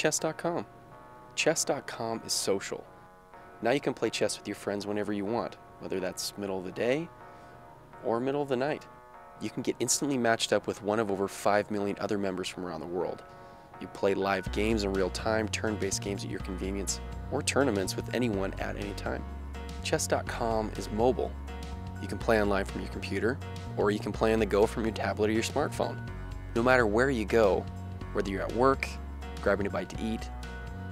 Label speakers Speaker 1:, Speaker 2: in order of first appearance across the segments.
Speaker 1: chess.com. Chess.com is social. Now you can play chess with your friends whenever you want, whether that's middle of the day or middle of the night. You can get instantly matched up with one of over 5 million other members from around the world. You play live games in real time, turn-based games at your convenience, or tournaments with anyone at any time. Chess.com is mobile. You can play online from your computer, or you can play on the go from your tablet or your smartphone. No matter where you go, whether you're at work, grabbing a bite to eat,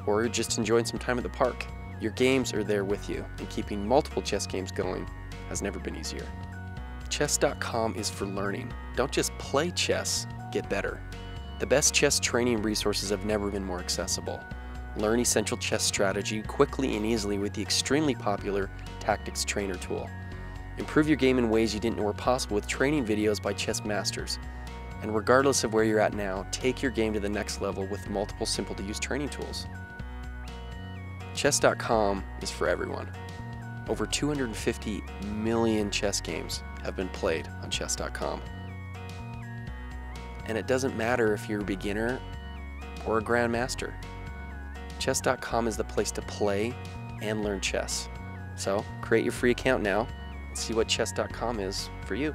Speaker 1: or you're just enjoying some time at the park, your games are there with you, and keeping multiple chess games going has never been easier. Chess.com is for learning. Don't just play chess, get better. The best chess training resources have never been more accessible. Learn essential chess strategy quickly and easily with the extremely popular Tactics Trainer tool. Improve your game in ways you didn't know were possible with training videos by chess masters. And regardless of where you're at now, take your game to the next level with multiple simple-to-use training tools. Chess.com is for everyone. Over 250 million chess games have been played on Chess.com. And it doesn't matter if you're a beginner or a grandmaster. Chess.com is the place to play and learn chess. So create your free account now and see what Chess.com is for you.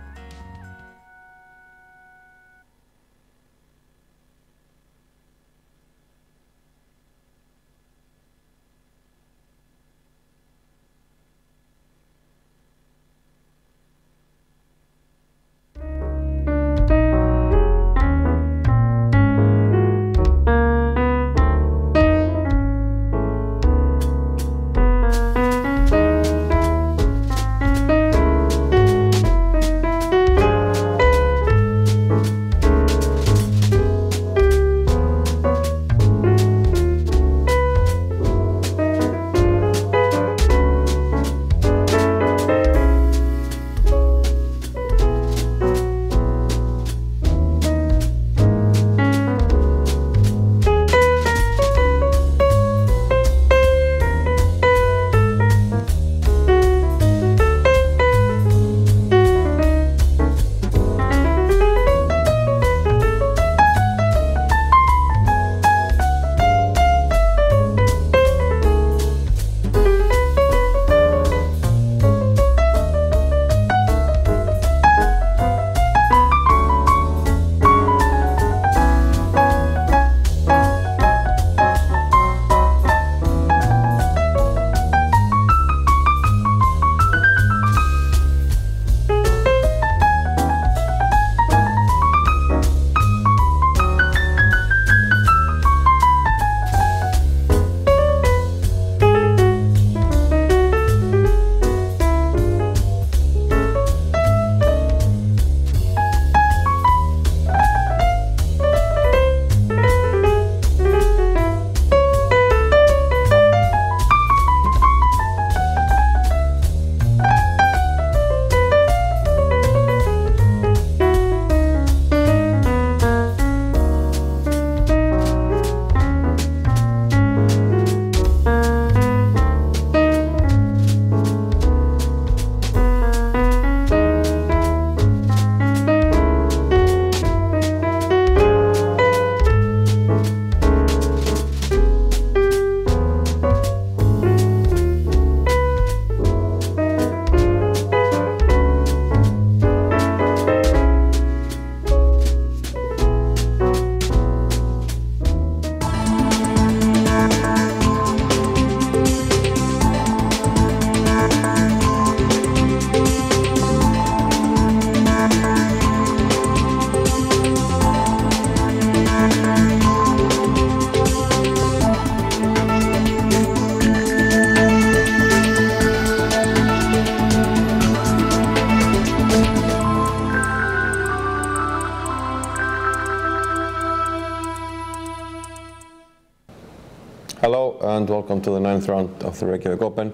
Speaker 2: Hello and welcome to the 9th round of the Reykjavik Open.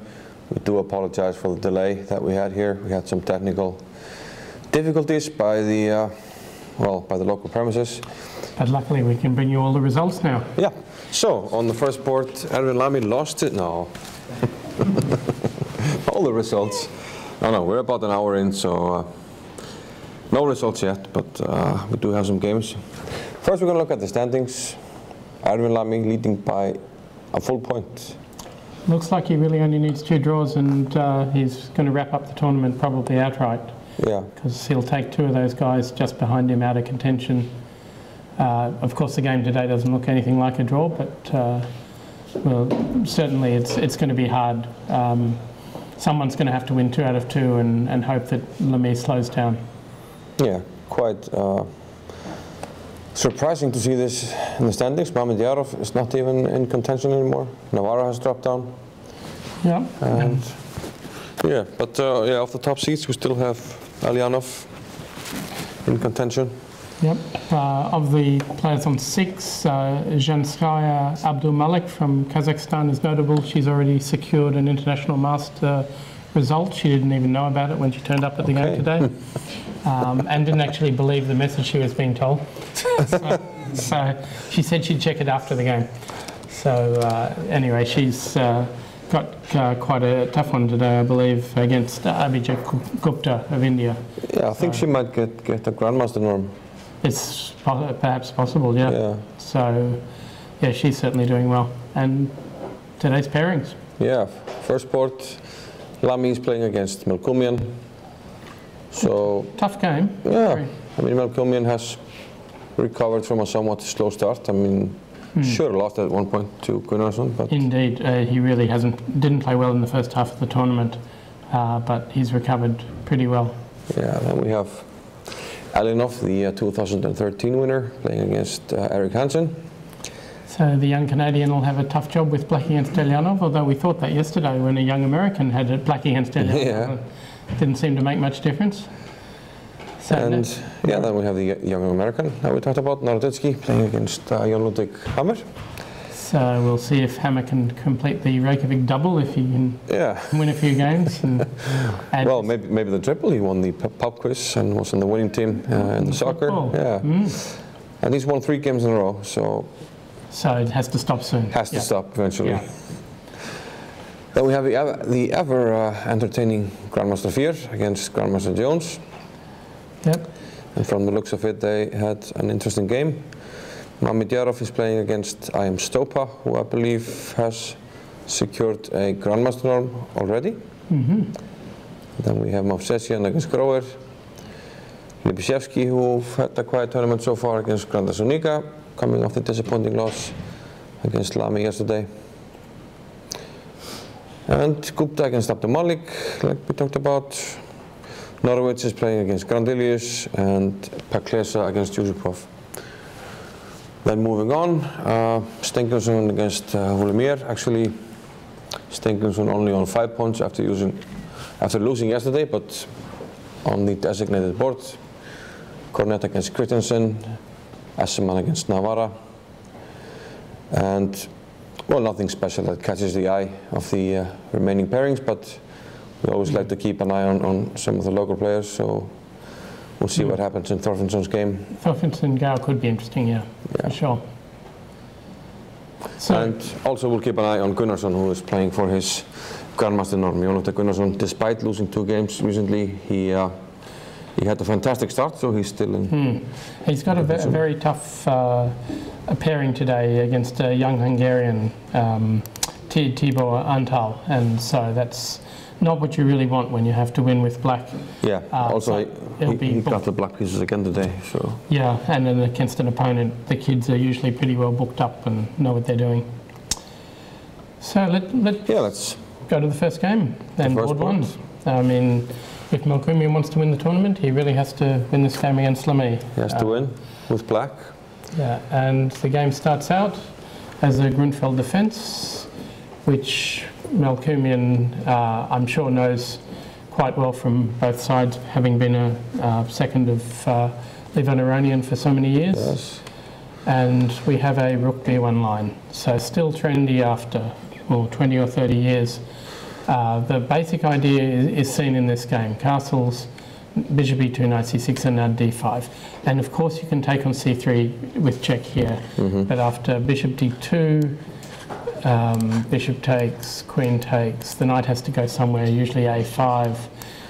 Speaker 2: We do apologize for the delay that we had here. We had some technical difficulties by the local premises.
Speaker 3: But luckily we can bring you all the results now.
Speaker 2: Yeah. So on the first board, Erwin Lamy lost it. No. All the results. No, we're about an hour in, so no results yet, but we do have some games. First we're going to look at the standings. Erwin Lamy leading by a full point.
Speaker 3: Looks like he really only needs 2 draws, and he's going to wrap up the tournament probably outright.
Speaker 2: Yeah.
Speaker 3: Because he'll take 2 of those guys just behind him out of contention. Of course, the game today doesn't look anything like a draw, but well, certainly it's going to be hard. Someone's going to have to win 2 out of 2 and hope that Lamy slows down.
Speaker 2: Yeah, quite surprising to see this in the standings. Mamedyarov is not even in contention anymore. Navarra has dropped down.
Speaker 3: Yeah.
Speaker 2: And yeah, but yeah, of the top seeds we still have Alyanov in contention.
Speaker 3: Yep. Of the players on 6, Janskaya Abdul Malik from Kazakhstan is notable. She's already secured an international master result. She didn't even know about it when she turned up at the game today, and didn't actually believe the message she was being told. So she said she'd check it after the game. So anyway, she's got quite a tough one today, I believe, against Abhijit Gupta of India.
Speaker 2: Yeah, I think she might get a Grandmaster norm.
Speaker 3: It's perhaps possible, yeah. So, yeah, she's certainly doing well. And today's pairings.
Speaker 2: Yeah, first port, Lamy is playing against Melkumian. So
Speaker 3: tough game.
Speaker 2: Yeah, I mean Melkumian has recovered from a somewhat slow start. I mean, sure lost at one point to Gunnarsson, but
Speaker 3: indeed, he really didn't play well in the first half of the tournament, but he's recovered pretty well. Yeah,
Speaker 2: then we have Alyanov, the 2013 winner, playing against Eric Hansen.
Speaker 3: So the young Canadian will have a tough job with black against Alyanov, although we thought that yesterday when a young American had it black against Alyanov. Yeah. Didn't seem to make much difference. So
Speaker 2: and yeah, then we have the young American that we talked about, Naroditsky, playing against Jon Ludwig Hammer.
Speaker 3: So we'll see if Hammer can complete the Reykjavik double, if he can win a few games. And
Speaker 2: well, maybe the triple. He won the pub quiz and was on the winning team in the soccer. Yeah, and he's won 3 games in a row. So
Speaker 3: it has to stop soon.
Speaker 2: Has to stop eventually. Yeah. Then we have the ever entertaining Grandmaster Fear against Grandmaster Jones.
Speaker 3: Yep.
Speaker 2: And from the looks of it, they had an interesting game. Mamedyarov is playing against I Am Stopa, who I believe has secured a Grandmaster norm already. Then we have Movsesian against Grover. Lipishevsky, who've had a quiet tournament so far, against Granda Sonika, coming off the disappointing loss against Lamy yesterday. And Gupta against Abdul Malik, like we talked about. Norwich is playing against Grandilius, and Paklesa against Yusupov. Then moving on, Stenkinsson against Volumir. Actually, Stenkinsson only on 5 points after losing yesterday, but on the designated board. Cornet against Christensen, Asseman against Navarra, and well, nothing special that catches the eye of the remaining pairings, but we always like to keep an eye on some of the local players, so we'll see what happens in Thorfinnsson's game.
Speaker 3: Thorfinnsson Gao could be interesting, yeah, for sure.
Speaker 2: So, and also we'll keep an eye on Gunnarsson, who is playing for his Grandmaster norm. Jonathan Gunnarsson, despite losing 2 games recently, he had a fantastic start, so he's still in.
Speaker 3: He's got a very tough pairing today against a young Hungarian, Tibor Antal, and so that's not what you really want when you have to win with black.
Speaker 2: Yeah, also he got the black pieces again today. So
Speaker 3: yeah, and then against an opponent, the kids are usually pretty well booked up and know what they're doing. So let's go to the first game, then board 1. I mean, if Melkumian wants to win the tournament, he really has to win this game against Lamy.
Speaker 2: He has to win with black.
Speaker 3: Yeah, and the game starts out as a Grunfeld defence, which Melkumian, I'm sure, knows quite well from both sides, having been a second of Livanaronian for so many years.
Speaker 2: Yes.
Speaker 3: And we have a Rook B1 line, so still trendy after 20 or 30 years. The basic idea is seen in this game: castles, Bishop E2, Knight C6, and now D5. And of course you can take on C3 with check here, but after Bishop D2, Bishop takes, Queen takes, the Knight has to go somewhere, usually A5,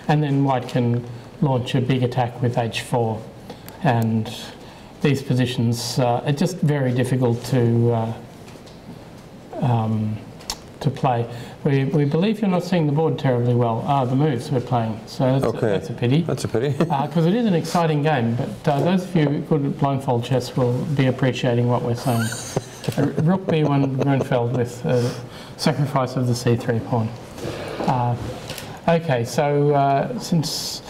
Speaker 3: and then White can launch a big attack with H4. And these positions are just very difficult to play. We believe you're not seeing the board terribly well. The moves we're playing, so that's a pity.
Speaker 2: That's a pity.
Speaker 3: Because it is an exciting game, but those of you good at blindfold chess will be appreciating what we're saying. Rook b1 Grunfeld with sacrifice of the c3 pawn. Okay, so since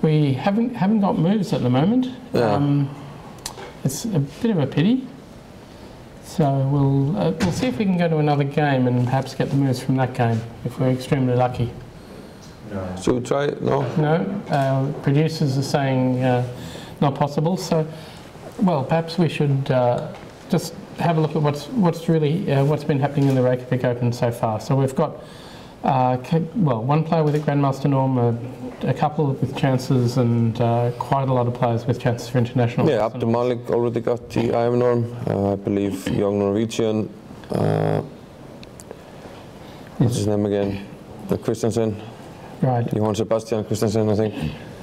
Speaker 3: we haven't got moves at the moment, it's a bit of a pity. So we'll see if we can go to another game and perhaps get the moves from that game if we're extremely lucky.
Speaker 2: No. Should we try it? No.
Speaker 3: No. Producers are saying not possible. So, well, perhaps we should just have a look at what's been happening in the Reykjavik Open so far. So we've got one player with a Grandmaster norm, a couple with chances, and quite a lot of players with chances for international.
Speaker 2: Yeah, Abdul Malik already got the IM norm. I believe young Norwegian. What's his name again? The Christensen.
Speaker 3: Right.
Speaker 2: Johan Sebastian Christensen, I think.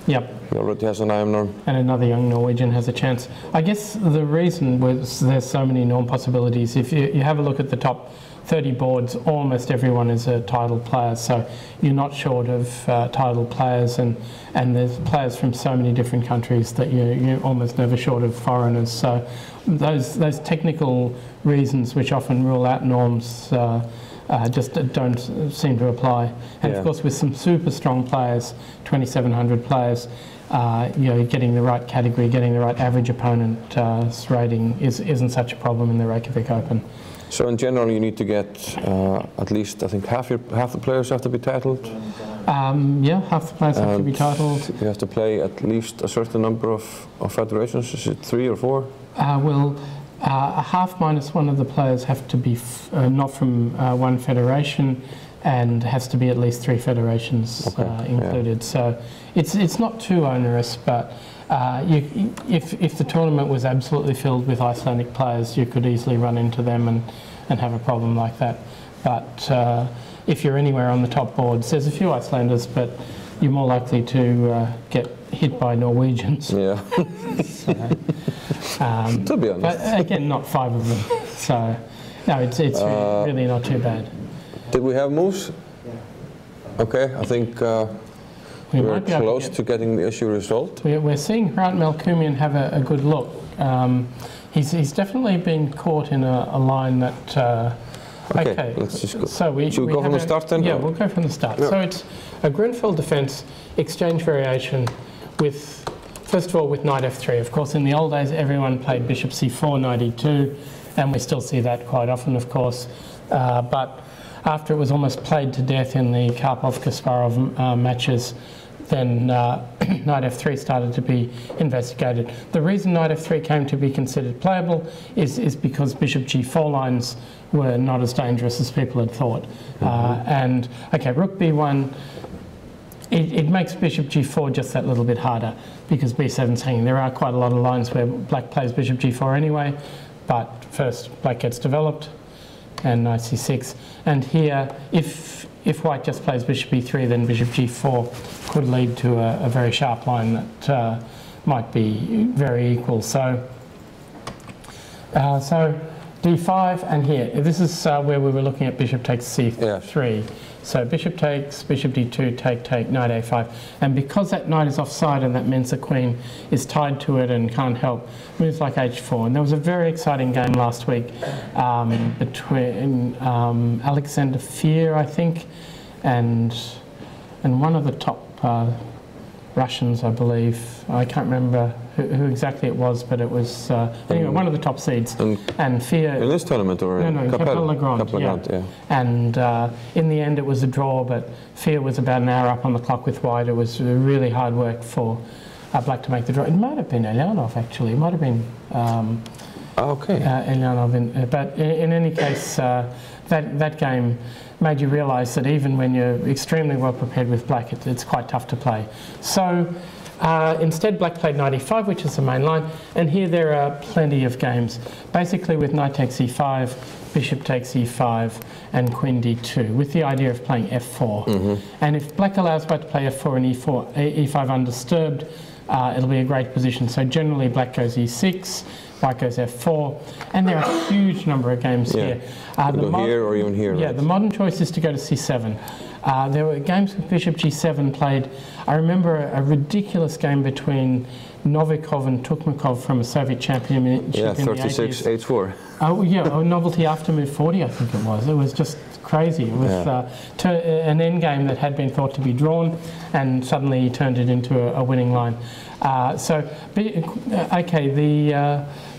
Speaker 3: Yep.
Speaker 2: He already has an IM norm.
Speaker 3: And another young Norwegian has a chance. I guess the reason was there's so many norm possibilities. If you have a look at the top 30 boards, almost everyone is a titled player, so you're not short of titled players, and there's players from so many different countries that you're almost never short of foreigners. So those technical reasons which often rule out norms just don't seem to apply. And of course, with some super strong players, 2,700 players, getting the right category, getting the right average opponent's rating isn't such a problem in the Reykjavik Open.
Speaker 2: So in general, you need to get at least, I think, half the players have to be titled.
Speaker 3: Yeah, half the players have to be titled.
Speaker 2: You have to play at least a certain number of federations. Is it 3 or 4?
Speaker 3: A half minus one of the players have to be not from one federation, and has to be at least 3 federations included. Yeah. So it's not too onerous, but if the tournament was absolutely filled with Icelandic players, you could easily run into them and have a problem like that. But if you're anywhere on the top boards, there's a few Icelanders, but you're more likely to get hit by Norwegians.
Speaker 2: Yeah.
Speaker 3: So,
Speaker 2: to be honest.
Speaker 3: But again, not 5 of them. So no, it's really not too bad.
Speaker 2: Did we have moves? Okay, I think we're close to getting the issue resolved.
Speaker 3: We're seeing Hrant Melkumian have a good look. He's definitely been caught in a line that...
Speaker 2: Okay, let's just go.
Speaker 3: So
Speaker 2: should we go from the start then?
Speaker 3: Yeah, we'll go from the start. Yeah. So it's a Grunfeld defence exchange variation with, first of all, with knight f3. Of course, in the old days, everyone played bishop c4, knight e2, and we still see that quite often, of course. But after it was almost played to death in the Karpov-Kasparov matches, then knight f3 started to be investigated. The reason knight f3 came to be considered playable is because bishop g4 lines were not as dangerous as people had thought. And okay, rook b1, it makes bishop g4 just that little bit harder because b7's hanging. There are quite a lot of lines where black plays bishop g4 anyway, but first black gets developed and knight c6. And here, if white just plays bishop e3, then bishop g4 could lead to a very sharp line that might be very equal. So d5, and here, this is where we were looking at bishop takes c3. Yeah. So bishop takes, bishop d2, take, knight a5. And because that knight is offside and that means the queen is tied to it and can't help, moves like h4. And there was a very exciting game last week between Alexander Fier, I think, and one of the top Russians, I believe. I can't remember who exactly it was, but it was anyway, one of the top seeds. And Fier
Speaker 2: in this tournament, or
Speaker 3: no, Capelle-Legrand, yeah. And in the end, it was a draw. But Fier was about an hour up on the clock with white. It was really hard work for black to make the draw. It might have been Elyanov, actually. It might have been Elyanov. But in any case, that game made you realise that even when you're extremely well prepared with black, it's quite tough to play. So instead, black played knight e5, which is the main line, and here there are plenty of games. Basically with knight takes e5, bishop takes e5, and queen d2, with the idea of playing f4. And if black allows white to play f4 and e5 undisturbed, it'll be a great position. So generally black goes e6, white goes f4, and there are a huge number of games here.
Speaker 2: Go here or even here.
Speaker 3: Yeah,
Speaker 2: right?
Speaker 3: the modern choice is to go to c7. There were games with bishop g7 played. I remember a ridiculous game between Novikov and Tukmakov from a Soviet championship
Speaker 2: Yeah,
Speaker 3: in the
Speaker 2: 36,
Speaker 3: 80s.
Speaker 2: h4.
Speaker 3: Oh yeah, novelty after move 40, I think it was. It was just crazy. It was an end game that had been thought to be drawn, and suddenly he turned it into a winning line.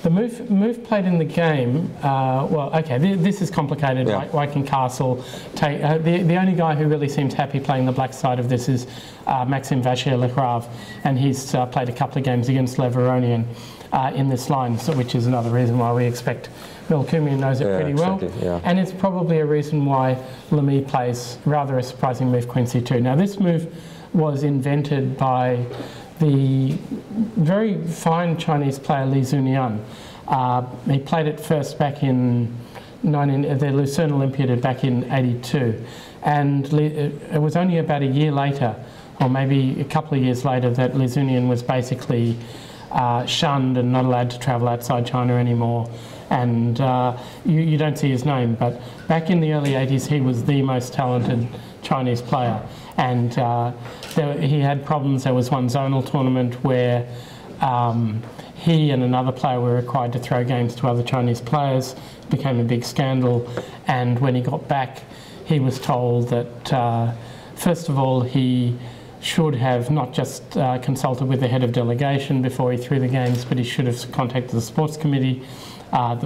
Speaker 3: The move played in the game. This is complicated.
Speaker 2: Yeah.
Speaker 3: White can castle. Take the only guy who really seems happy playing the black side of this is Maxim Vachier-Lecrave, and he's played a couple of games against Leveronian in this line, which is another reason why we expect Melkumian knows it pretty well.
Speaker 2: Yeah.
Speaker 3: And it's probably a reason why Lamy plays rather a surprising move, Queen c2. Now this move was invented by the very fine Chinese player Li Zunian. He played it first back in the Lucerne Olympiad back in '82, and it was only about a year later, or maybe a couple of years later, that Li Zunian was basically shunned and not allowed to travel outside China anymore. And you don't see his name, but back in the early 80s he was the most talented Chinese player, and he had problems. There was one zonal tournament where he and another player were required to throw games to other Chinese players. It became a big scandal, and when he got back he was told that first of all he should have not just consulted with the head of delegation before he threw the games, but he should have contacted the sports committee.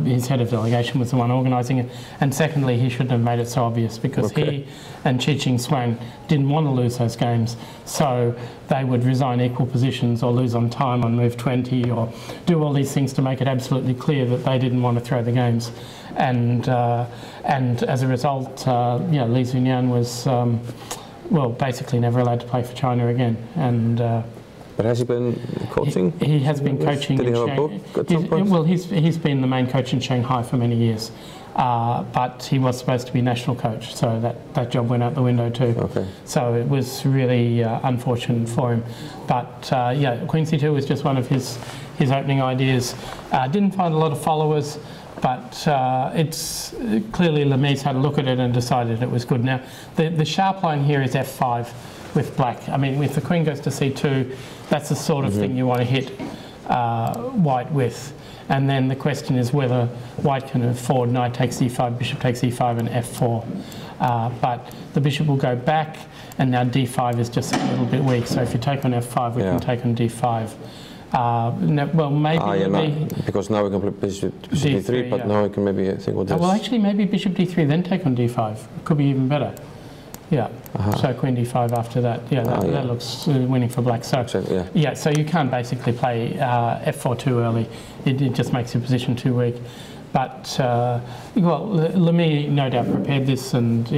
Speaker 3: His head of delegation was the one organising it, and secondly he shouldn't have made it so obvious, because he and Chi Ching Swang didn't want to lose those games, so they would resign equal positions or lose on time on move 20 or do all these things to make it absolutely clear that they didn't want to throw the games, and as a result Li Zunian was basically never allowed to play for China again. And
Speaker 2: but has he been coaching?
Speaker 3: He has been coaching.
Speaker 2: Did he have a book at some point?
Speaker 3: Well, he's been the main coach in Shanghai for many years, but he was supposed to be national coach, so that job went out the window too.
Speaker 2: Okay.
Speaker 3: So it was really unfortunate for him. But Queen c2 was just one of his opening ideas. Didn't find a lot of followers, but it's clearly Lamy's had a look at it and decided it was good. Now the sharp line here is f5 with black. I mean, if the queen goes to c2, that's the sort of thing you want to hit white with. And then the question is whether white can afford knight takes e5, bishop takes e5 and f4. But the bishop will go back, and now d5 is just a little bit weak. So if you take on f5, we can take on d5.
Speaker 2: Because now we can play bishop d3, but now we can maybe think what this.
Speaker 3: Well, actually, maybe bishop d3, then take on d5. It could be even better. Yeah. So queen d5 after that. Yeah, that looks winning for black. So so you can't basically play f4 too early. It just makes your position too weak. But Lamy no doubt prepared this, and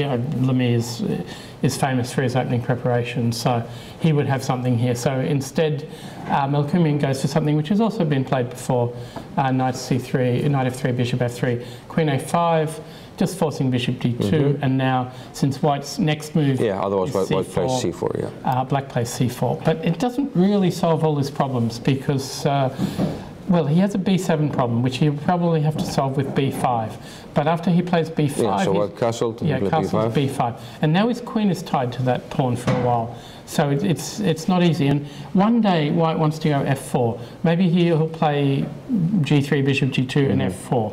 Speaker 3: Lamy is famous for his opening preparation, so he would have something here. So instead, Melkumian goes for something which has also been played before: knight c3, knight f3, bishop f3, queen a5. Just forcing bishop d2, and now since white's next move
Speaker 2: otherwise
Speaker 3: is
Speaker 2: white plays c4,
Speaker 3: black plays c4. But it doesn't really solve all his problems, because he has a b7 problem, which he'll probably have to solve with b5. But after he plays b5,
Speaker 2: so white castled to
Speaker 3: castles b5, and now his queen is tied to that pawn for a while. So it's not easy. And one day white wants to go f4. Maybe he'll play g3, bishop g2, and f4.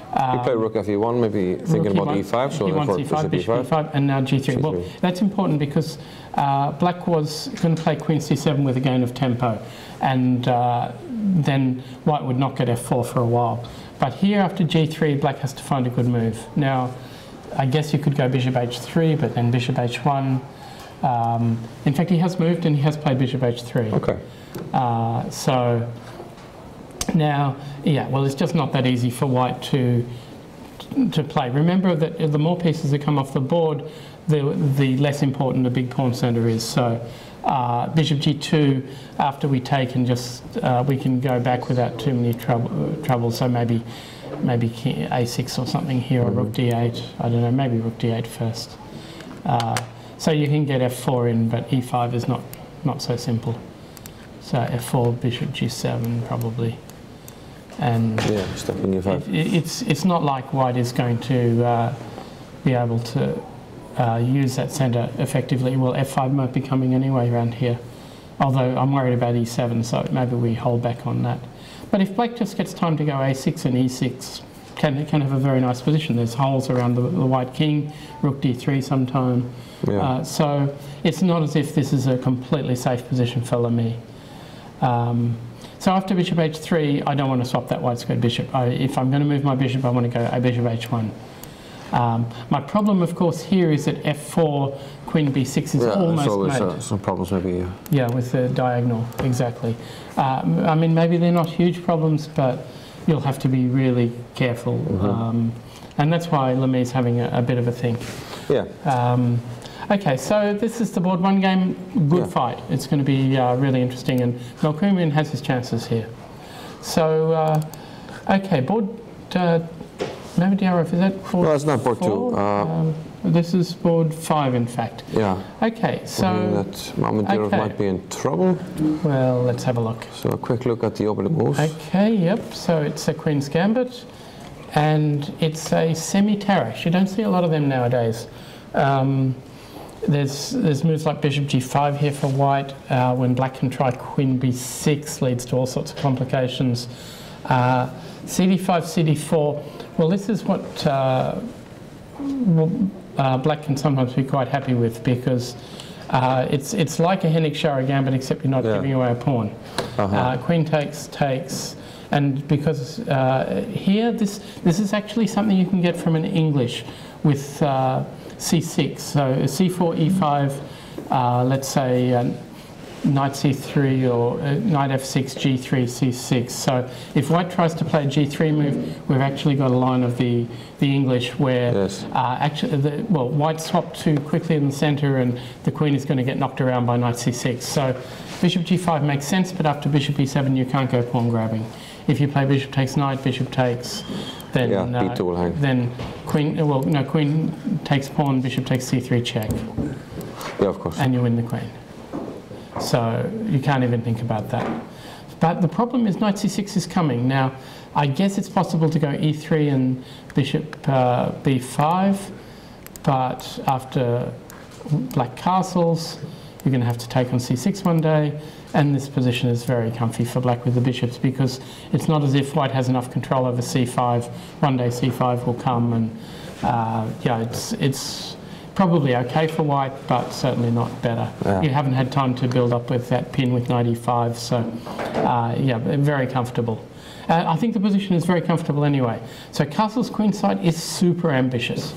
Speaker 2: He played rook fe1, maybe thinking about e5, so
Speaker 3: he wants e5, bishop e5, and now g3. Well, that's important because black was going to play queen c7 with a gain of tempo, and then white would not get f4 for a while. But here after g3, black has to find a good move. Now, I guess you could go bishop h3, but then bishop h1. In fact, he has moved and he has played bishop h3.
Speaker 2: Okay.
Speaker 3: So now, it's just not that easy for white to play. Remember that the more pieces that come off the board, the less important the big pawn center is. So bishop g2, after we take, and just we can go back without too many trouble. So maybe a6 or something here, or rook d8. I don't know, maybe rook d8 first. So you can get f4 in, but e5 is not so simple. So f4, bishop g7 probably. And
Speaker 2: Yeah, stepping e5.
Speaker 3: it's not like white is going to be able to use that centre effectively. Well, f5 might be coming anyway around here. Although I'm worried about e7, so maybe we hold back on that. But if black just gets time to go a6 and e6, can have a very nice position. There's holes around the white king, rook d3 sometime.
Speaker 2: Yeah.
Speaker 3: So it's not as if this is a completely safe position for Lamy. So after bishop h3, I don't want to swap that white squared bishop. If I'm going to move my bishop, I want to go a bishop h1. My problem, of course, here is that f4, queen b6 is almost made.
Speaker 2: Some problems maybe.
Speaker 3: Yeah, with the diagonal, exactly. I mean, maybe they're not huge problems, but you'll have to be really careful. And that's why Lamy's having a bit of a think.
Speaker 2: Yeah.
Speaker 3: Okay, so this is the board one game, good fight. It's going to be really interesting, and Melkumian has his chances here. So, okay, board, maybe Diarov, is that board?
Speaker 2: No, it's not board 2.
Speaker 3: This is board 5, in fact.
Speaker 2: Yeah.
Speaker 3: Okay, so...
Speaker 2: That Diarov might be in trouble.
Speaker 3: Well, let's have a look.
Speaker 2: So a quick look at the opening moves.
Speaker 3: Okay, yep, so it's a Queen's Gambit, and it's a semi-terrace. You don't see a lot of them nowadays. There's moves like bishop g5 here for white, when black can try queen b6, leads to all sorts of complications. cd5, cd4, well, this is what black can sometimes be quite happy with, because it's like a Hennig Shara Gambit, except you're not giving away a pawn. Queen takes, and because here, this is actually something you can get from an English with c6, so c4, e5, let's say knight c3 or knight f6, g3, c6. So if white tries to play a g3 move, we've actually got a line of the English where actually, white swapped too quickly in the centre, and the queen is going to get knocked around by knight c6. So bishop g5 makes sense, but after bishop e7 you can't go pawn grabbing. If you play bishop takes knight, bishop takes, then
Speaker 2: b2 will hang.
Speaker 3: Then queen takes pawn, bishop takes c3 check.
Speaker 2: Yeah, of course.
Speaker 3: And you win the queen. So you can't even think about that. But the problem is knight c6 is coming. Now, I guess it's possible to go e3 and bishop b5, but after black castles, you're going to have to take on c6 one day, and this position is very comfy for black with the bishops, because it's not as if white has enough control over c5. One day c5 will come, and it's probably okay for white, but certainly not better. Yeah. You haven't had time to build up with that pin with knight e5, so very comfortable. I think the position is very comfortable anyway. So castle's queenside is super ambitious.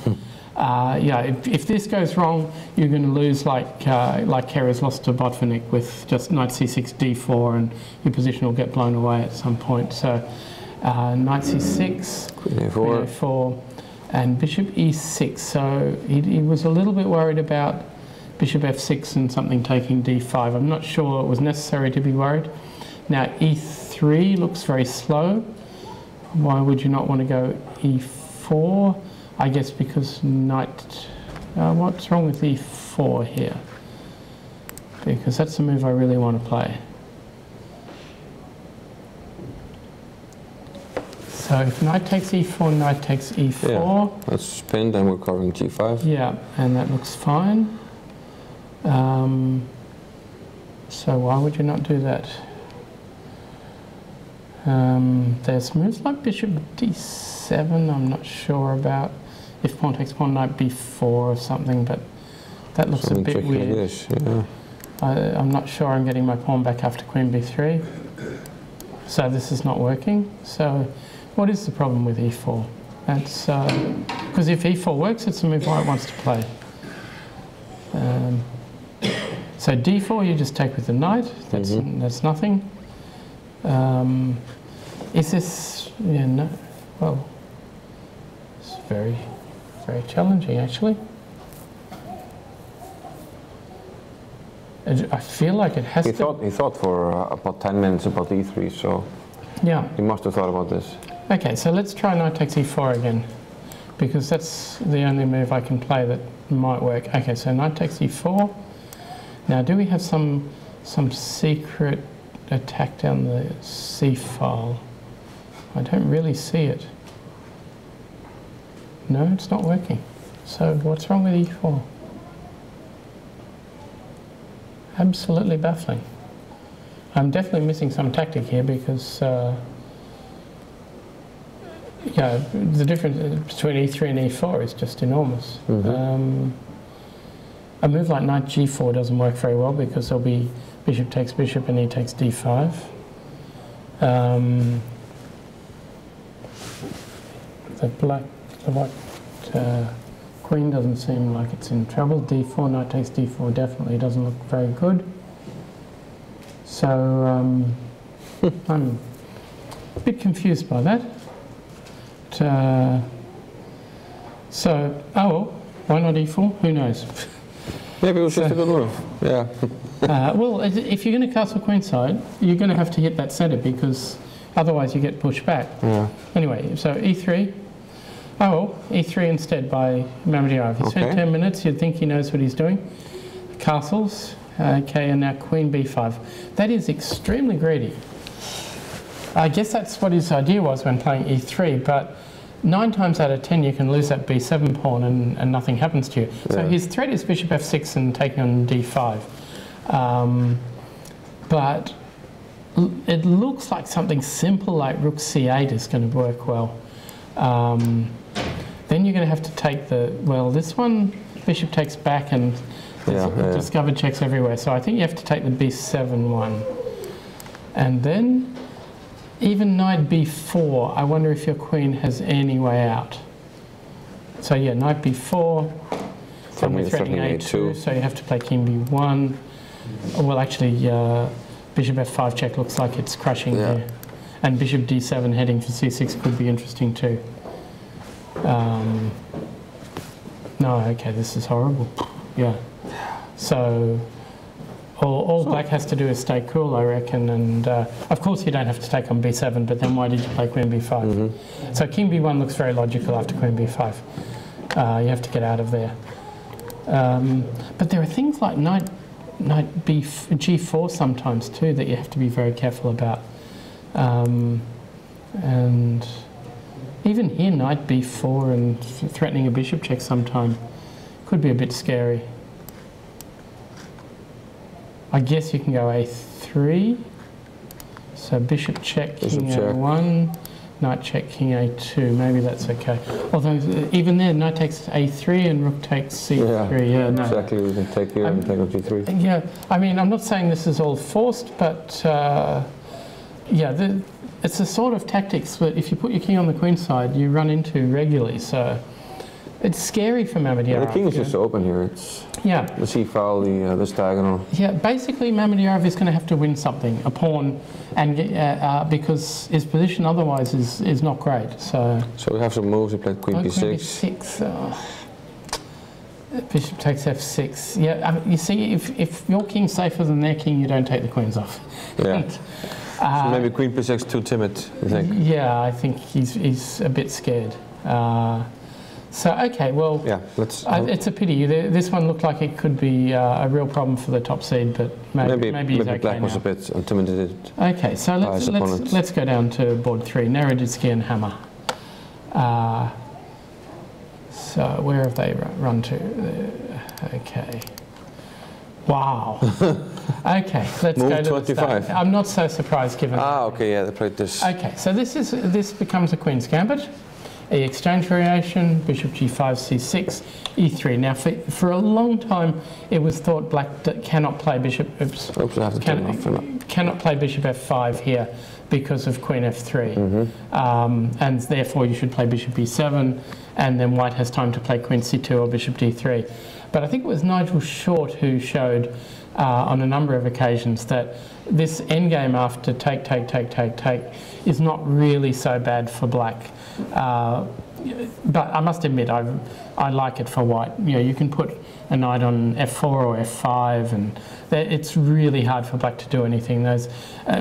Speaker 3: If this goes wrong, you're going to lose like Kerr's lost to Botvinnik with just knight c6, d4, and your position will get blown away at some point. So knight c6, queen a4, and bishop e6. So he was a little bit worried about bishop f6 and something taking d5. I'm not sure it was necessary to be worried. Now e3 looks very slow. Why would you not want to go e4? I guess because knight... what's wrong with e4 here? Because that's the move I really want to play. So if knight takes e4, knight takes e4.
Speaker 2: Yeah, that's pinned and we're covering g5.
Speaker 3: Yeah, and that looks fine. So why would you not do that? There's moves like bishop d7 I'm not sure about. If pawn takes pawn, knight b4 or something, but that looks a bit weird. Like this, yeah. I'm not sure I'm getting my pawn back after queen b3. So this is not working. So what is the problem with e4? That's because if e4 works, it's the move white wants to play. So d4 you just take with the knight. That's nothing. Is this... Yeah, no. Well, it's very challenging, actually. I feel like it has to...
Speaker 2: He thought for about 10 minutes about e3, so...
Speaker 3: Yeah.
Speaker 2: He must have thought about this.
Speaker 3: Okay, so let's try knight takes e4 again, because that's the only move I can play that might work. Okay, so knight takes e4. Now, do we have some secret attack down the c file. I don't really see it. No, it's not working. So what's wrong with e4? Absolutely baffling. I'm definitely missing some tactic here because yeah, the difference between e3 and e4 is just enormous. A move like knight g4 doesn't work very well because there'll be bishop takes bishop and he takes d5. The white queen doesn't seem like it's in trouble. d4, knight takes d4 definitely doesn't look very good. So I'm a bit confused by that. So, oh well, why not e4? Who knows?
Speaker 2: Maybe it was just a good move. Yeah.
Speaker 3: Well, if you're going to castle queenside, you're going to have to hit that centre because otherwise you get pushed back.
Speaker 2: Yeah.
Speaker 3: Anyway, so e3. Oh well, e3 instead by Mamadiyarov. He spent 10 minutes. You'd think he knows what he's doing. Castles. Okay, and now queen b5. That is extremely greedy. I guess that's what his idea was when playing e3, but 9 times out of 10 you can lose that b7 pawn and nothing happens to you. Yeah. So his threat is bishop f6 and taking on d5. But it looks like something simple like rook c8 is going to work well. Then you're going to have to take this one, bishop takes back and discovered checks everywhere. So I think you have to take the b7 one. And then even knight b4, I wonder if your queen has any way out. So yeah, knight b4, and we're threatening a2, so you have to play king b1. Well, actually, bishop f5 check looks like it's crushing here. And bishop d7 heading for c6 could be interesting too. No, okay, this is horrible. Yeah. So all black has to do is stay cool, I reckon, and of course you don't have to take on b7, but then why did you play queen b5? So king b1 looks very logical after queen b5. You have to get out of there. But there are things like knight g4 sometimes too that you have to be very careful about. And even here, knight b4 and threatening a bishop check sometime could be a bit scary. I guess you can go a3. So bishop check, king a1, knight check, king a2. Maybe that's okay. Although even there, knight takes a3 and rook takes c3. Yeah, no.
Speaker 2: Exactly. We can take here and take on g3.
Speaker 3: Yeah, I mean, I'm not saying this is all forced, but yeah, it's the sort of tactics that if you put your king on the queen side, you run into regularly. So it's scary for Mamadiyarov.
Speaker 2: Yeah, the king is just open here. It's the c file, this diagonal.
Speaker 3: Yeah, basically Mamadiyarov is going to have to win something, a pawn, and because his position otherwise is not great. So
Speaker 2: we have some moves. He played queen b6.
Speaker 3: Queen b6. Bishop takes f6. Yeah, I mean, you see, if your king's safer than their king, you don't take the queens off.
Speaker 2: Yeah. So maybe queen b6 too timid, you think?
Speaker 3: Yeah, I think he's a bit scared. So okay, well,
Speaker 2: yeah,
Speaker 3: it's a pity. This one looked like it could be a real problem for the top seed, but maybe he's okay
Speaker 2: black was a bit intimidated.
Speaker 3: Okay, so let's go down to board 3, Naroditsky and Hammer. So where have they run to? Okay. Wow. Okay, let's
Speaker 2: Move
Speaker 3: go to
Speaker 2: 25.
Speaker 3: the start. I'm not so surprised given.
Speaker 2: Okay, yeah, they played this.
Speaker 3: Okay, so this becomes a queen's gambit. E exchange variation, bishop g5, c6, e3. Now, for a long time, it was thought black cannot play bishop. Cannot play bishop f5 here because of queen f3, and therefore you should play bishop b7, and then white has time to play queen c2 or bishop d3. But I think it was Nigel Short who showed on a number of occasions that this endgame after take is not really so bad for black. But I must admit, I like it for white. You know, you can put a knight on f4 or f5, and it's really hard for black to do anything.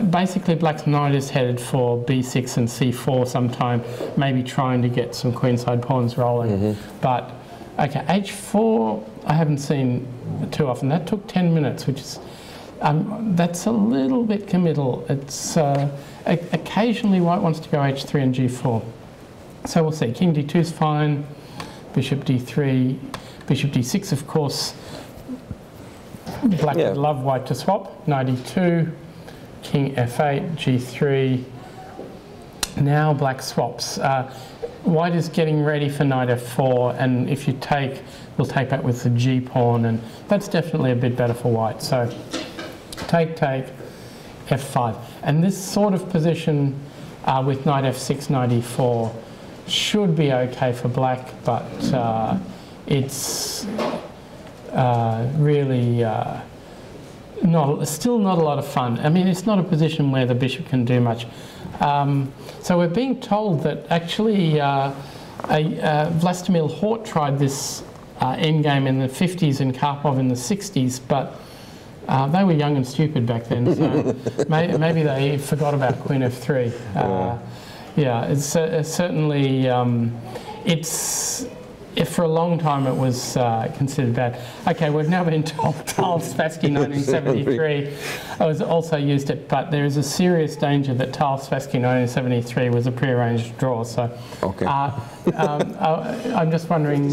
Speaker 3: Basically, black's knight is headed for b6 and c4 sometime, maybe trying to get some queenside pawns rolling. But okay, h4 I haven't seen too often. That took 10 minutes, which is That's a little bit committal. It's occasionally white wants to go h3 and g4. So we'll see. King d2 is fine. Bishop d3, bishop d6, of course. Black would love white to swap. Knight e2, king f8, g3. Now black swaps. White is getting ready for knight f4, and if you take, we'll take back with the g pawn, and that's definitely a bit better for white. So take, f5. And this sort of position with knight f6, knight e4 should be okay for black, but it's really still not a lot of fun. I mean, it's not a position where the bishop can do much. So we're being told that actually Vlastimil Hort tried this endgame in the 50s and Karpov in the 60s, but they were young and stupid back then, so maybe they forgot about Queen f3. Yeah, it's certainly, for a long time it was considered bad. Okay, we've now been told Tal-Spassky 1973 was also used it, but there is a serious danger that Tal-Spassky 1973 was a prearranged draw. So, okay. I'm just wondering.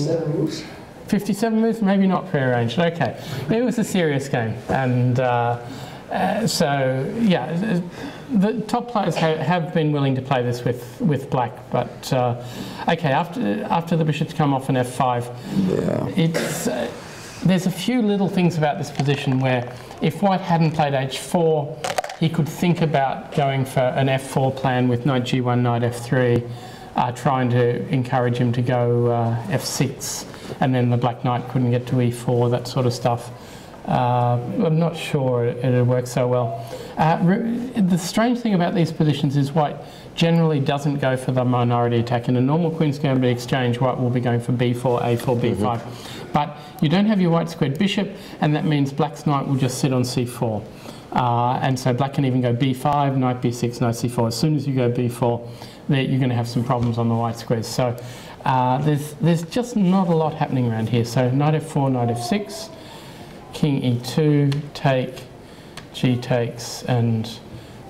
Speaker 3: 57 moves, maybe not prearranged. Okay, it was a serious game, and so yeah, the top players have been willing to play this with black, but okay, after the bishops come off an f5, it's there's a few little things about this position where if white hadn't played h4, he could think about going for an f4 plan with knight g1, knight f3, trying to encourage him to go f6. And then the black knight couldn't get to e4, that sort of stuff. I'm not sure it'd work so well. The strange thing about these positions is white generally doesn't go for the minority attack. In a normal Queen's Gambit exchange, white will be going for b4, a4, b5. But you don't have your white squared bishop, and that means black's knight will just sit on c4. And so black can even go b5, knight b6, knight c4. As soon as you go b4, you're going to have some problems on the white squares. So there's just not a lot happening around here. So knight f4, knight f6, king e2, take, g takes, and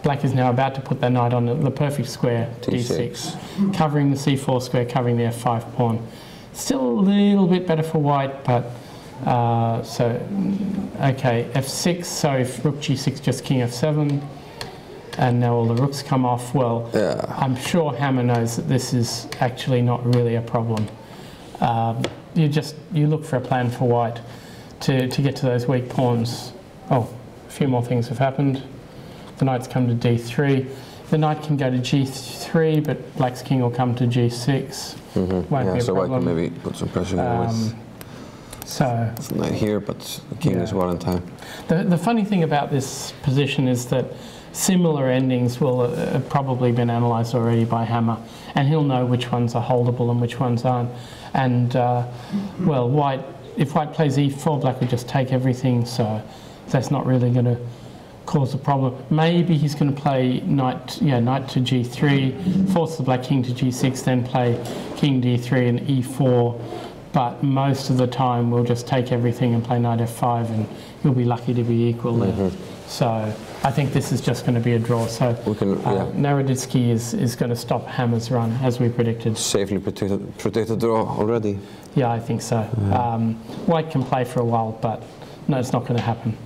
Speaker 3: black is now about to put that knight on the perfect square, d6, covering the c4 square, covering the f5 pawn. Still a little bit better for white, but okay, f6, so if rook g6, just king f7, and now all the rooks come off. Well, I'm sure Hammer knows that this is actually not really a problem. You look for a plan for white to get to those weak pawns. Oh, a few more things have happened. The knight's come to d3. The knight can go to g3, but black's king will come to g6. Won't be a
Speaker 2: so
Speaker 3: problem.
Speaker 2: I can maybe put some pressure on with it's not here, but the king is well in time.
Speaker 3: The funny thing about this position is that similar endings will have probably been analysed already by Hammer, and he'll know which ones are holdable and which ones aren't. And well, if white plays e4, black would just take everything, so that's not really going to cause a problem. Maybe he's going to play knight to g3, force the black king to g6, then play king d3 and e4. But most of the time we'll just take everything and play knight f5, and he'll be lucky to be equal there. So I think this is just going to be a draw. So Naroditsky is going to stop Hammer's run, as we predicted.
Speaker 2: Safely predicted draw already.
Speaker 3: Yeah, I think so. White can play for a while, but no, it's not going to happen.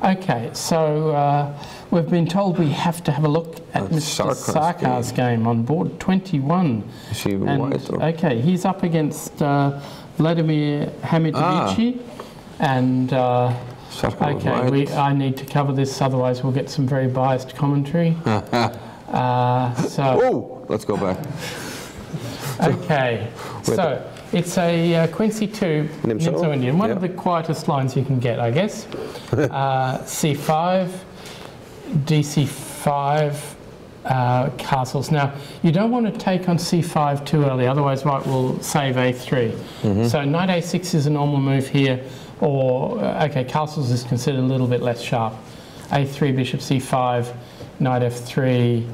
Speaker 3: Okay, so we've been told we have to have a look at Mr. Sarkar's game on board 21.
Speaker 2: Is he white?
Speaker 3: Okay, he's up against Vladimir Hamidovici, and okay, I need to cover this, otherwise we'll get some very biased commentary.
Speaker 2: Oh, let's go back.
Speaker 3: Okay, so it's a Queen C2 Nimzo Indian, one of the quietest lines you can get, I guess. C5, DC5, castles. Now, you don't want to take on C5 too early, otherwise white will save A3. So knight A6 is a normal move here, or, okay, castles is considered a little bit less sharp. A3, bishop C5, knight F3,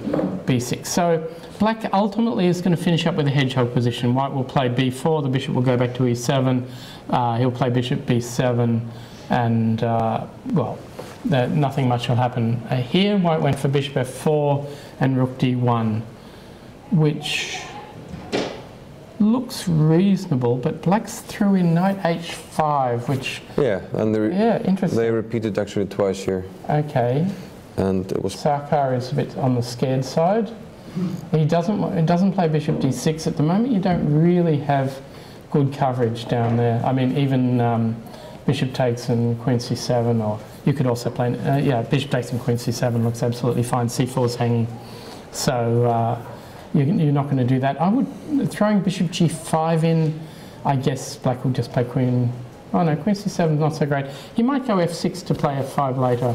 Speaker 3: B6. So black ultimately is going to finish up with a hedgehog position. White will play B4, the bishop will go back to E7, he'll play bishop B7, and, well, that nothing much will happen. Here, white went for bishop f4 and rook d1, which looks reasonable, but black's threw in knight h5, which...
Speaker 2: Yeah, and
Speaker 3: interesting.
Speaker 2: They repeated actually twice here.
Speaker 3: Okay.
Speaker 2: And it was...
Speaker 3: Sarkar is a bit on the scared side. He doesn't play bishop d6 at the moment. You don't really have good coverage down there. I mean, even bishop takes and queen c7, or you could also play... bishop takes and queen c7 looks absolutely fine. c4's hanging. So... You're not going to do that. I would, throwing bishop g5 in, I guess black will just play queen. Oh no, queen c7 is not so great. He might go f6 to play f5 later.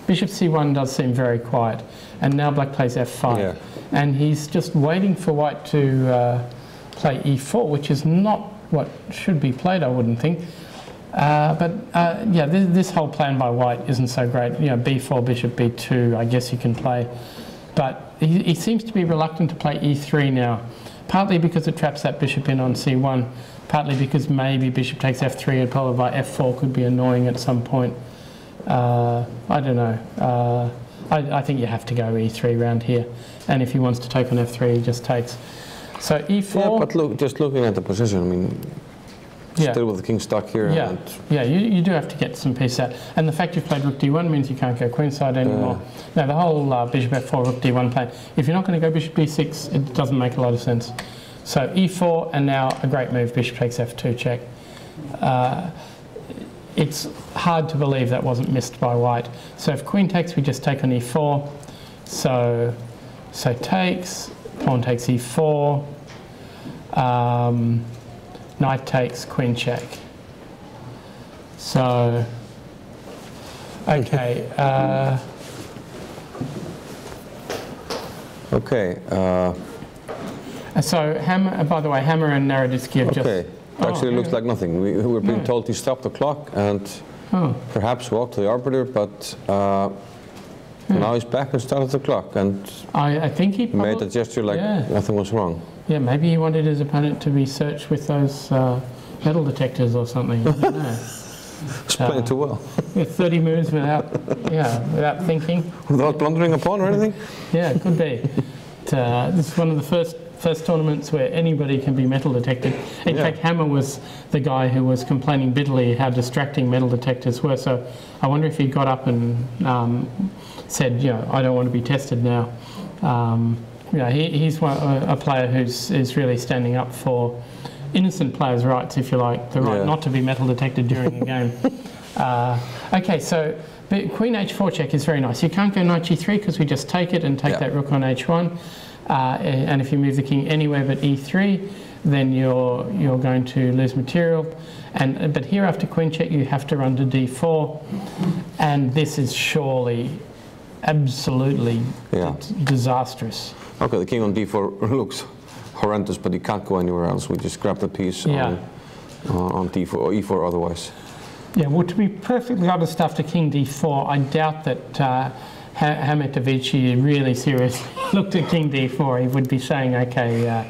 Speaker 3: Bishop c1 does seem very quiet. And now black plays f5.
Speaker 2: Yeah.
Speaker 3: And he's just waiting for white to play e4, which is not what should be played, I wouldn't think. This whole plan by white isn't so great. You know, b4, bishop b2, I guess you can play. But he seems to be reluctant to play e3 now, partly because it traps that bishop in on c1, partly because maybe bishop takes f3 and followed by f4 could be annoying at some point. I don't know. I think you have to go e3 round here, and if he wants to take on f3, he just takes. So e4.
Speaker 2: Yeah, but look, just looking at the position, I mean, still with the king stuck here.
Speaker 3: Yeah, you do have to get some peace out. And the fact you've played rook d1 means you can't go queenside anymore. Now, the whole bishop f4, rook d1 plan, if you're not going to go bishop b6, it doesn't make a lot of sense. So e4, and now a great move, bishop takes f2 check. It's hard to believe that wasn't missed by white. So if queen takes, we just take on e4. So takes, pawn takes e4. Knight takes, queen check. So, okay. So, hammer, by the way, hammer and Naroditsky have just...
Speaker 2: Actually, it looks like nothing. We were being told to stop the clock and perhaps walk to the arbiter, but now he's back and started the clock. And
Speaker 3: I think he
Speaker 2: made a gesture like nothing was wrong.
Speaker 3: Yeah, maybe he wanted his opponent to be searched with those metal detectors or something. I don't know.
Speaker 2: He's playing too well.
Speaker 3: 30 moves without thinking.
Speaker 2: Without blundering a pawn or anything?
Speaker 3: Yeah, it could be. This is one of the first tournaments where anybody can be metal detected. In fact, Hammer was the guy who was complaining bitterly how distracting metal detectors were. So I wonder if he got up and said, I don't want to be tested now. He's a player who's really standing up for innocent players' rights, if you like, the right not to be metal detected during a game. Okay, so queen h4 check is very nice. You can't go knight g3 because we just take it and take that rook on h1. And if you move the king anywhere but e3, then you're going to lose material. But here after queen check, you have to run to d4, and this is surely absolutely disastrous.
Speaker 2: Okay, the king on d4 looks horrendous, but he can't go anywhere else. We just grab the piece on d4 or e4 otherwise. Yeah,
Speaker 3: well, to be perfectly honest, after king d4, I doubt that Hametovici really seriously looked at king d4. He would be saying, okay,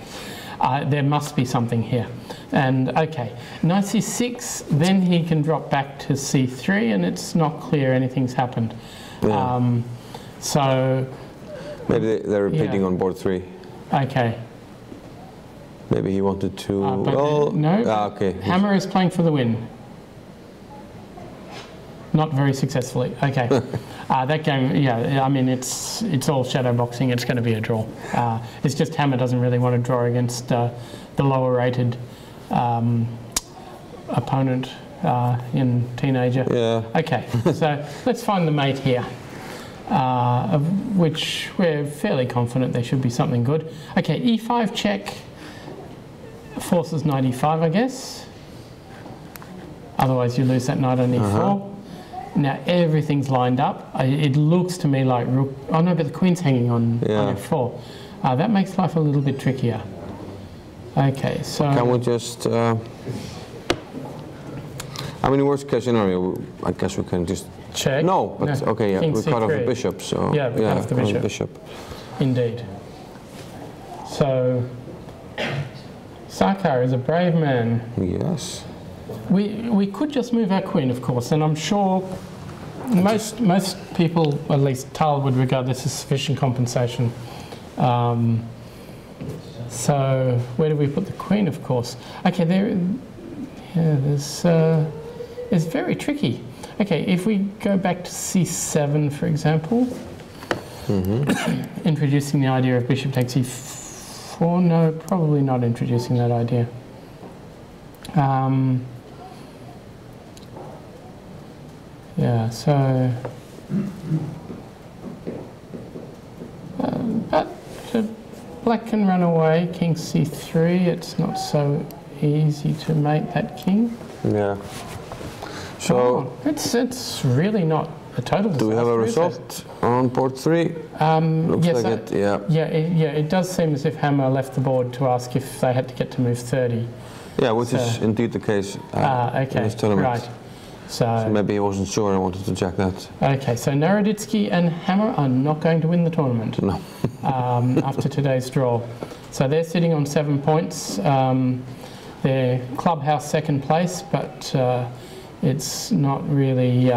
Speaker 3: there must be something here. And okay, knight c6, then he can drop back to c3, and it's not clear anything's happened.
Speaker 2: Yeah.
Speaker 3: So
Speaker 2: maybe they're repeating on board 3.
Speaker 3: Okay.
Speaker 2: Maybe he wanted to.
Speaker 3: Okay. Hammer is playing for the win. Not very successfully. Okay. That game, I mean, it's all shadow boxing. It's going to be a draw. It's just Hammer doesn't really want to draw against the lower rated opponent in teenager.
Speaker 2: Yeah.
Speaker 3: Okay. So let's find the mate here. Of which we're fairly confident there should be something good. Okay, e5 check forces knight e5, I guess. Otherwise you lose that knight on e4. Now everything's lined up. It looks to me like rook... Oh no, but the queen's hanging on f4. That makes life a little bit trickier. Okay, so...
Speaker 2: Can we just... I mean, worst case scenario, I guess we can just...
Speaker 3: Check?
Speaker 2: No, but okay,
Speaker 3: King
Speaker 2: we
Speaker 3: C3.
Speaker 2: cut off the bishop, so...
Speaker 3: Yeah, we cut off the bishop. Indeed. So... Sarkar is a brave man.
Speaker 2: Yes.
Speaker 3: We could just move our queen, of course, and I'm sure Most people, at least Tal, would regard this as sufficient compensation. So where do we put the queen? Of course. Okay, it's very tricky. Okay, if we go back to c7, for example, introducing the idea of bishop takes e4. No, probably not introducing that idea. Yeah, so, but black can run away, king c3, it's not so easy to mate that king.
Speaker 2: Yeah. So,
Speaker 3: it's really not a total disaster.
Speaker 2: do we have a result on board 3? Looks
Speaker 3: yes,
Speaker 2: like it, yeah.
Speaker 3: It does seem as if Hammer left the board to ask if they had to get to move 30.
Speaker 2: Yeah, which is indeed the case in this tournament.
Speaker 3: Right. So
Speaker 2: maybe he wasn't sure, I wanted to check that.
Speaker 3: Okay, so Naroditsky and Hammer are not going to win the tournament.
Speaker 2: No.
Speaker 3: After today's draw. So they're sitting on 7 points. They're clubhouse second place, but it's not really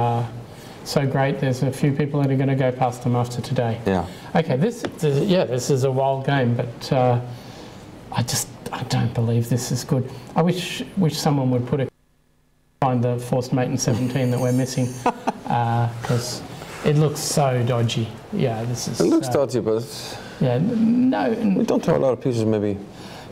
Speaker 3: so great. There's a few people that are going to go past them after today.
Speaker 2: Yeah.
Speaker 3: Okay, this is a wild game, but I don't believe this is good. I wish someone would find the forced mate in 17 that we're missing, because it looks so dodgy. Yeah, this is.
Speaker 2: It looks dodgy, but
Speaker 3: yeah, no.
Speaker 2: We don't have a lot of pieces, maybe.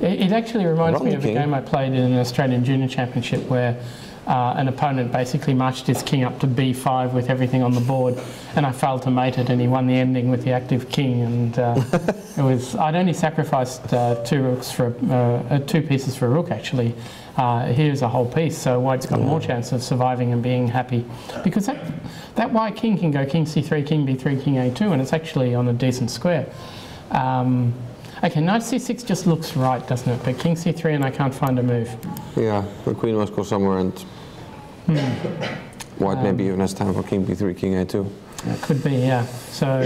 Speaker 3: It actually reminds me of a game I played in an Australian Junior Championship where an opponent basically marched his king up to b5 with everything on the board, and I failed to mate it, and he won the ending with the active king. And it was I'd only sacrificed two pieces for a rook actually. Here's a whole piece, so white's got more chance of surviving and being happy, because that white king can go king c3, king b3, king a2, and it's actually on a decent square. Okay, knight c6 just looks right, doesn't it? But king c3 and I can't find a move.
Speaker 2: Yeah, the queen must go somewhere, and white maybe even has time for king b3, king a2.
Speaker 3: It could be, yeah. So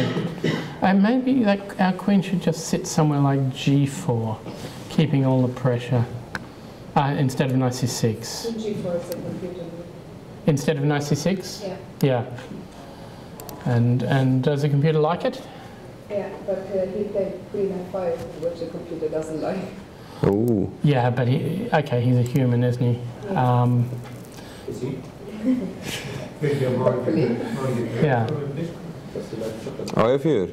Speaker 3: maybe our queen should just sit somewhere like g4, keeping all the pressure. Instead of knight c6.
Speaker 4: G4 is a computer.
Speaker 3: Instead of knight c6?
Speaker 4: Yeah.
Speaker 3: Yeah. And does the computer like it?
Speaker 4: Yeah, but he played queen f5, which the computer doesn't like.
Speaker 2: Oh.
Speaker 3: Yeah, but he's a human, isn't he?
Speaker 5: Is he?
Speaker 3: Yeah.
Speaker 2: A4.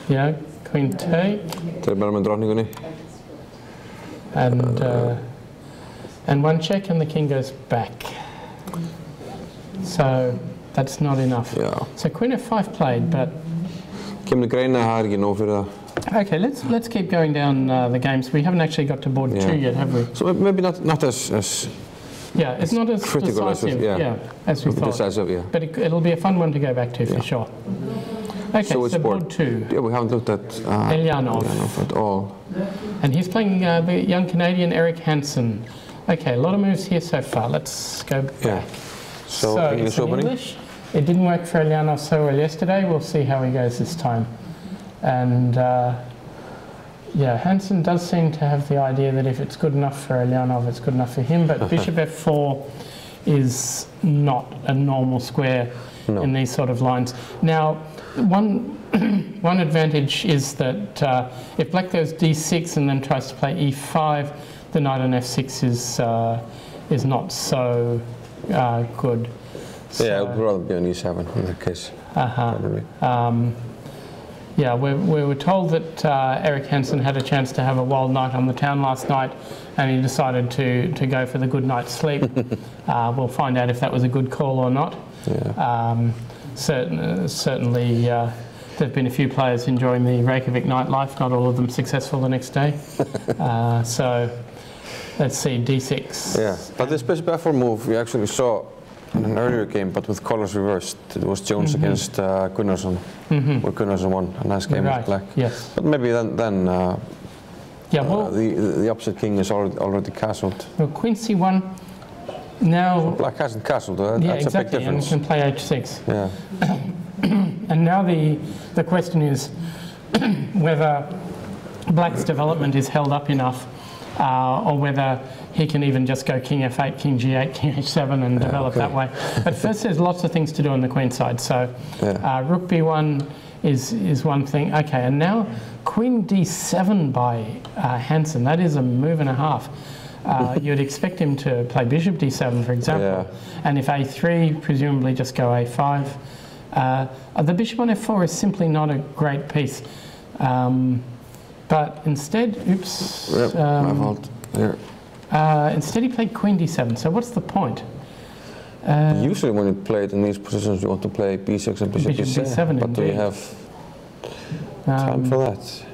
Speaker 3: Yeah, queen take.
Speaker 2: Þeir bara með drottningunni.
Speaker 3: And one check and the king goes back. So that's not enough.
Speaker 2: Yeah.
Speaker 3: So queen f5 played, but
Speaker 2: Kemur greina það ekki nóg fyrir það.
Speaker 3: okay, let's keep going down the games. We haven't actually got to board 2 yet, have we?
Speaker 2: So maybe not as
Speaker 3: Yeah, it's not as
Speaker 2: critical
Speaker 3: decisive, as we thought.
Speaker 2: decisive, yeah.
Speaker 3: But it'll be a fun one to go back to for sure. Okay, so board 2.
Speaker 2: Yeah, we haven't looked at
Speaker 3: Elyanov
Speaker 2: at all.
Speaker 3: And he's playing the young Canadian Johannesson. Okay, a lot of moves here so far. Let's go back.
Speaker 2: Yeah. So English
Speaker 3: it's in
Speaker 2: opening?
Speaker 3: English. It didn't work for Elyanov so well yesterday. We'll see how he goes this time. And Johannesson does seem to have the idea that if it's good enough for Elyanov, it's good enough for him. But bishop f4 is not a normal square in these sort of lines. Now, one advantage is that if black goes d6 and then tries to play e5, the knight on f6 is not so good. So,
Speaker 2: yeah, I would rather be on e7 in that case. Probably.
Speaker 3: Yeah, we were told that Erik Hansen had a chance to have a wild night on the town last night, and he decided to go for the good night's sleep. We'll find out if that was a good call or not. Yeah. Certainly, there have been a few players enjoying the Reykjavik nightlife, not all of them successful the next day. So, let's see, d6.
Speaker 2: Yeah, but this bishop f4 move we actually saw in an earlier game, but with colours reversed. It was Jones against Gunnarsson, where Gunnarsson won a nice game with black.
Speaker 3: Yes.
Speaker 2: But maybe then the opposite king is already castled.
Speaker 3: Well, queen c1. Now,
Speaker 2: black hasn't castled, that's
Speaker 3: exactly,
Speaker 2: a big difference.
Speaker 3: And can play h6.
Speaker 2: Yeah.
Speaker 3: And now the question is whether black's development is held up enough or whether he can even just go king f8, king g8, king h7 and develop that way. But first there's lots of things to do on the queen side. So rook b1 is one thing. Okay, and now queen d7 by Johannesson. That is a move and a half. You'd expect him to play bishop d7, for example. And if a3, presumably just go a5. The bishop on f4 is simply not a great piece. But instead, oops.
Speaker 2: My fault. Here.
Speaker 3: Instead he played queen d7. So what's the point?
Speaker 2: Usually when you play it in these positions, you want to play b6 and bishop
Speaker 3: b7.
Speaker 2: But do you have time for that?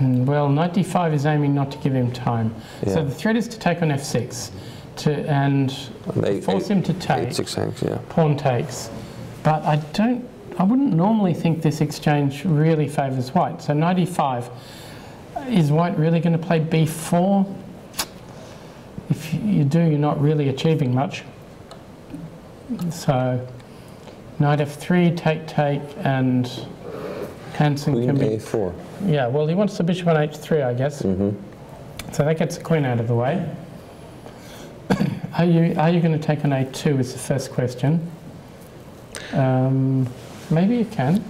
Speaker 3: Well, knight d5 is aiming not to give him time. So the threat is to take on f6 and force him to take.
Speaker 2: H6 hangs,
Speaker 3: pawn takes. But I wouldn't normally think this exchange really favours white. So knight e5, is white really going to play b4? If you do, you're not really achieving much. So knight f3, take, and Johannesson
Speaker 2: queen
Speaker 3: can be
Speaker 2: a4.
Speaker 3: Yeah, well, he wants the bishop on h3, I guess. So that gets the queen out of the way. Are you going to take on a2 is the first question. Maybe you can.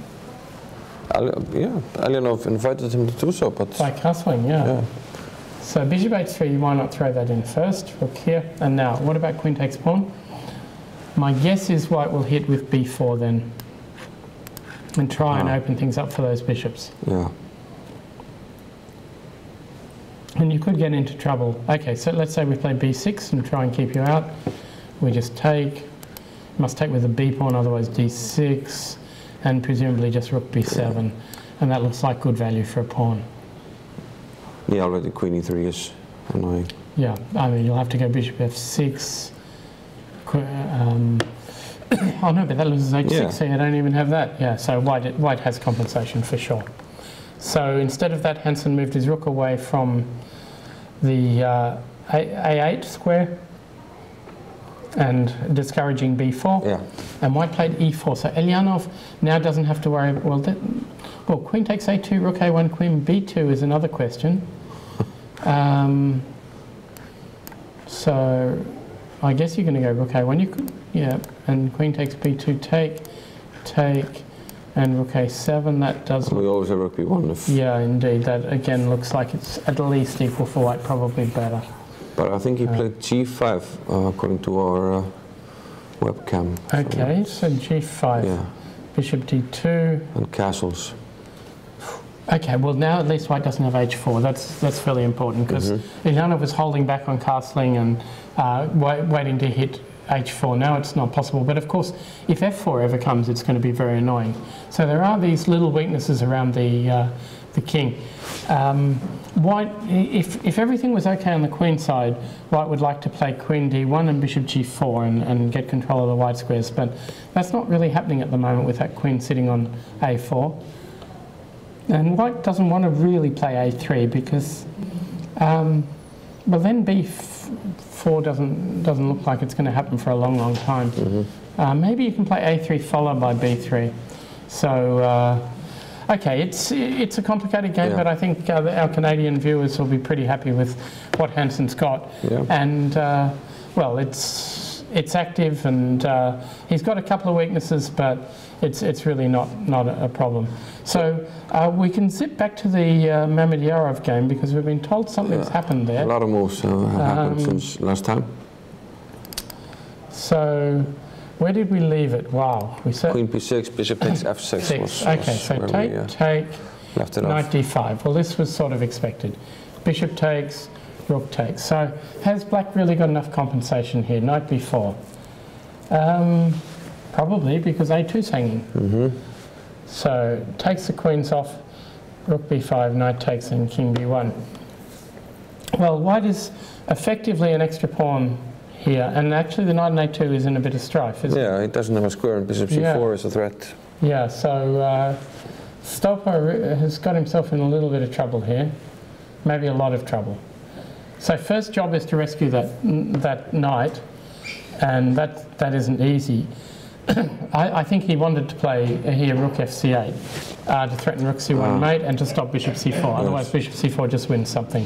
Speaker 3: Alianov invited him to do so, but... By castling, yeah. So bishop h3, why not throw that in first? Rook here. And now, what about queen takes pawn? My guess is white will hit with b4 then. And try and open things up for those bishops. And you could get into trouble. Okay, so let's say we play b6 and try and keep you out. We just take. Must take with a b pawn, otherwise d6, and presumably just rook b7. And that looks like good value for a pawn.
Speaker 2: Yeah, already queen e3 is annoying. Yeah,
Speaker 3: I mean, you'll have to go bishop f6. Oh no, but that loses h6, so you don't even have that. Yeah, so white has compensation for sure. So instead of that, Johannesson moved his rook away from the a8 square and discouraging b4. And white played e4. So Elianov now doesn't have to worry. Well, queen takes a2, rook a1, queen b2 is another question. So I guess you're going to go rook a1. You could, and queen takes b2, take, and rook a7. That does.
Speaker 2: We always have rook b1.
Speaker 3: Yeah, indeed. That again looks like it's at least equal for white, probably better.
Speaker 2: But I think he played g5 according to our webcam.
Speaker 3: Okay, so g5. Bishop d2.
Speaker 2: And castles.
Speaker 3: Okay, well now at least white doesn't have h4. That's fairly important because Elianov was holding back on castling and waiting to hit h4. Now it's not possible. But of course, if f4 ever comes, it's going to be very annoying. So there are these little weaknesses around the king. White, if everything was okay on the queen side, white would like to play queen d1 and bishop g4 and get control of the white squares. But that's not really happening at the moment with that queen sitting on a4. And white doesn't want to really play a3 because, well then b4 doesn't look like it's going to happen for a long time. Maybe you can play a3 followed by b3. So, okay, it's a complicated game, but I think our Canadian viewers will be pretty happy with what Johansson's got. And well, it's active, and he's got a couple of weaknesses, but it's really not a problem. So we can zip back to the Mamedyarov game because we've been told something's happened there.
Speaker 2: A lot of moves have happened since last time.
Speaker 3: So where did we leave it? Wow, we said
Speaker 2: queen p6, bishop takes f6.
Speaker 3: Okay, so take, knight d5. Well, this was sort of expected. Bishop takes, rook takes. So has black really got enough compensation here? Knight b4. Probably because a2's hanging. So takes the queens off, rook b5, knight takes, and king b1. Well, white is effectively an extra pawn here, and actually the knight on a2 is in a bit of strife, isn't it?
Speaker 2: Yeah, it doesn't have a square, and bishop c4 is a threat.
Speaker 3: Yeah, so Stolpa has got himself in a little bit of trouble here, maybe a lot of trouble. So first job is to rescue that knight, and that isn't easy. I think he wanted to play here rook fc8 to threaten rook c1 mate and to stop bishop c4. Otherwise, bishop c4 just wins something.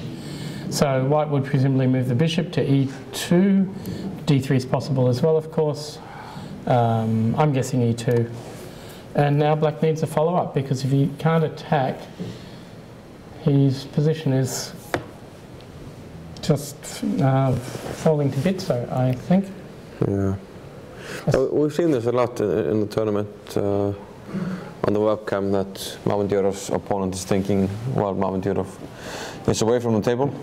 Speaker 3: So white would presumably move the bishop to e2. d3 is possible as well, of course. I'm guessing e2. And now black needs a follow-up, because if he can't attack, his position is just falling to bits, I think.
Speaker 2: Yeah. We've seen this a lot in the tournament on the webcam, that Mamedourov's opponent is thinking while Mamedourov is away from the table.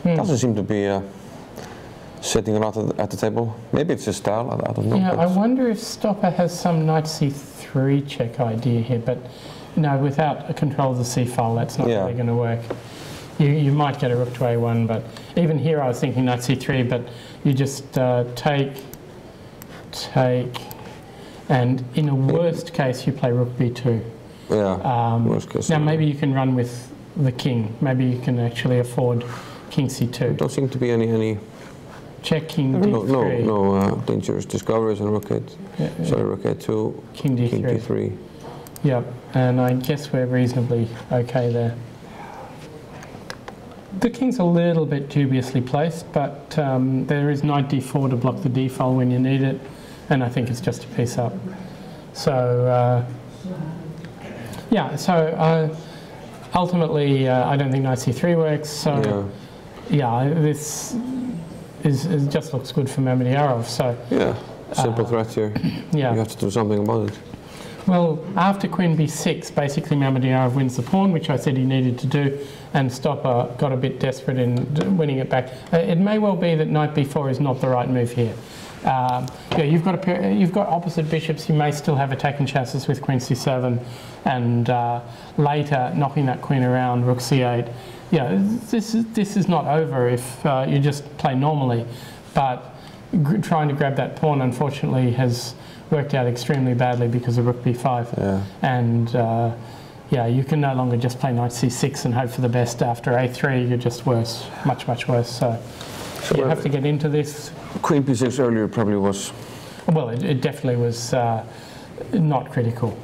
Speaker 2: Doesn't seem to be sitting a lot at the table. Maybe it's his style, I don't know.
Speaker 3: Yeah, I wonder if Stopper has some knight c3 check idea here, but no, without a control of the c file, that's not really going to work. You might get a rook to a1, but even here I was thinking knight c3, but you just take, and in a worst case you play rook b2.
Speaker 2: Yeah, worst case.
Speaker 3: Now maybe you can run with the king. Maybe you can actually afford king c2.
Speaker 2: There don't seem to be any
Speaker 3: check king d3.
Speaker 2: No dangerous discoveries on rook a2. Sorry, rook a2,
Speaker 3: king d3.
Speaker 2: King d3.
Speaker 3: Yep, and I guess we're reasonably okay there. The king's a little bit dubiously placed, but there is knight d4 to block the d file when you need it, and I think it's just a piece up. So, yeah, so ultimately I don't think knight c3 works, so yeah, this is just looks good for Mamedourov's. So
Speaker 2: yeah, simple threat here.
Speaker 3: Yeah,
Speaker 2: you have to do something about it.
Speaker 3: Well, after queen b6, basically Mamedourov's wins the pawn, which I said he needed to do, and Stopper got a bit desperate in winning it back. It may well be that knight b4 is not the right move here. Yeah, you've got opposite bishops. You may still have attacking chances with queen c7, and later knocking that queen around, rook c8. Yeah, this is not over if you just play normally, but trying to grab that pawn, unfortunately, has worked out extremely badly because of rook b5. Yeah. And yeah, you can no longer just play knight c6 and hope for the best. After a3, you're just worse, much worse. So you have to get into this.
Speaker 2: Queen b6 earlier probably was.
Speaker 3: Well, it definitely was not critical.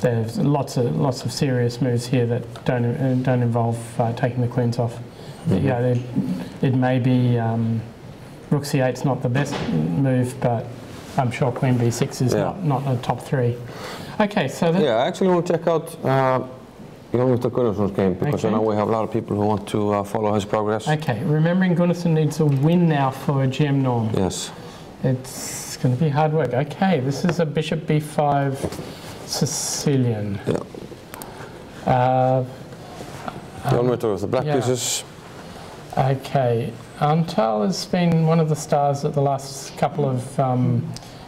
Speaker 3: There's lots of serious moves here that don't involve taking the queens off. Mm-hmm. Yeah, it may be rook c8's not the best move, but I'm sure queen b6 is not a top three. Okay, so
Speaker 2: yeah, I actually want to check out Johannesson game, because I know we have a lot of people who want to follow his progress.
Speaker 3: Okay, remembering Gunnarsson needs a win now for a GM norm.
Speaker 2: Yes.
Speaker 3: It's going to be hard work. Okay, this is a bishop b5 Sicilian.
Speaker 2: Yeah. One meter with the black pieces.
Speaker 3: Okay, Antal has been one of the stars at the last couple of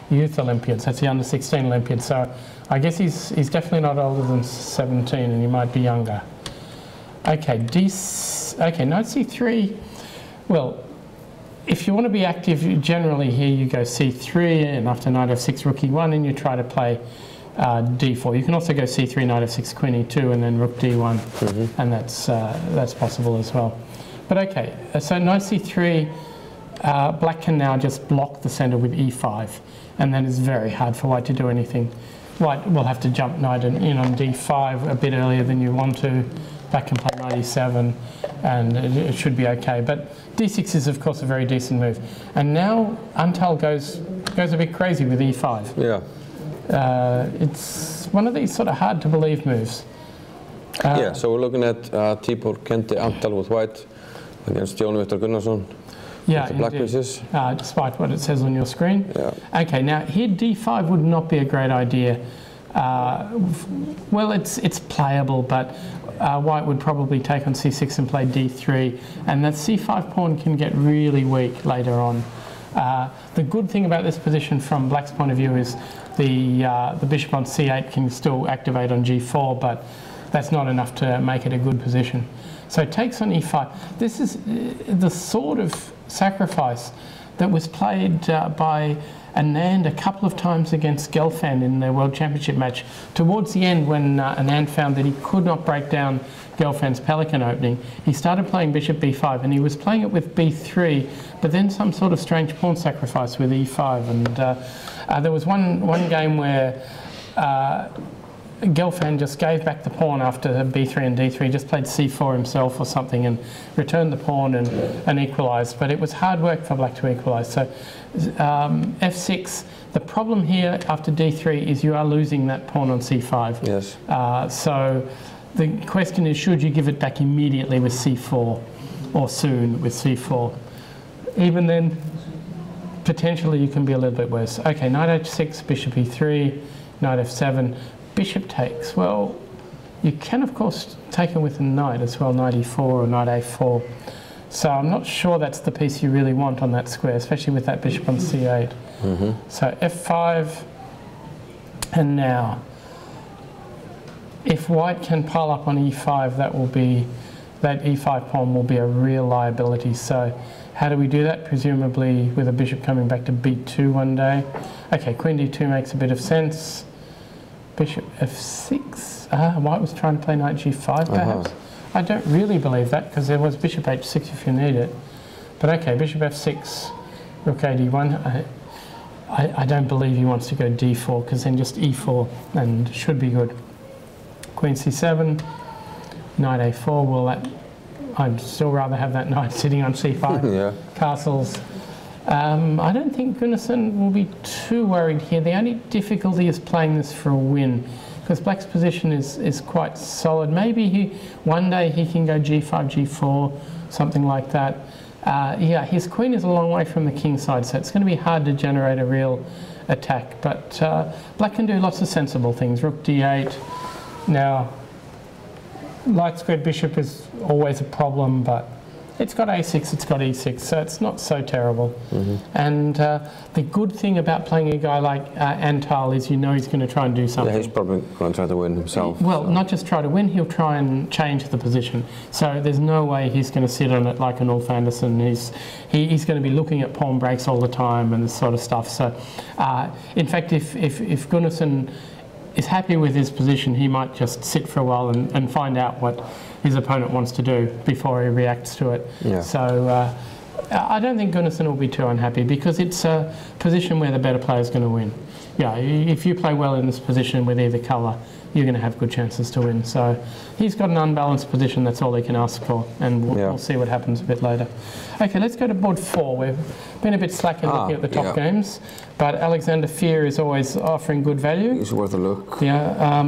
Speaker 3: youth Olympiads. That's the under 16 Olympiads. So I guess he's definitely not older than 17, and he might be younger. Okay, knight c3. Well, if you want to be active, generally here you go c3, and after knight f6, rook e1, and you try to play d4. You can also go c3, knight f6, queen e2, and then rook d1, and that's possible as well. But okay, so knight c3, black can now just block the centre with e5, and then it's very hard for white to do anything. White will have to jump knight in on d5 a bit earlier than you want to. Black can play knight e7, and it should be okay. But d6 is, of course, a very decent move. And now Antal goes a bit crazy with e5.
Speaker 2: Yeah.
Speaker 3: It's one of these sort of hard-to-believe moves.
Speaker 2: Yeah, so we're looking at Tibor Kente Antal with white against Jón Viktor Gunnarsson.
Speaker 3: Yeah,
Speaker 2: the black pieces.
Speaker 3: Despite what it says on your screen.
Speaker 2: Yeah.
Speaker 3: Okay, now here d5 would not be a great idea. Well, it's playable, but white would probably take on c6 and play d3, and that c5 pawn can get really weak later on. The good thing about this position from black's point of view is the bishop on c8 can still activate on g4, but that's not enough to make it a good position. So it takes on e5. This is the sort of sacrifice that was played by Anand a couple of times against Gelfand in their World Championship match. Towards the end, when Anand found that he could not break down Gelfand's Pelican opening, he started playing bishop b5, and he was playing it with b3, but then some sort of strange pawn sacrifice with e5. And there was one game where Gelfand just gave back the pawn after b3 and d3, just played c4 himself or something and returned the pawn and equalised. But it was hard work for black to equalise. So f6, the problem here after d3 is you are losing that pawn on c5.
Speaker 2: Yes.
Speaker 3: So the question is, should you give it back immediately with c4 or soon with c4? Even then, potentially you can be a little bit worse. Okay, knight h6, bishop e3, knight f7, bishop takes. Well, you can of course take it with a knight as well, knight e4 or knight a4. So I'm not sure that's the piece you really want on that square, especially with that bishop on c8. So f5, and now, if white can pile up on e5, that e5 pawn will be a real liability. So how do we do that? Presumably with a bishop coming back to b2 one day. Okay, queen d2 makes a bit of sense. Bishop f6. White was trying to play knight g5 perhaps. I don't really believe that because there was bishop h6 if you need it. But okay, bishop f6, rook ad1. I don't believe he wants to go d4 because then just e4 and should be good. Queen c7, knight a4. Well, I'd still rather have that knight sitting on c5.
Speaker 2: Yeah.
Speaker 3: Castles. I don't think Gunnarsson will be too worried here. The only difficulty is playing this for a win, because black's position is quite solid. Maybe one day he can go g5, g4, something like that. Yeah, his queen is a long way from the king side, so it's going to be hard to generate a real attack. But black can do lots of sensible things. Rook d8. Now, light squared bishop is always a problem, but it's got a6, it's got e6, so it's not so terrible. And the good thing about playing a guy like Antal is you know he's going to try and do something.
Speaker 2: Yeah, he's probably going to try to win himself.
Speaker 3: Well, not just try to win, he'll try and change the position. So there's no way he's going to sit on it like an Ulf Andersson. He's going to be looking at pawn breaks all the time and this sort of stuff. So, in fact, if Gunnarsson is happy with his position, he might just sit for a while and find out what his opponent wants to do before he reacts to it.
Speaker 2: Yeah.
Speaker 3: So I don't think Gunnarsson will be too unhappy because it's a position where the better player is going to win. Yeah, if you play well in this position with either colour, you're going to have good chances to win. So he's got an unbalanced position, that's all he can ask for, and we'll see what happens a bit later. Okay, let's go to board 4. We've been a bit slack in looking at the top games, but Alexander Fier is always offering good value.
Speaker 2: It's worth a look.
Speaker 3: Yeah,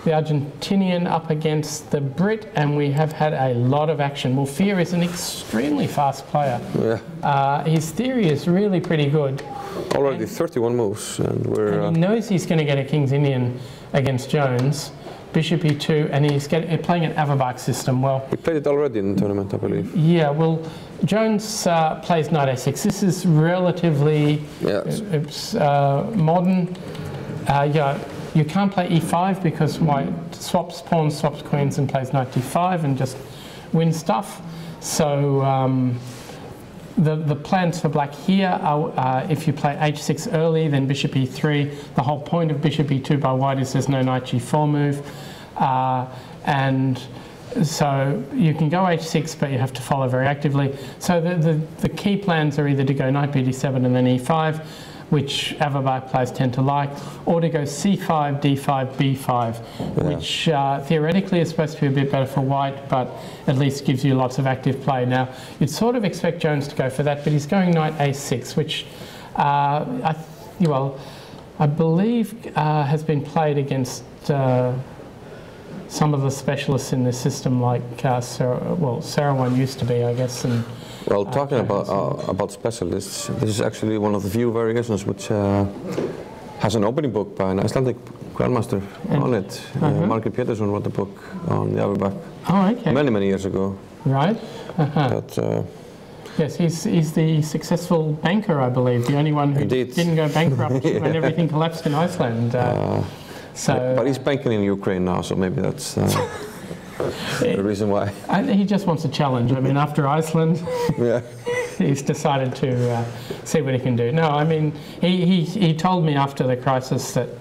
Speaker 3: the Argentinian up against the Brit, and we have had a lot of action. Well, Fier is an extremely fast player.
Speaker 2: Yeah.
Speaker 3: His theory is really pretty good.
Speaker 2: Already 31 moves, and we're...
Speaker 3: And he knows he's going to get a King's Indian against Jones, bishop e2, and he's playing an Averbach system. Well,
Speaker 2: we played it already in the tournament, I believe.
Speaker 3: Yeah, well, Jones plays knight a6. This is relatively modern. Yeah, you can't play e5 because white swaps pawns, swaps queens, and plays knight d5 and just wins stuff. So the plans for black here are if you play h6 early, then bishop e3. The whole point of bishop e2 by white is there's no knight g4 move. And so you can go h6, but you have to follow very actively. So the key plans are either to go knight bd7 and then e5, which Averbach players tend to like, or to go c5, d5, b5, which theoretically is supposed to be a bit better for white, but at least gives you lots of active play. Now, you'd sort of expect Jones to go for that, but he's going knight a6, which I believe has been played against some of the specialists in this system, like Sarawon used to be, I guess. And
Speaker 2: well, talking about specialists, this is actually one of the few variations which has an opening book by an Icelandic Grandmaster on it. Margaret Peterson wrote a book on the Averbach many years ago.
Speaker 3: Right.
Speaker 2: But,
Speaker 3: yes, he's the successful banker, I believe, the only one who didn't go bankrupt when everything collapsed in Iceland.
Speaker 2: But he's banking in Ukraine now, so maybe that's the reason why.
Speaker 3: He just wants a challenge. I mean, after Iceland, he's decided to see what he can do. No, I mean, he told me after the crisis that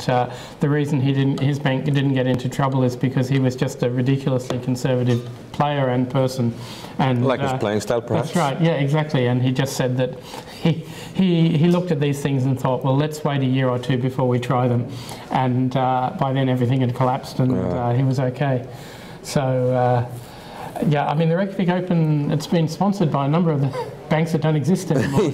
Speaker 3: the reason his bank didn't get into trouble is because he was just a ridiculously conservative player and person. And
Speaker 2: like his playing style, perhaps.
Speaker 3: That's right. Yeah, exactly. And he just said that he looked at these things and thought, well, let's wait a year or two before we try them. And by then everything had collapsed, and he was okay. So. Yeah, I mean, the Reykjavik Open, it's been sponsored by a number of the banks that don't exist anymore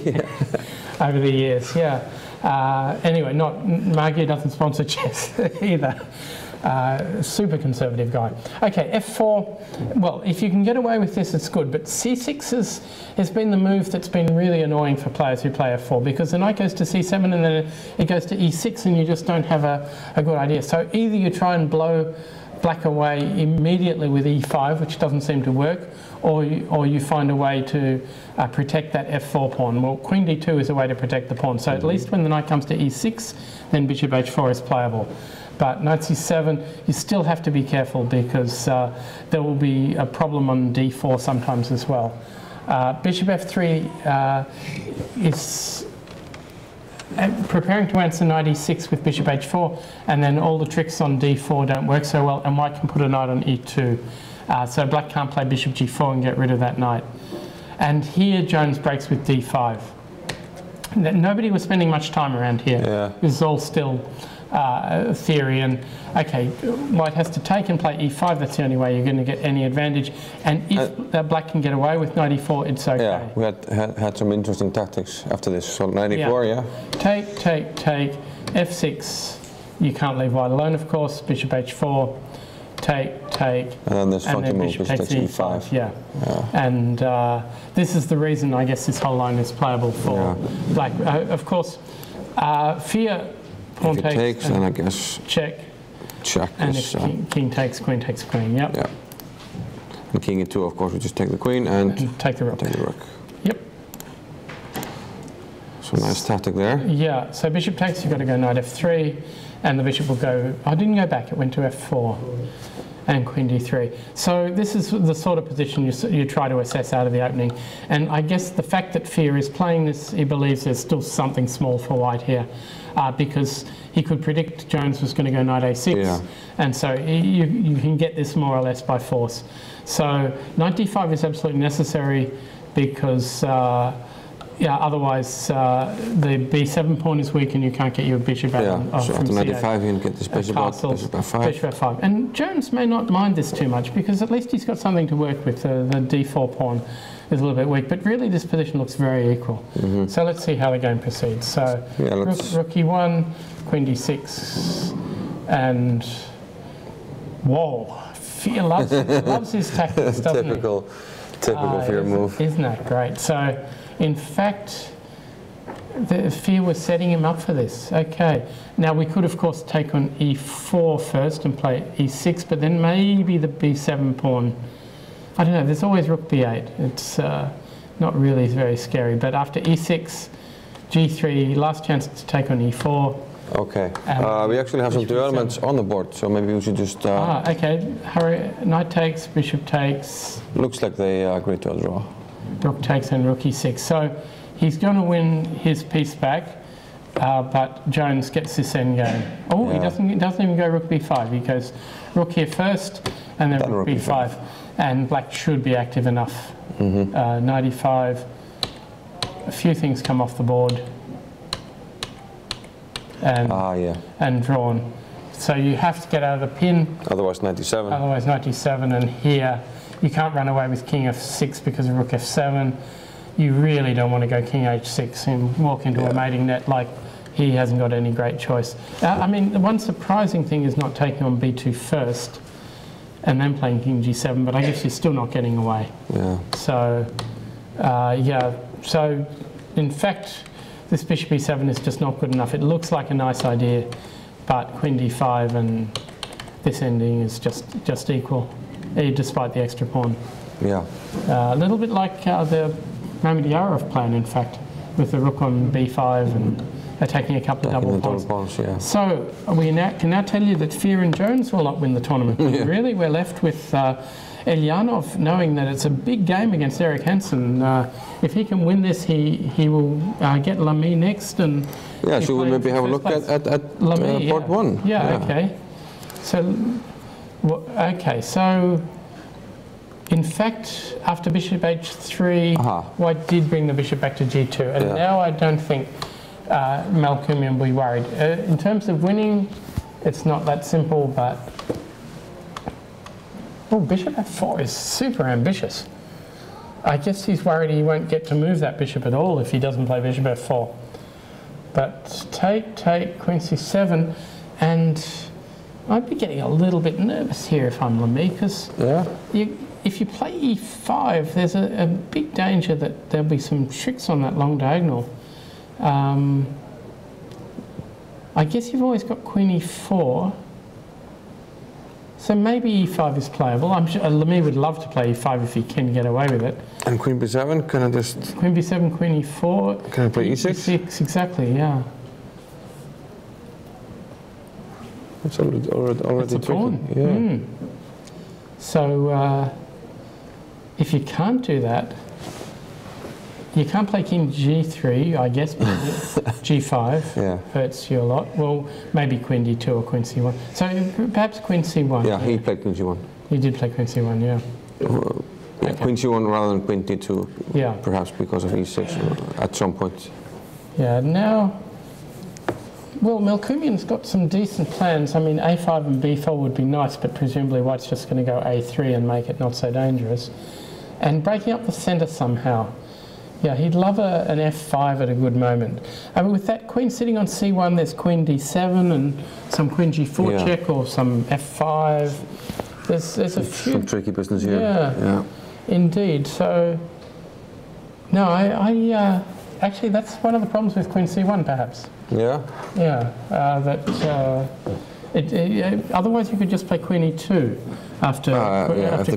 Speaker 3: over the years, anyway, Margie doesn't sponsor chess either. Super conservative guy. Okay, F4, well, if you can get away with this, it's good, but C6 has been the move that's been really annoying for players who play F4, because the knight goes to C7 and then it goes to E6 and you just don't have a good idea. So either you try and blow Black away immediately with E5, which doesn't seem to work, or you find a way to protect that F4 pawn. Well, Queen D2 is a way to protect the pawn, so at least when the knight comes to E6, then Bishop H4 is playable. But Knight C7, you still have to be careful, because there will be a problem on D4 sometimes as well. Bishop F3 is preparing to answer knight e6 with bishop h4, and then all the tricks on d4 don't work so well, and white can put a knight on e2. So black can't play bishop g4 and get rid of that knight. And here Jones breaks with d5. Nobody was spending much time around here.
Speaker 2: Yeah.
Speaker 3: This is all still theory, and okay, white has to take and play e5. That's the only way you're going to get any advantage. And if black can get away with knight e4, it's okay.
Speaker 2: Yeah, we had some interesting tactics after this. So knight e4, yeah.
Speaker 3: Take, f6. You can't leave white alone, of course. Bishop h4. Take.
Speaker 2: And then there's funky move,
Speaker 3: bishop takes
Speaker 2: e5.
Speaker 3: Yeah. And this is the reason, I guess, this whole line is playable for black. Of course, fear. Pawn
Speaker 2: if it takes, then I guess
Speaker 3: check.
Speaker 2: And
Speaker 3: if king takes, queen takes queen. Yep.
Speaker 2: Yeah. And king e2, of course, we just take the queen and
Speaker 3: take the rook. Yep.
Speaker 2: So nice tactic there.
Speaker 3: Yeah. So bishop takes. You've got to go knight f3, and the bishop will go. I didn't go back. It went to f4, and queen d3. So this is the sort of position you try to assess out of the opening. And I guess the fact that Fear is playing this, he believes there's still something small for white here. Because he could predict Jones was going to go knight a6, and so you can get this more or less by force. So knight d5 is absolutely necessary, because otherwise the b7 pawn is weak and you can't get your bishop out
Speaker 2: so
Speaker 3: from
Speaker 2: after knight
Speaker 3: c8.
Speaker 2: d5 you can get this bishop out, bishop f5.
Speaker 3: Bishop f5. And Jones may not mind this too much, because at least he's got something to work with. The d4 pawn is a little bit weak, but really this position looks very equal. So let's see how the game proceeds. So rook e1, queen d6, and whoa, Fear loves his tactics, doesn't he?
Speaker 2: Typical Fear move.
Speaker 3: Isn't that great? So in fact, the Fear was setting him up for this. Okay, now we could of course take on e4 first and play e6, but then maybe the b7 pawn. I don't know, there's always rook b8. It's not really very scary. But after e6, g3, last chance to take on e4.
Speaker 2: Okay. We actually have some developments on the board, so maybe we should just...
Speaker 3: okay. Hurry. Knight takes, bishop takes.
Speaker 2: Looks like they agreed to a draw.
Speaker 3: Rook takes and rook e6. So he's going to win his piece back, but Jones gets this endgame. Oh, he doesn't even go rook b5. He goes rook here first, and then rook b5. And black should be active enough. Knight e5, a few things come off the board, and drawn. So you have to get out of the pin.
Speaker 2: Otherwise knight e7.
Speaker 3: Otherwise knight e7, and here you can't run away with king f6 because of rook f7. You really don't want to go king h6 and walk into a mating net. Like, he hasn't got any great choice. I mean, the one surprising thing is not taking on b2 first and then playing king g7, but I guess you're still not getting away. So, so in fact, this bishop e7 is just not good enough. It looks like a nice idea, but queen d5 and this ending is just equal, despite the extra pawn. A little bit like the Mamedov plan, in fact, with the rook on b5 and attacking a couple of double pawns.
Speaker 2: Yeah.
Speaker 3: So we can now tell you that Fear and Jones will not win the tournament.
Speaker 2: Yeah.
Speaker 3: Really, we're left with Elyanov knowing that it's a big game against Erik Hansen. If he can win this, he will get Lamy next. And
Speaker 2: yeah, so we'll maybe have a look at
Speaker 3: Lamy,
Speaker 2: board one.
Speaker 3: Yeah, okay. So, in fact, after bishop h3, White did bring the bishop back to g2, and now I don't think Melkumian will be worried. In terms of winning, it's not that simple, but bishop f4 is super ambitious. I guess he's worried he won't get to move that bishop at all if he doesn't play bishop f4. But take, queen c7, and I'd be getting a little bit nervous here if I'm Lamy, because if you play e5, there's a big danger that there'll be some tricks on that long diagonal. I guess you've always got queen e4. So maybe e5 is playable. I'm sure Lamy would love to play e5 if he can get away with it.
Speaker 2: And queen b7, can I just...
Speaker 3: Queen b7, queen e4.
Speaker 2: Can I play e6?
Speaker 3: e6, exactly, yeah.
Speaker 2: It's already
Speaker 3: It's a
Speaker 2: tricky.
Speaker 3: pawn.
Speaker 2: Yeah.
Speaker 3: So if you can't do that, you can't play king g3, I guess, because g5 hurts you a lot. Well, maybe queen d2 or queen c1. So perhaps queen c1.
Speaker 2: Yeah, he played queen c1.
Speaker 3: He did play queen c1, yeah.
Speaker 2: Queen c1 rather than queen d2.
Speaker 3: Yeah.
Speaker 2: Perhaps because of e6 at some point.
Speaker 3: Yeah, now... Well, Melkumian's got some decent plans. I mean, a5 and b4 would be nice, but presumably White's just going to go a3 and make it not so dangerous. And breaking up the centre somehow. Yeah, he'd love an f5 at a good moment. I mean, with that queen sitting on c1, there's queen d7 and some queen g4 check or some f5. There's a few...
Speaker 2: Some tricky business here.
Speaker 3: Yeah, indeed. So, no, I actually, that's one of the problems with queen c1, perhaps.
Speaker 2: Yeah?
Speaker 3: Yeah, otherwise you could just play queen e2 after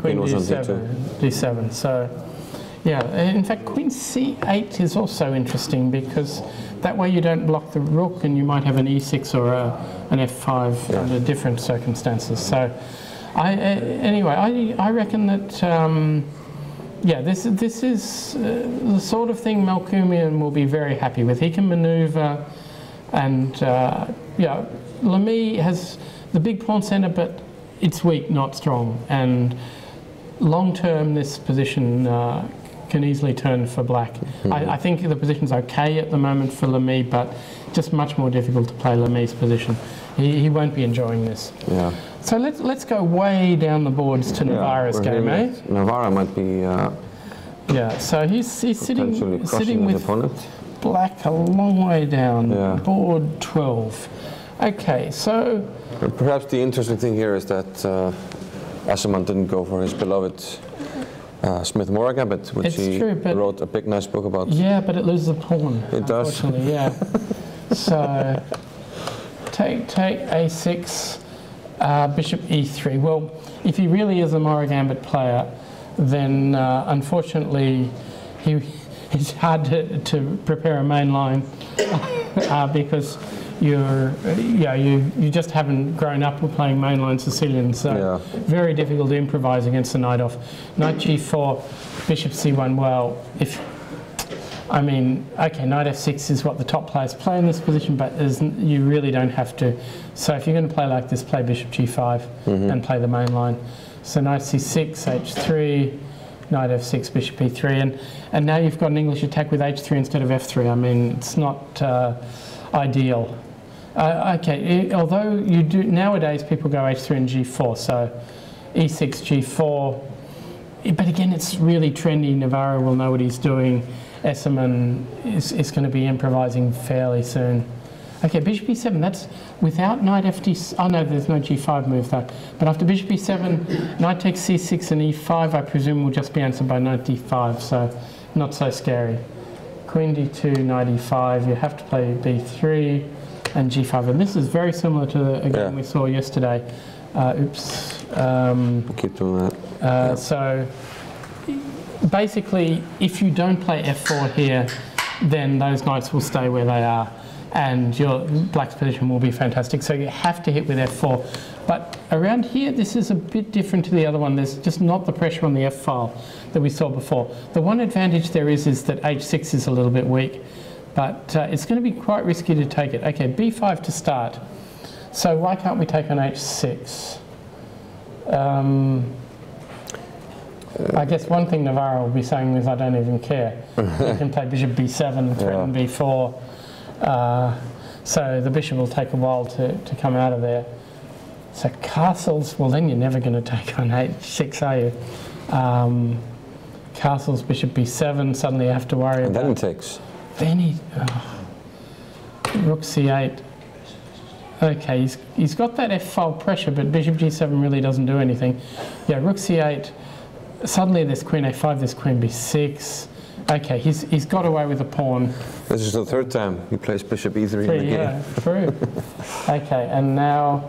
Speaker 3: queen d7. So, yeah, in fact, queen c8 is also interesting because that way you don't block the rook and you might have an e6 or an f5 under different circumstances. So, anyway, I reckon that... this is the sort of thing Melkumian will be very happy with. He can manoeuvre, and Lamy has the big pawn centre, but it's weak, not strong. And long term, this position can easily turn for black. I think the position's okay at the moment for Lamy, but just much more difficult to play Lamy's position. He won't be enjoying this. Yeah. So let's go way down the boards to Navarra's game, eh?
Speaker 2: Navarra might be.
Speaker 3: So he's sitting with
Speaker 2: opponent.
Speaker 3: Black a long way down, board 12. Okay, so...
Speaker 2: Perhaps the interesting thing here is that Asserman didn't go for his beloved Smith-Morra Gambit, which wrote a big nice book about. Yeah,
Speaker 3: but it loses a pawn.
Speaker 2: It does.
Speaker 3: Yeah. So, take a6, bishop e3. Well, if he really is a Morra Gambit player, then unfortunately it's hard to prepare a main line because you just haven't grown up with playing mainline Sicilian, so very difficult to improvise against the knight off. Knight g4, bishop c1. Well, knight f6 is what the top players play in this position, but you really don't have to. So if you're going to play like this, play bishop g5 and play the main line. So knight c6, h3, knight f6, bishop e3, and now you've got an English attack with h3 instead of f3. I mean, it's not ideal. Although you do nowadays, people go h3 and g4, so e6, g4. But again, it's really trendy. Navarro will know what he's doing. Esserman is going to be improvising fairly soon. Okay, bishop e7, that's without knight fd... Oh no, there's no g5 move though. But after bishop e7, knight takes c6 and e5, I presume will just be answered by knight d5, so not so scary. Queen d2, knight e5, you have to play b3 and g5. And this is very similar to the game we saw yesterday.
Speaker 2: Keep doing that.
Speaker 3: So basically, if you don't play f4 here, then those knights will stay where they are. and your black's position will be fantastic. So you have to hit with f4. But around here, this is a bit different to the other one. There's just not the pressure on the f file that we saw before. The one advantage there is that h6 is a little bit weak, but it's going to be quite risky to take it. Okay, b5 to start. So why can't we take on h6? I guess one thing Navarro will be saying is, I don't even care. You can play bishop b7 and threaten b4. So the bishop will take a while to come out of there. So castles, well then you're never going to take on h6, are you? Castles, bishop b7, suddenly you have to worry
Speaker 2: And
Speaker 3: about...
Speaker 2: then he takes.
Speaker 3: Then he... rook c8. Okay, he's got that f-file pressure, but bishop g7 really doesn't do anything. Yeah, rook c8. Suddenly there's queen a5, there's queen b6. Okay, he's got away with the pawn.
Speaker 2: This is the third time he plays bishop e3 in the game.
Speaker 3: Yeah, true. Okay, and now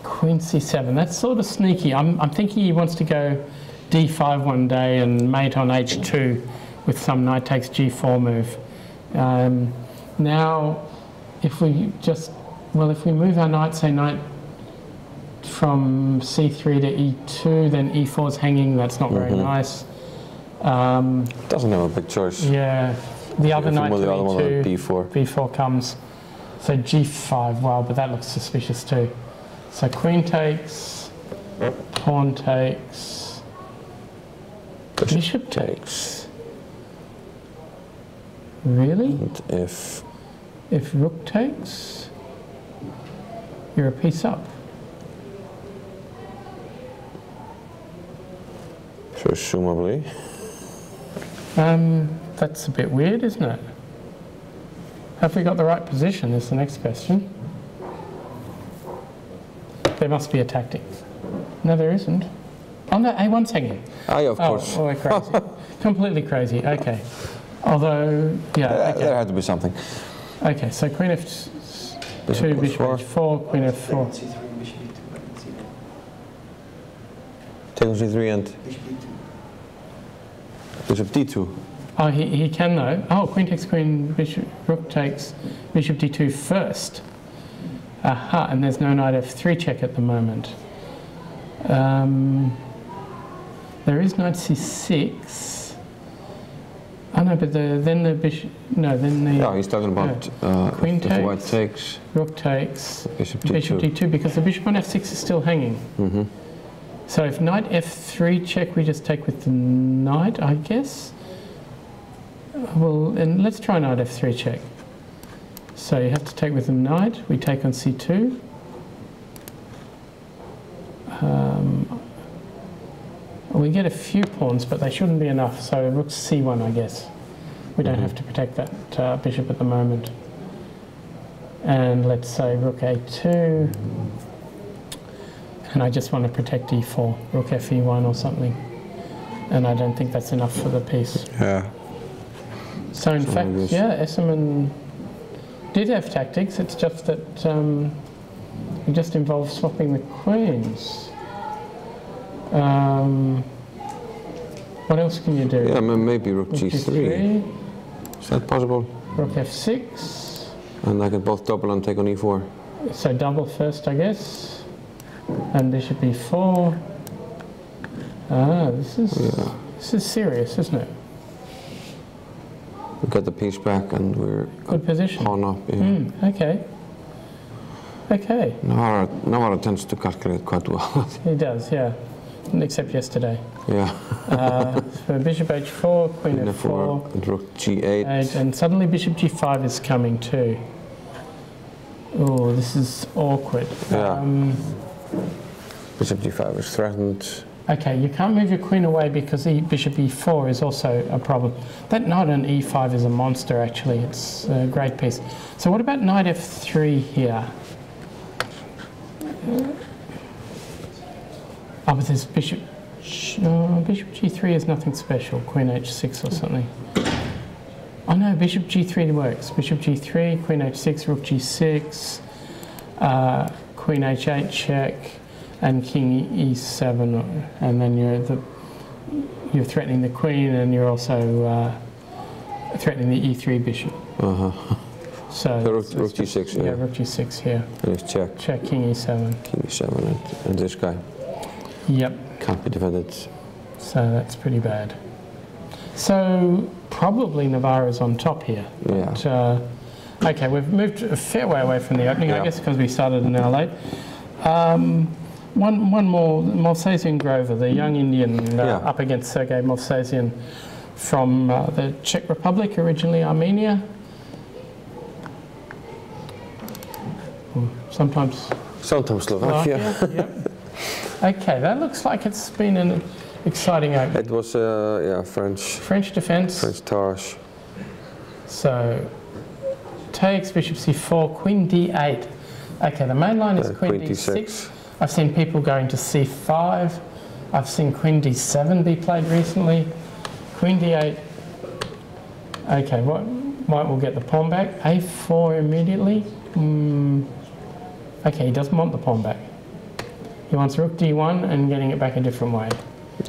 Speaker 3: queen c7. That's sort of sneaky. I'm thinking he wants to go d5 one day and mate on h2 with some knight takes g4 move. Now, if we just... Well, if we move our knight, say knight from c3 to e2, then e4's hanging. That's not very nice.
Speaker 2: Doesn't have a big choice.
Speaker 3: Yeah, the other knight to
Speaker 2: the other one on
Speaker 3: e2,
Speaker 2: b4.
Speaker 3: b4 comes. So g5, wow, but that looks suspicious too. So queen takes, pawn takes, bishop takes. Really?
Speaker 2: And if
Speaker 3: rook takes, you're a piece up.
Speaker 2: Presumably.
Speaker 3: That's a bit weird, isn't it? Have we got the right position is the next question. There must be a tactic. No, there isn't. Oh no, a1's hanging.
Speaker 2: Ah, yeah, of course.
Speaker 3: Oh, we're crazy. Completely crazy, okay. Although, yeah, okay.
Speaker 2: There had to be something.
Speaker 3: Okay, so queen f2, bishop h4, queen f4.
Speaker 2: Take on c3 and bishop d2.
Speaker 3: Oh, he can though. Oh, queen takes queen, bishop, rook takes bishop d2 first. Aha, and there's no knight f3 check at the moment. There is knight c6. Oh no, but then the bishop, no, then the...
Speaker 2: Yeah, he's talking about
Speaker 3: queen
Speaker 2: if
Speaker 3: takes,
Speaker 2: white takes,
Speaker 3: rook takes,
Speaker 2: bishop d2.
Speaker 3: bishop d2, because the bishop on f6 is still hanging. So if knight f3 check, we just take with the knight, I guess. Well, and let's try knight f3 check. So you have to take with the knight. We take on c2. We get a few pawns, but they shouldn't be enough. So rook c1, I guess. We don't have to protect that bishop at the moment. And let's say rook a2. And I just want to protect e4, rook fe1 or something. And I don't think that's enough for the piece.
Speaker 2: Yeah.
Speaker 3: So in fact, yeah, Esserman did have tactics. It's just that it just involves swapping the queens. What else can you do?
Speaker 2: Yeah, maybe rook g3. Is that possible?
Speaker 3: Rook f6.
Speaker 2: And I can both double and take on e4.
Speaker 3: So double first, I guess. And bishop e4. Ah, this is serious, isn't it?
Speaker 2: We get the piece back and we're
Speaker 3: good position.
Speaker 2: Pawn up. Yeah.
Speaker 3: Okay. Okay.
Speaker 2: Navarro tends to calculate quite well.
Speaker 3: He does, yeah. Except yesterday.
Speaker 2: Yeah.
Speaker 3: So bishop h4, queen f4,
Speaker 2: and rook g8.
Speaker 3: And suddenly bishop g5 is coming too. Oh, this is awkward.
Speaker 2: Yeah. Bishop g5 is threatened.
Speaker 3: Okay, you can't move your queen away because bishop e4 is also a problem. That knight on e5 is a monster, actually. It's a great piece. So what about knight f3 here? Oh, but there's bishop... No, bishop g3 is nothing special. Queen h6 or something. Oh no, bishop g3 works. Bishop g3, queen h6, rook g6, queen h8 check, and king e7, and then you're threatening the queen, and you're also threatening the e3 bishop. So
Speaker 2: rook g6,
Speaker 3: yeah, rook g6 here.
Speaker 2: And it's check.
Speaker 3: Check, king e7.
Speaker 2: King e7 and this guy.
Speaker 3: Yep.
Speaker 2: Can't be defended.
Speaker 3: So that's pretty bad. So probably Navarro's on top here. But,
Speaker 2: Yeah.
Speaker 3: okay, we've moved a fair way away from the opening, I guess, because we started an hour late. One more, Movsesian Grover, the young Indian, up against Sergei Movsesian from the Czech Republic, originally Armenia. Sometimes
Speaker 2: Slovakia.
Speaker 3: Yep. Okay, that looks like it's been an exciting opening.
Speaker 2: It was, French.
Speaker 3: French defence.
Speaker 2: French Tarsh.
Speaker 3: So, takes bishop c4, queen d8. Okay, the main line is queen d6. I've seen people going to c5. I've seen queen d7 be played recently. Queen d8. Okay, white will get the pawn back. a4 immediately. Okay, he doesn't want the pawn back. He wants rook d1 and getting it back a different way.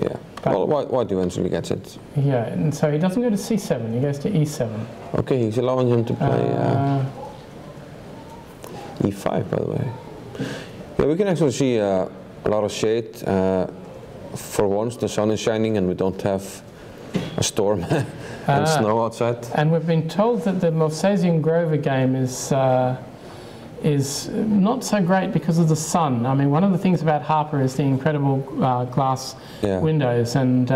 Speaker 2: Yeah, well, white eventually gets it.
Speaker 3: Yeah, and so he doesn't go to c7, he goes to e7.
Speaker 2: Okay, he's allowing him to play e5, by the way. Yeah, we can actually see a lot of shade. For once, the sun is shining and we don't have a storm and snow outside.
Speaker 3: And we've been told that the Movsesian Grover game is not so great because of the sun. I mean, one of the things about Harper is the incredible glass windows, and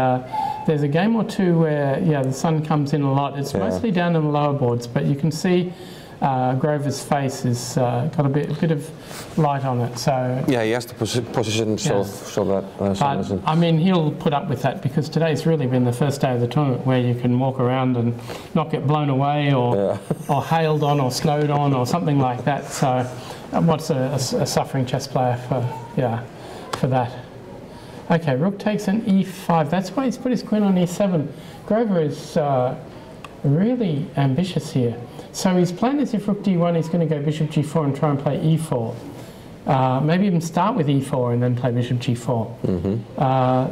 Speaker 3: there's a game or two where, the sun comes in a lot. It's mostly down in the lower boards, but you can see Grover's face has got a bit of light on it. So
Speaker 2: yeah, he has to position himself so that sun isn't.
Speaker 3: I mean, he'll put up with that because today's really been the first day of the tournament where you can walk around and not get blown away or hailed on or snowed on or something like that. So what's a suffering chess player for that? Okay, rook takes an e5. That's why he's put his queen on e7. Grover is really ambitious here. So his plan is if rook d1, he's going to go bishop g4 and try and play e4. Maybe even start with e4 and then play bishop g4.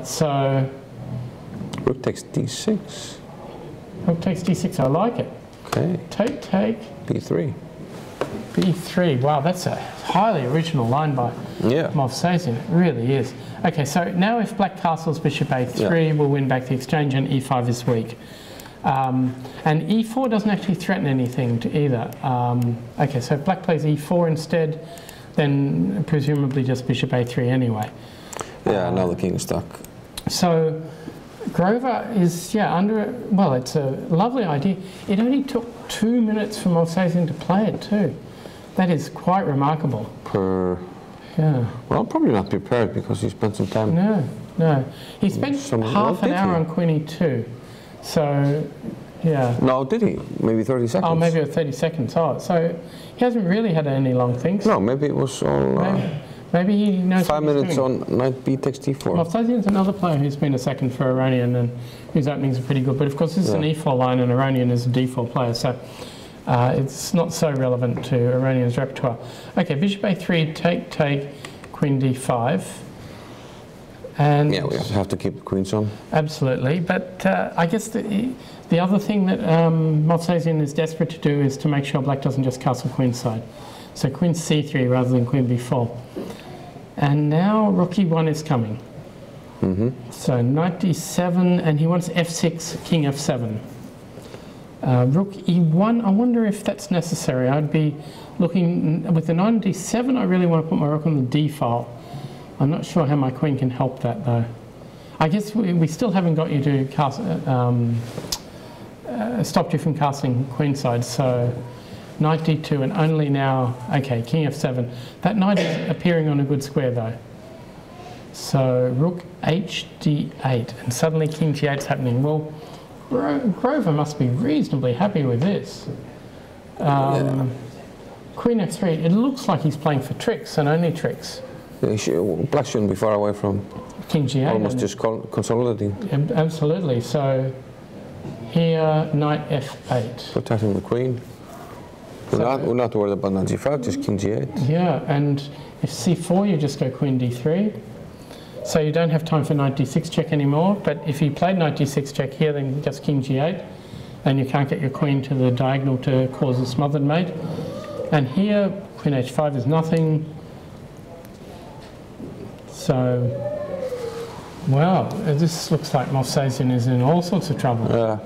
Speaker 3: So
Speaker 2: rook takes d6.
Speaker 3: Rook takes d6, I like it.
Speaker 2: Okay.
Speaker 3: Take.
Speaker 2: b3.
Speaker 3: b3, wow, that's a highly original line by Movsesian, it really is. Okay, so now if black castles bishop a3, we'll win back the exchange, and e5 is weak. And e4 doesn't actually threaten anything either. Okay, so if black plays e4 instead, then presumably just bishop a3 anyway.
Speaker 2: Yeah, now the king is stuck.
Speaker 3: So Grover is, well, it's a lovely idea. It only took 2 minutes for Movsesian to play it too. That is quite remarkable. Well,
Speaker 2: probably not prepared because he spent some time.
Speaker 3: No. He spent half an hour on queen e2. So,
Speaker 2: No, did he? Maybe 30 seconds.
Speaker 3: Oh, maybe 30 seconds. Oh, so he hasn't really had any long things.
Speaker 2: No, maybe it was all...
Speaker 3: maybe he knows
Speaker 2: 5 minutes on knight b takes d4.
Speaker 3: Movsesian's another player who's been a second for Iranian and whose openings are pretty good. But of course, this is an e4 line and Iranian is a d4 player. So it's not so relevant to Iranian's repertoire. Okay, bishop a3, take, queen d5. And
Speaker 2: we have to keep the queens on.
Speaker 3: Absolutely, but I guess the other thing that Movsesian is desperate to do is to make sure black doesn't just castle queenside. So queen c3 rather than queen b4. And now rook e1 is coming. So knight d7, and he wants f6, king f7. Rook e1, I wonder if that's necessary. I'd be looking, with the knight on d7, I really want to put my rook on the d file. I'm not sure how my queen can help that though. I guess we still haven't got you to cast, stopped you from casting queenside, so knight d2 and only now, okay, king f7. That knight is appearing on a good square though. So rook h d8 and suddenly king g8 is happening. Well, Grover must be reasonably happy with this. Queen f3, it looks like he's playing for tricks and only tricks.
Speaker 2: Black shouldn't be far away from
Speaker 3: king g8.
Speaker 2: Almost just consolidating.
Speaker 3: Absolutely. So here, knight f8.
Speaker 2: Protecting the queen. We're not worried about knight g5, just king g8.
Speaker 3: Yeah, and if c4, you just go queen d3. So you don't have time for knight d6 check anymore, but if you played knight d6 check here, then just king g8. then you can't get your queen to the diagonal to cause a smothered mate. And here, queen h5 is nothing. So, well, this looks like Movsesian is in all sorts of trouble.
Speaker 2: Yeah.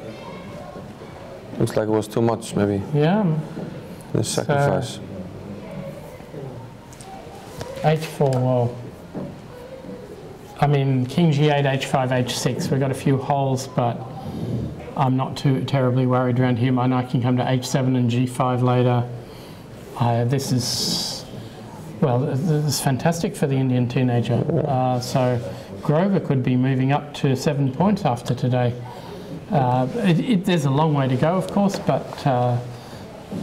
Speaker 2: Looks like it was too much, maybe.
Speaker 3: Yeah.
Speaker 2: The sacrifice.
Speaker 3: H4, well, I mean, king g8, h5, h6. We've got a few holes, but I'm not too terribly worried around here. My knight can come to h7 and g5 later. This is, well, this is fantastic for the Indian teenager. So Grover could be moving up to 7 points after today. There's a long way to go, of course, but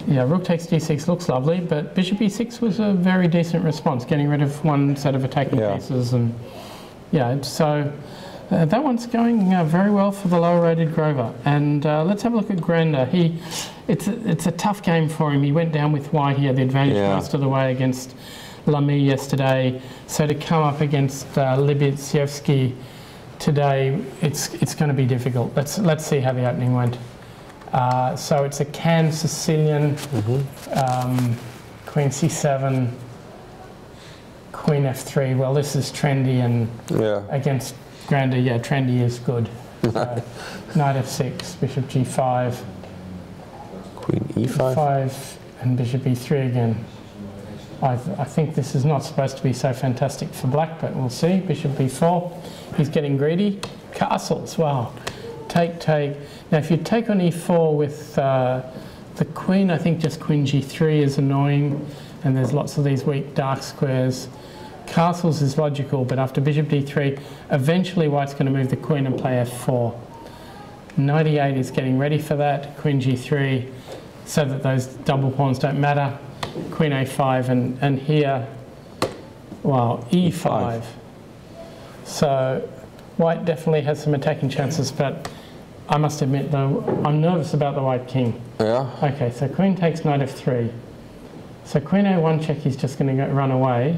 Speaker 3: yeah, rook takes d6 looks lovely, but bishop e6 was a very decent response, getting rid of one set of attacking pieces, and yeah, so that one's going very well for the lower rated Grover. And let's have a look at Grander. It's a tough game for him. He went down with white. He had the advantage most of the way against Lamy yesterday. So to come up against Libitsievsky today, it's going to be difficult. Let's see how the opening went. So it's a can Sicilian, queen c7, queen f3. Well, this is trendy, and against Grander, yeah, trendy is good. So, knight f6, bishop g5,
Speaker 2: queen e5,
Speaker 3: and bishop e3 again. I think this is not supposed to be so fantastic for black, but we'll see. Bishop b4. He's getting greedy. Castles, wow. Take, take. Now, if you take on e4 with the queen, I think just queen g3 is annoying, and there's lots of these weak dark squares. Castles is logical, but after bishop d3, eventually white's going to move the queen and play f4. Knight e8 is getting ready for that. Queen g3, so that those double pawns don't matter. Queen a5, and here, well, e5. So white definitely has some attacking chances, but I must admit, though, I'm nervous about the white king.
Speaker 2: Yeah.
Speaker 3: Okay, so queen takes knight f3. So queen a1 check, he's just going to run away.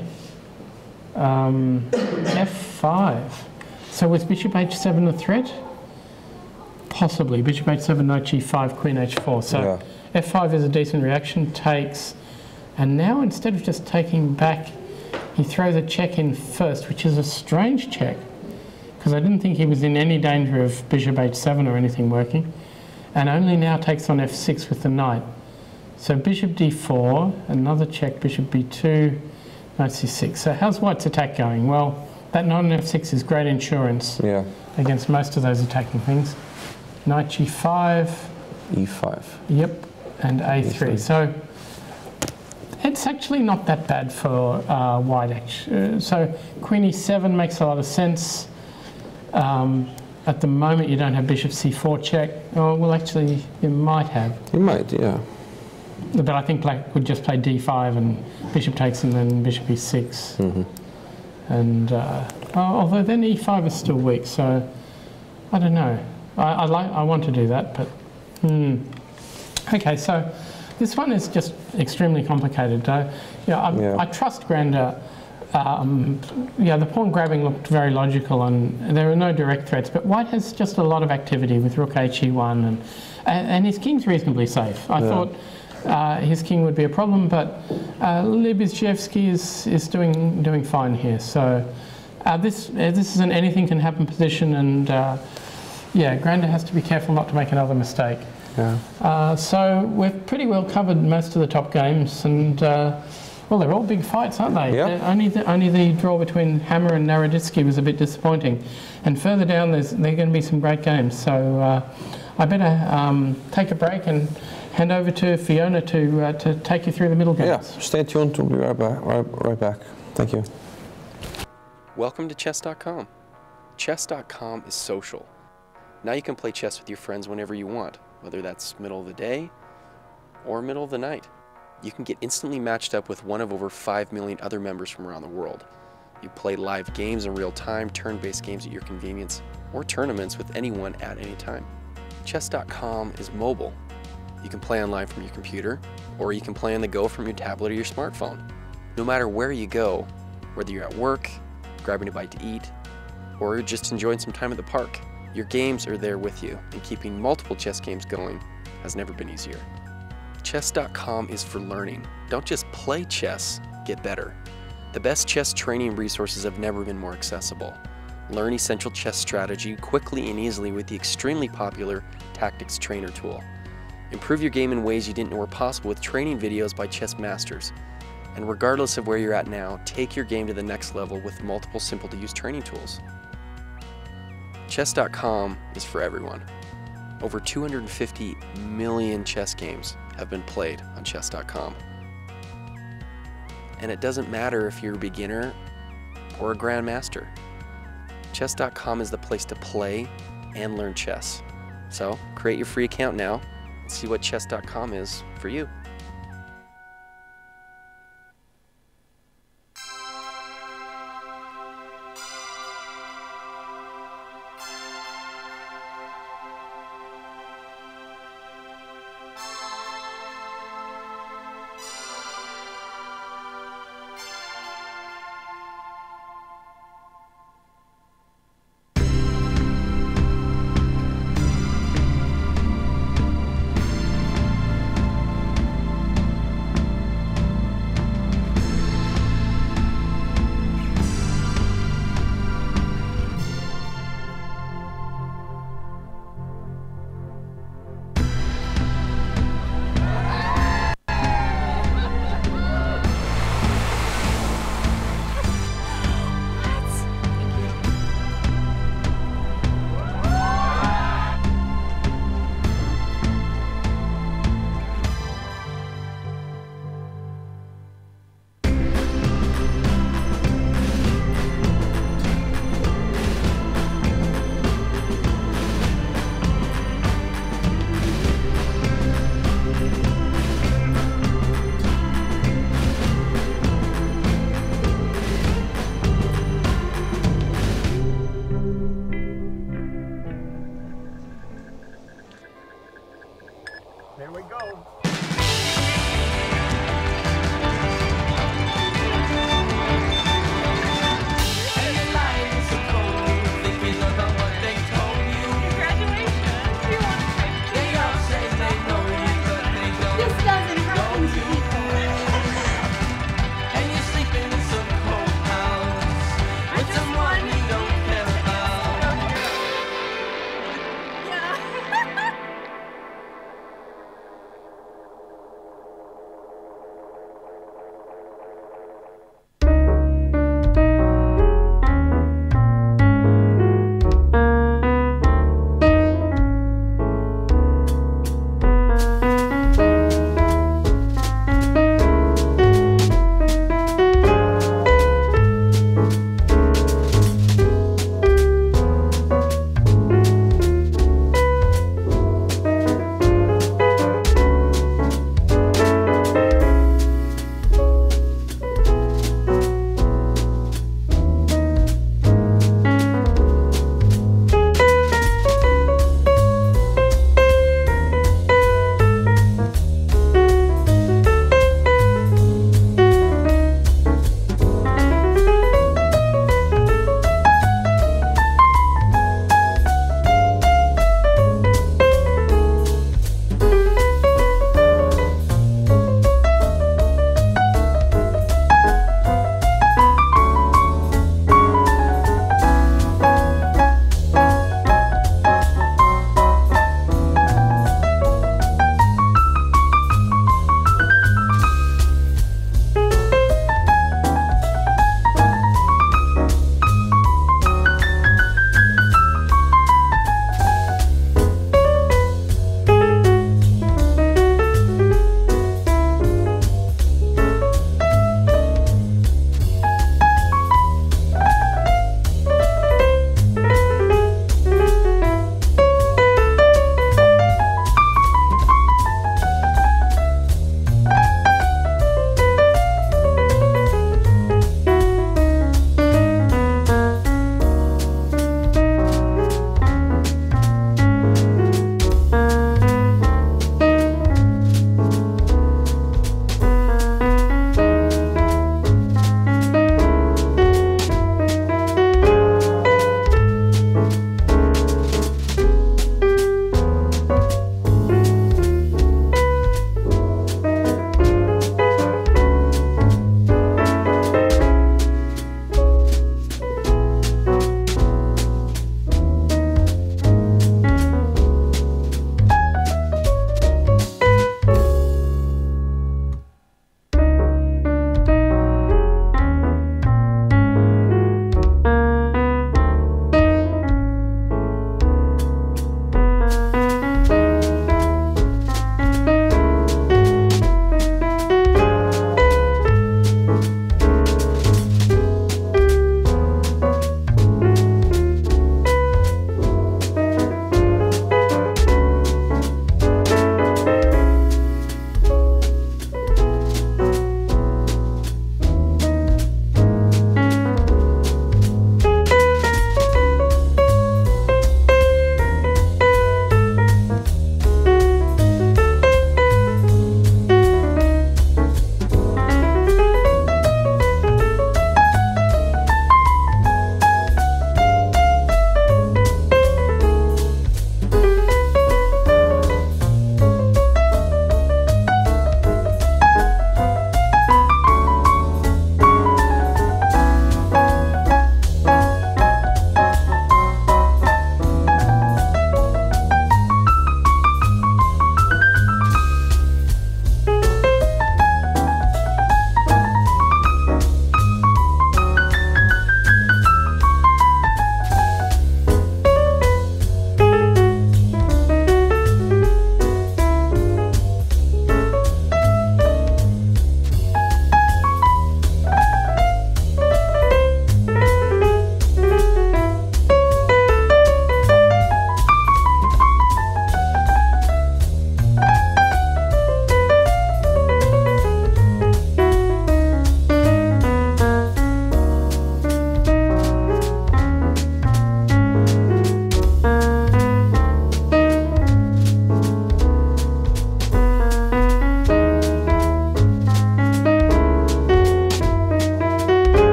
Speaker 3: F5. So was bishop h7 a threat? Possibly. Bishop h7, knight g5, queen h4. So f5 is a decent reaction, takes. And now instead of just taking back, he throws a check in first, which is a strange check, because I didn't think he was in any danger of bishop h7 or anything working. And only now takes on f6 with the knight. So bishop d4, another check, bishop b2, knight c6. So how's white's attack going? Well, that knight on f6 is great insurance against most of those attacking things. Knight g5.
Speaker 2: e5.
Speaker 3: Yep, and a3. So it's actually not that bad for white. So queen e7 makes a lot of sense. At the moment, you don't have bishop c4 check. Oh, well, actually, you might have.
Speaker 2: You might, yeah.
Speaker 3: But I think black would just play d5 and bishop takes and then bishop e6. And although then e5 is still weak, so I don't know. I want to do that, but okay. So this one is just extremely complicated. I trust Grander. The pawn grabbing looked very logical, and there are no direct threats. But white has just a lot of activity with rook he1, and his king's reasonably safe. I thought his king would be a problem, but Libitsievsky is doing fine here. So this is an anything can happen position, and Grander has to be careful not to make another mistake. So we've pretty well covered most of the top games, and well, they're all big fights, aren't they? Only the draw between Hammer and Naroditsky was a bit disappointing, and further down there are going to be some great games. So I better take a break and hand over to Fiona to take you through the middle games.
Speaker 2: Yeah, stay tuned. We'll be right back. Thank you.
Speaker 1: Welcome to chess.com. Chess.com is social. Now you can play chess with your friends whenever you want, whether that's middle of the day or middle of the night. You can get instantly matched up with one of over 5 million other members from around the world. You play live games in real time, turn-based games at your convenience, or tournaments with anyone at any time. Chess.com is mobile. You can play online from your computer, or you can play on the go from your tablet or your smartphone. No matter where you go, whether you're at work, grabbing a bite to eat, or just enjoying some time at the park, Your games are there with you, and keeping multiple chess games going has never been easier. Chess.com is for learning. Don't just play chess, get better. The best chess training resources have never been more accessible. Learn essential chess strategy quickly and easily with the extremely popular Tactics Trainer tool. Improve your game in ways you didn't know were possible with training videos by chess masters. And regardless of where you're at now, take your game to the next level with multiple simple-to-use training tools. Chess.com is for everyone. Over 250 million chess games have been played on Chess.com. And it doesn't matter if you're a beginner or a grandmaster. Chess.com is the place to play and learn chess. So create your free account now and see what Chess.com is for you.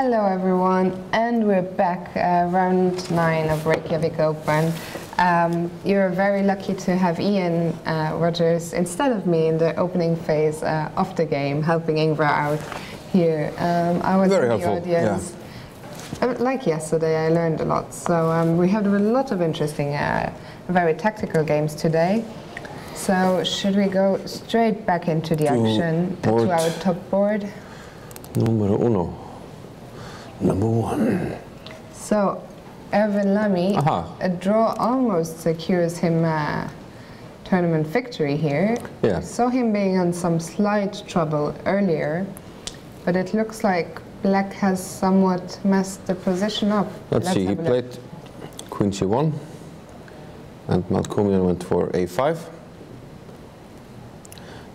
Speaker 4: Hello everyone, and we're back, round 9 of Reykjavik Open. You're very lucky to have Ian Rogers instead of me in the opening phase of the game, helping Ingvar out here. I was
Speaker 2: Very
Speaker 4: in the
Speaker 2: helpful,
Speaker 4: audience. Like yesterday, I learned a lot. So we had a lot of interesting, very tactical games today. So should we go straight back into the action, to our top board?
Speaker 2: Numero uno. Number 1.
Speaker 4: So, Erwin Lamy, a draw almost secures him a tournament victory here.
Speaker 2: Yeah.
Speaker 4: I saw him being in some slight trouble earlier, but it looks like Black has somewhat messed the position up.
Speaker 2: Let's see, he played Queen C1, and Malcolmian went for A5.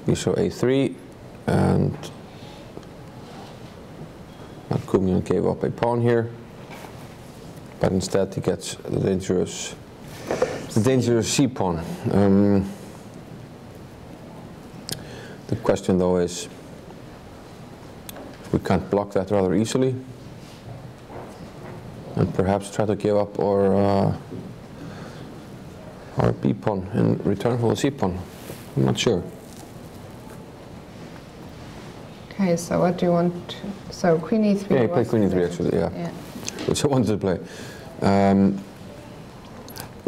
Speaker 2: We saw A3, and Malcolmian gave up a pawn here, but instead he gets the dangerous C-pawn. The question though is, we can't block that rather easily, and perhaps try to give up our B-pawn in return for the C-pawn. I'm not sure.
Speaker 4: Okay, so what do you want? So Queen E3.
Speaker 2: Yeah, he played Queen E3 actually, yeah. Which I wanted to play.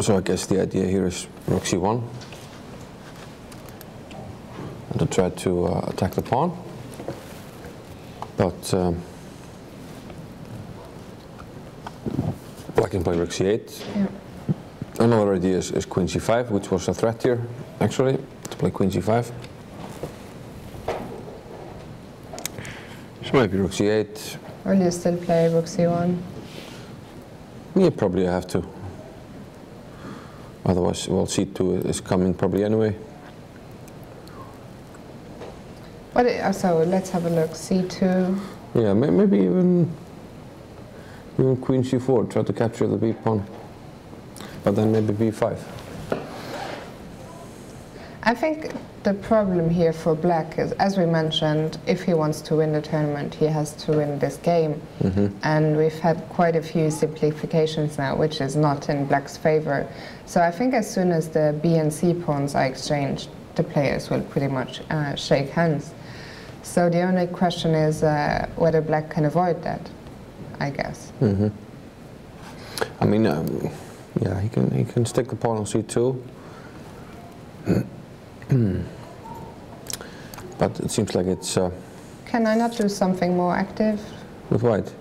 Speaker 2: So I guess the idea here is Rook C1, and to try to attack the pawn. But Black can play Rook C8.
Speaker 4: Yeah.
Speaker 2: Another idea is Queen C5, which was a threat here, actually, to play Queen C5. So maybe Rook C8.
Speaker 4: Will you still play Rook C1?
Speaker 2: Yeah, probably I have to. Otherwise, well, C2 is coming probably anyway.
Speaker 4: But so let's have a look. C2.
Speaker 2: Yeah, maybe even Queen C4, try to capture the B pawn. But then maybe B5.
Speaker 4: I think the problem here for Black is, as we mentioned, if he wants to win the tournament, he has to win this game. And we've had quite a few simplifications now, which is not in Black's favor. So I think as soon as the B and C pawns are exchanged, the players will pretty much shake hands. So the only question is whether Black can avoid that, I guess.
Speaker 2: I mean, yeah, he can stick the pawn on C2. But it seems like it's...
Speaker 4: Can I not do something more active?
Speaker 2: With white?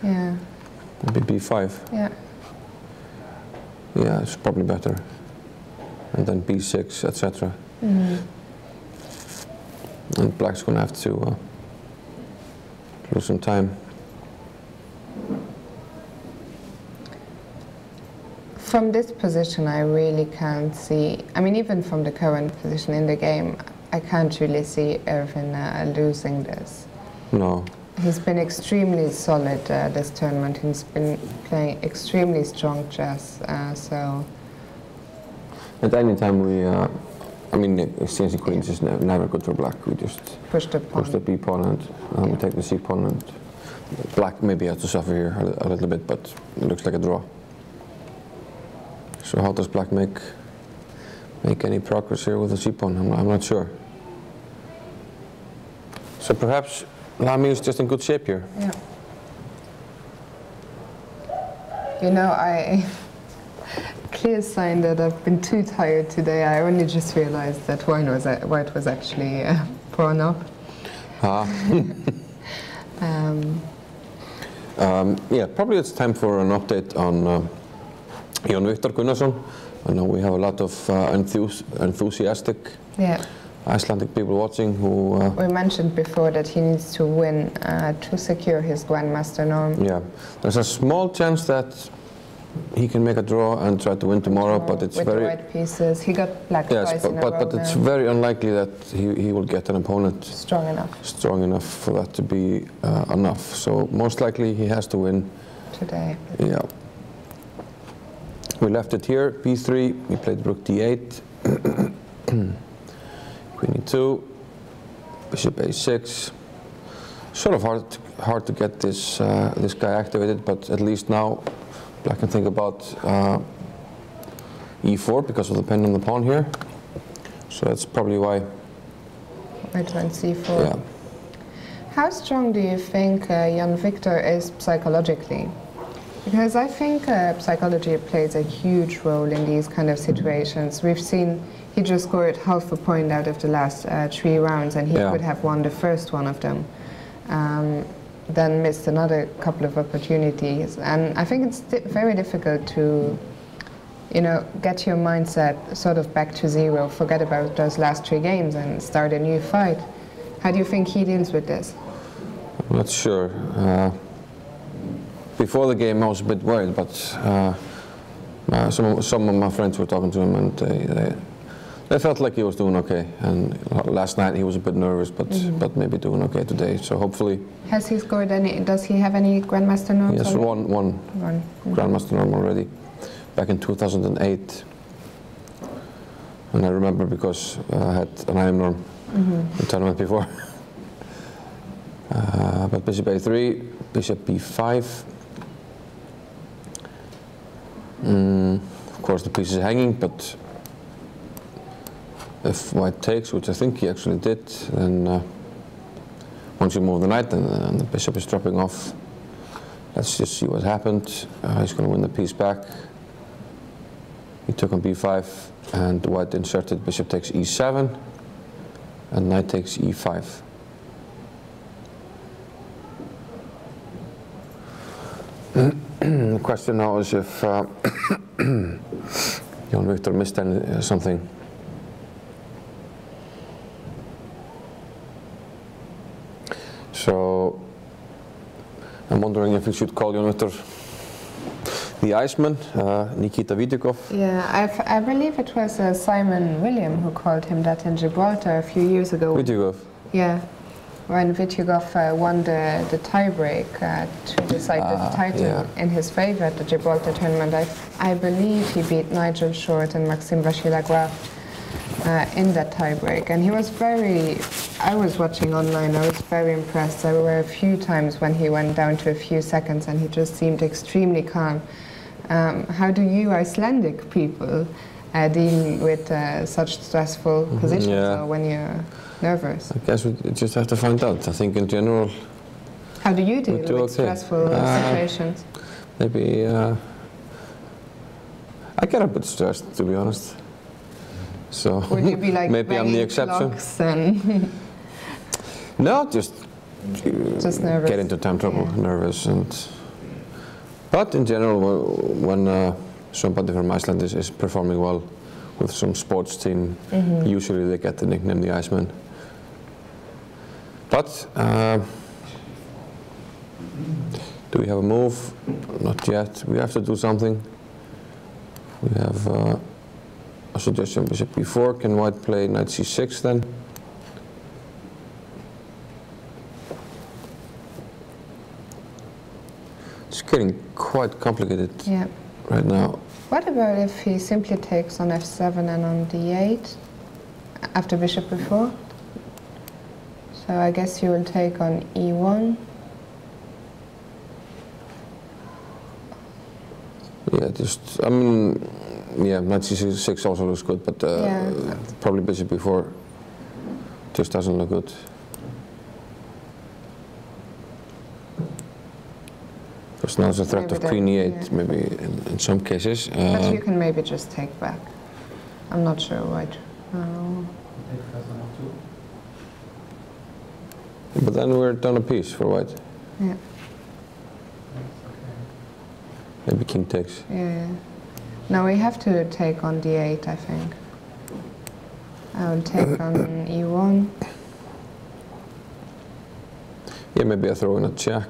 Speaker 4: Yeah.
Speaker 2: Maybe B5.
Speaker 4: Yeah.
Speaker 2: Yeah, it's probably better. And then B6, etc. And Black's going to have to lose some time.
Speaker 4: From this position, I really can't see, I mean, even from the current position in the game, I can't really see Erwin losing this.
Speaker 2: No.
Speaker 4: He's been extremely solid this tournament. He's been playing extremely strong chess, so...
Speaker 2: At any time we, I mean, exchanging queens is never good for Black. We just
Speaker 4: push the pawn.
Speaker 2: Push the B pawn and we take the C pawn, and Black maybe has to suffer here a little bit, but it looks like a draw. So how does Black make any progress here with the C pawn? I'm not sure. So perhaps Lamy is just in good shape here.
Speaker 4: Yeah. You know, clear sign that I've been too tired today. I only just realized that white was actually pawn up.
Speaker 2: Yeah, probably it's time for an update on Johannesson. I know we have a lot of enthusiastic Icelandic people watching who...
Speaker 4: we mentioned before that he needs to win to secure his Grandmaster norm.
Speaker 2: Yeah, there's a small chance that he can make a draw and try to win tomorrow, but it's
Speaker 4: with
Speaker 2: very...
Speaker 4: the white pieces. He got Black twice in a row
Speaker 2: but it's very unlikely that he will get an opponent
Speaker 4: strong enough
Speaker 2: for that to be enough. So most likely he has to win
Speaker 4: today.
Speaker 2: Yeah. We left it here, B3, we played Rook D8, Queen E2, Bishop A6, Sort of hard to get this this guy activated, but at least now Black can think about e4 because of the pen on the pawn here. So that's probably why.
Speaker 4: White went c4.
Speaker 2: Yeah.
Speaker 4: How strong do you think Jan Victor is psychologically? Because I think psychology plays a huge role in these kind of situations. We've seen he just scored half a point out of the last 3 rounds, and he could have won the first one of them. Then missed another couple of opportunities, and I think it's very difficult to, you know, get your mindset sort of back to zero, forget about those last 3 games and start a new fight. How do you think he deals with this?
Speaker 2: I'm not sure. Before the game I was a bit worried, but some of my friends were talking to him, and they felt like he was doing okay. And last night he was a bit nervous, but maybe doing okay today. So hopefully. Has
Speaker 4: he scored any? Does he have any Grandmaster norms?
Speaker 2: He has one Grandmaster norm already, back in 2008. And I remember because I had an IM norm in the tournament before. But bishop a3, bishop b5. Of course the piece is hanging, but if white takes, which I think he actually did, then once you move the knight and the bishop is dropping off, let's just see what happened. He's going to win the piece back. He took on b5, and the white inserted bishop takes e7, and knight takes e5. The question now is if Jan Victor missed something. So I'm wondering if we should call Jan Victor the Iceman, Nikita Vidikov.
Speaker 4: Yeah, I believe it was Simon William who called him that in Gibraltar a few years ago.
Speaker 2: Vidikov?
Speaker 4: Yeah. When Vidikov won the tiebreak to decide the title in his favor at the Gibraltar tournament, I believe he beat Nigel Short and Maxime Vachier-Lagrave in that tiebreak. And he was I was watching online, I was very impressed. There were a few times when he went down to a few seconds and he just seemed extremely calm. How do you Icelandic people deal with such stressful positions or when you're nervous?
Speaker 2: I guess we just have to find out. I think in general.
Speaker 4: How do you deal with stressful situations?
Speaker 2: Maybe I get a bit stressed, to be honest. So
Speaker 4: would you be like
Speaker 2: maybe I'm the exception.
Speaker 4: And
Speaker 2: no, just
Speaker 4: nervous.
Speaker 2: Get into time trouble, nervous, but in general, when somebody from Iceland is performing well with some sports team, usually they get the nickname the Iceman. But do we have a move? Not yet. We have to do something. We have a suggestion, bishop b4. Can white play knight c6 then? It's getting quite complicated right now.
Speaker 4: What about if he simply takes on f7 and on d8 after bishop b4? So I guess you will take on e1.
Speaker 2: Yeah, knight c6 also looks good, but probably bishop b4 just doesn't look good. Because now there's a threat of queen e8, maybe in some cases.
Speaker 4: But you can maybe just take back. I'm not sure white.
Speaker 2: But then we're down a piece for white.
Speaker 4: Yeah.
Speaker 2: Maybe king takes.
Speaker 4: Yeah. Now we have to take on d8, I think. I will take on e1.
Speaker 2: Yeah, maybe I throw in a check.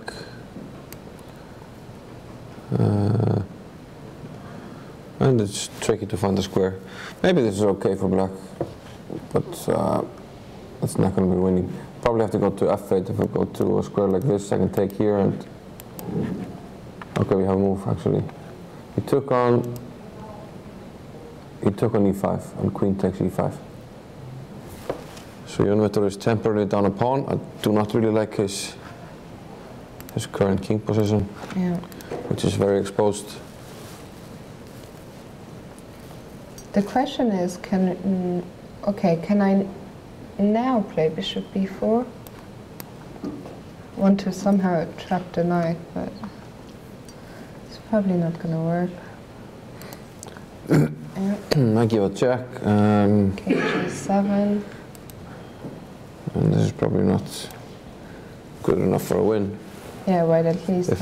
Speaker 2: And it's tricky to find a square. Maybe this is okay for black, but it's not going to be winning. Probably have to go to f8 if I go to a square like this. I can take here and... Okay, we have a move actually. He took on e5 and queen takes e5. So Jan Victor is temporarily down a pawn. I do not really like his his current king position,
Speaker 4: Yeah.
Speaker 2: which is very exposed.
Speaker 4: The question is, can I now play bishop b4? Want to somehow trap the knight, but it's probably not going to work. Yeah.
Speaker 2: I give a check.
Speaker 4: Okay, g7.
Speaker 2: And this is probably not good enough for a win.
Speaker 4: Yeah, white at least.
Speaker 2: If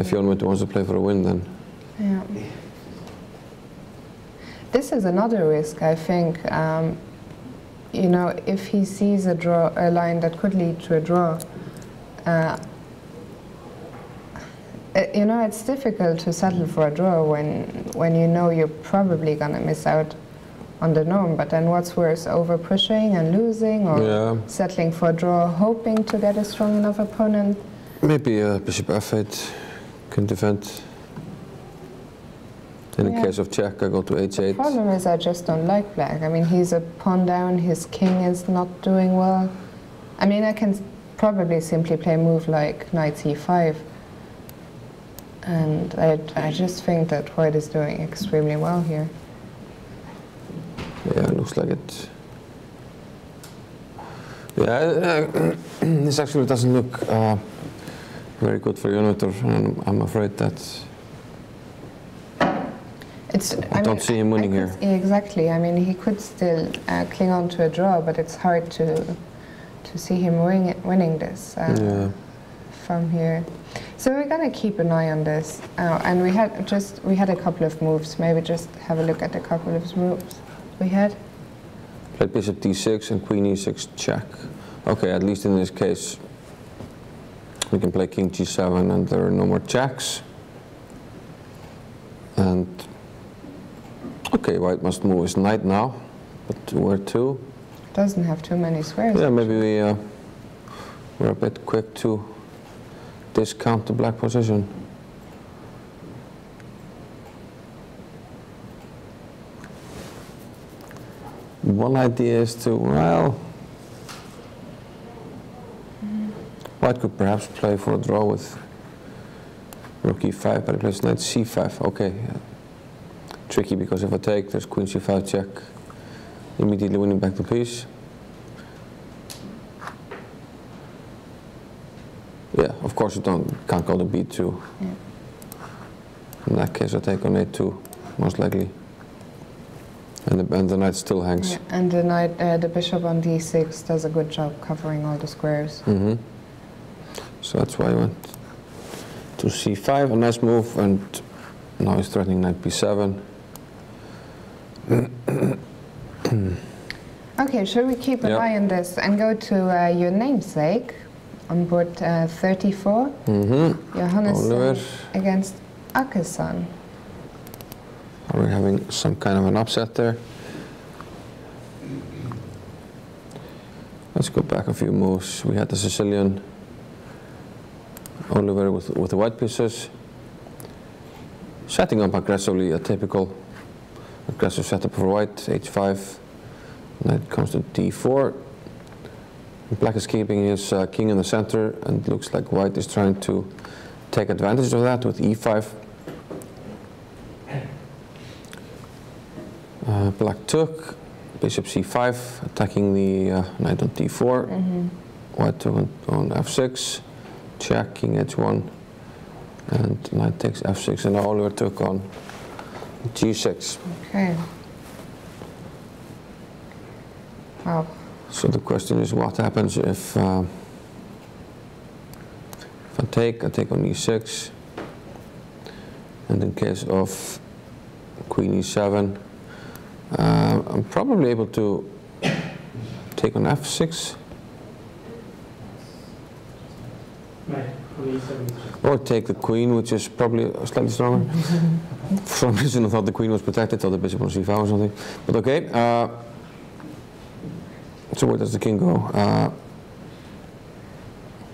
Speaker 2: Fiona wants to play for a win, then.
Speaker 4: Yeah. This is another risk, I think. You know, if he sees a line that could lead to a draw, you know, it's difficult to settle for a draw when you know you're probably gonna miss out on the norm. But then what's worse, over pushing and losing, or settling for a draw, hoping to get a strong enough opponent?
Speaker 2: Maybe bishop f8 can defend. In the case of check, I go to h8.
Speaker 4: The problem is I just don't like black. I mean, he's a pawn down, his king is not doing well. I mean, I can probably simply play a move like knight c5. And I just think that white is doing extremely well here.
Speaker 2: Yeah, it looks like it. Yeah, this actually doesn't look very good for Johannesson, and I'm afraid that I don't see him winning here.
Speaker 4: Exactly. I mean, he could still cling on to a draw, but it's hard to see him winning this from here. So we're going to keep an eye on this, and we had a couple of moves. Maybe just have a look at a couple of moves we had.
Speaker 2: Played bishop d6 and queen e6 check. Okay, at least in this case, we can play king g7 and there are no more checks. And okay, white must move his knight now, but where to?
Speaker 4: Doesn't have too many squares.
Speaker 2: Yeah, maybe we're a bit quick to discount the black position. One idea is to, well, white could perhaps play for a draw with rook e5, but he plays knight c5. Okay, tricky because if I take, there's queen c5 check, immediately winning back the piece. Yeah, of course you can't go to b2. Yeah. In that case, I take on a2, most likely. And the knight still hangs.
Speaker 4: Yeah, and the knight, the bishop on d6 does a good job covering all the squares.
Speaker 2: Mm-hmm. So that's why I went to c5, a nice move, and now he's threatening knight b7.
Speaker 4: Okay, should we keep an eye on this and go to your namesake on board 34?
Speaker 2: Mm-hmm.
Speaker 4: Johannesson against Johannesson.
Speaker 2: Are we having some kind of an upset there? Let's go back a few moves. We had the Sicilian Oliver with the white pieces. Setting up aggressively, a typical aggressive setup for white, h5. Knight comes to d4. Black is keeping his king in the center, and it looks like white is trying to take advantage of that with e5. Black took, bishop c5, attacking the knight on d4. Mm-hmm. White took on f6, check, king h1, and knight takes f6, and now Oliver took on g6.
Speaker 4: Okay. Wow.
Speaker 2: So the question is, what happens if I take on e6, and in case of queen e7, I'm probably able to take on f6. Or take the queen, which is probably slightly stronger. For some reason I thought the queen was protected, or the bishop on c5 or something. But okay. So where does the king go?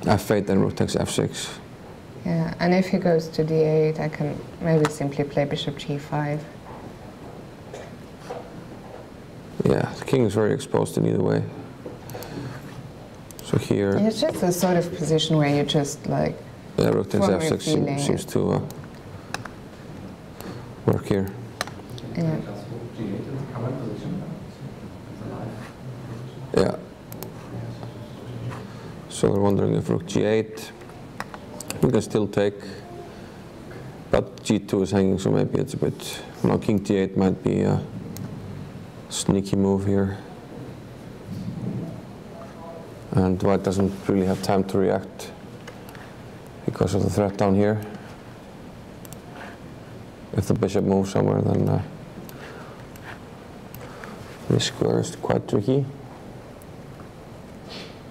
Speaker 2: f8, then rook takes f6.
Speaker 4: Yeah, and if he goes to d8, I can maybe simply play bishop g5.
Speaker 2: Yeah, the king is very exposed in either way. So here...
Speaker 4: It's just a sort of position where you just like...
Speaker 2: Yeah, rook takes f6 seems to work here.
Speaker 4: Yeah.
Speaker 2: Yeah. So we're wondering if rook g8, we can still take, but g2 is hanging, so maybe it's a bit, now king d8 might be a sneaky move here. And white doesn't really have time to react because of the threat down here. If the bishop moves somewhere, then this square is quite tricky.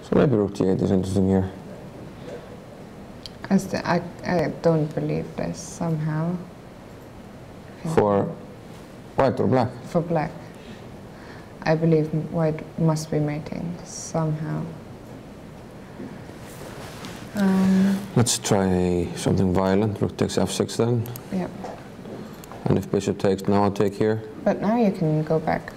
Speaker 2: So maybe rook g8 is interesting here.
Speaker 4: I don't believe this somehow.
Speaker 2: For white or black?
Speaker 4: For black. I believe white must be mating somehow.
Speaker 2: Let's try something violent. Rook takes f6 then.
Speaker 4: Yep.
Speaker 2: And if bishop takes, now I'll take here.
Speaker 4: But now you can go back.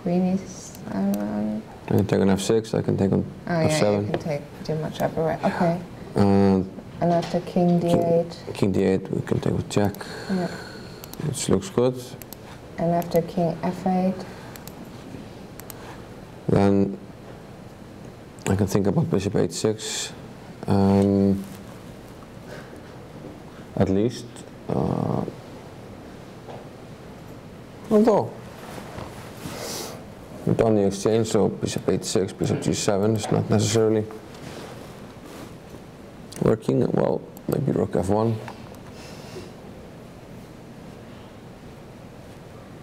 Speaker 4: Queen is...
Speaker 2: I can take on f6, I can take on f7.
Speaker 4: Yeah, you can take too much upper right. Okay.
Speaker 2: And
Speaker 4: after king d8.
Speaker 2: King d8, we can take with jack.
Speaker 4: Yeah.
Speaker 2: Which looks good.
Speaker 4: And after king f8.
Speaker 2: Then I can think about bishop h6. At least. Although we've done the exchange, so bishop h6, bishop g7 is not necessarily working. Well, maybe rook f1.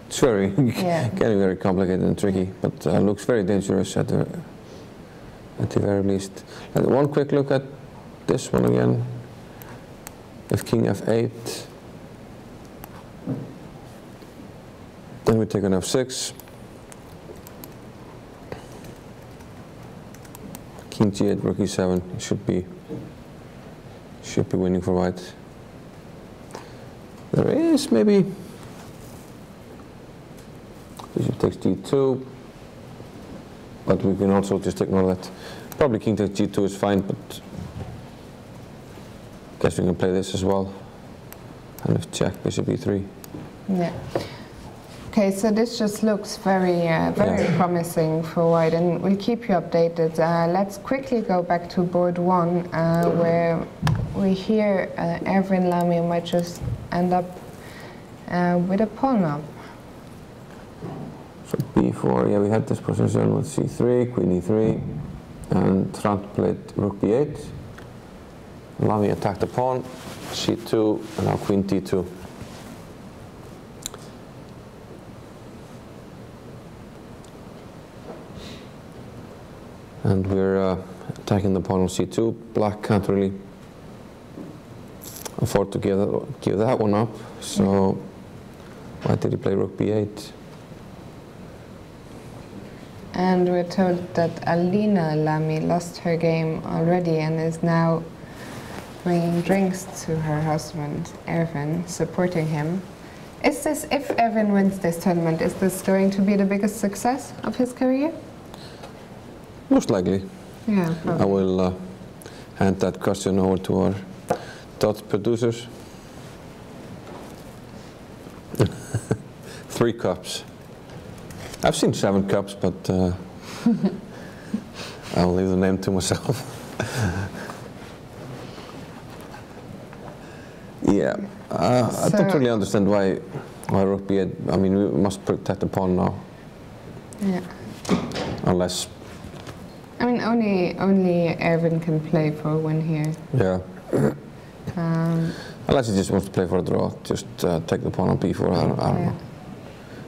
Speaker 2: It's very getting very complicated and tricky, but looks very dangerous at the very least. And one quick look at this one again. If king f8, then we take on f6. King g8, rook e7 should be winning for white. There is maybe bishop takes g2, but we can also just ignore that. Probably king takes g2 is fine, but I guess we can play this as well. And if check, bishop e3.
Speaker 4: Yeah. Okay, so this just looks very promising for white, and we'll keep you updated. Let's quickly go back to board one, where we hear Erwin Lamy might just end up with a pawn up.
Speaker 2: So b4, yeah, we had this position with c3, queen e3, and Trant played rook b8. Lamy attacked the pawn, c2, and now queen t2. And we're attacking the pawn on c2. Black can't really afford to give that one up, so why did he play rook b8?
Speaker 4: And we're told that Alina Lamy lost her game already and is now bringing drinks to her husband, Erwin, supporting him. Is this, if Erwin wins this tournament, is this going to be the biggest success of his career?
Speaker 2: Most likely.
Speaker 4: Yeah, probably.
Speaker 2: I will hand that question over to our dot producers. 3 cups. I've seen 7 cups, but I'll leave the name to myself. Yeah, I don't really understand why rook b8. I mean, we must protect the pawn now.
Speaker 4: Yeah.
Speaker 2: Unless.
Speaker 4: I mean, only Erwin can play for a win here.
Speaker 2: Yeah. Unless he just wants to play for a draw, just take the pawn on b4. I don't know.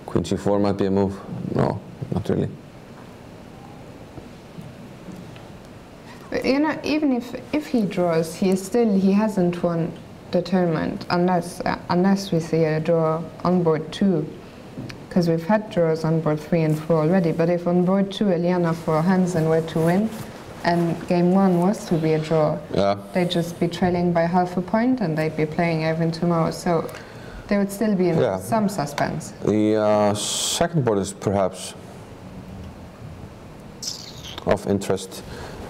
Speaker 2: Queen c4 might be a move. No, not really.
Speaker 4: But you know, even if he draws, he hasn't won the tournament unless we see a draw on board 2, because we've had draws on board 3 and 4 already. But if on board 2 Eliana for Hansen were to win, and game 1 was to be a draw, they'd just be trailing by half a point, and they'd be playing Erwin tomorrow. So there would still be some suspense.
Speaker 2: The second board is perhaps of interest.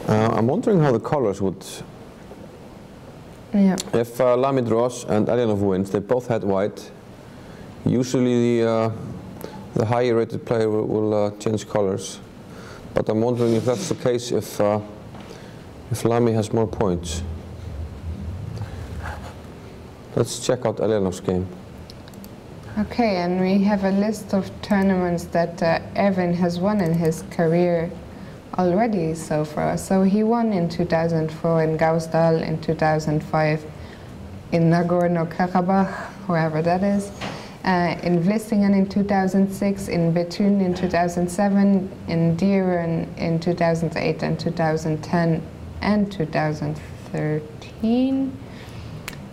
Speaker 2: I'm wondering how the colors would.
Speaker 4: Yeah.
Speaker 2: If Lamy draws and Alianov wins, they both had white. Usually the higher rated player will change colors, but I'm wondering if that's the case if Lamy has more points. Let's check out Alianov's game.
Speaker 4: Okay, and we have a list of tournaments that Erwin has won in his career already so far. So he won in 2004 in Gausdal, in 2005 in Nagorno-Karabakh, wherever that is, in Vlissingen in 2006, in Bethune in 2007, in Dieren in 2008 and 2010 and 2013.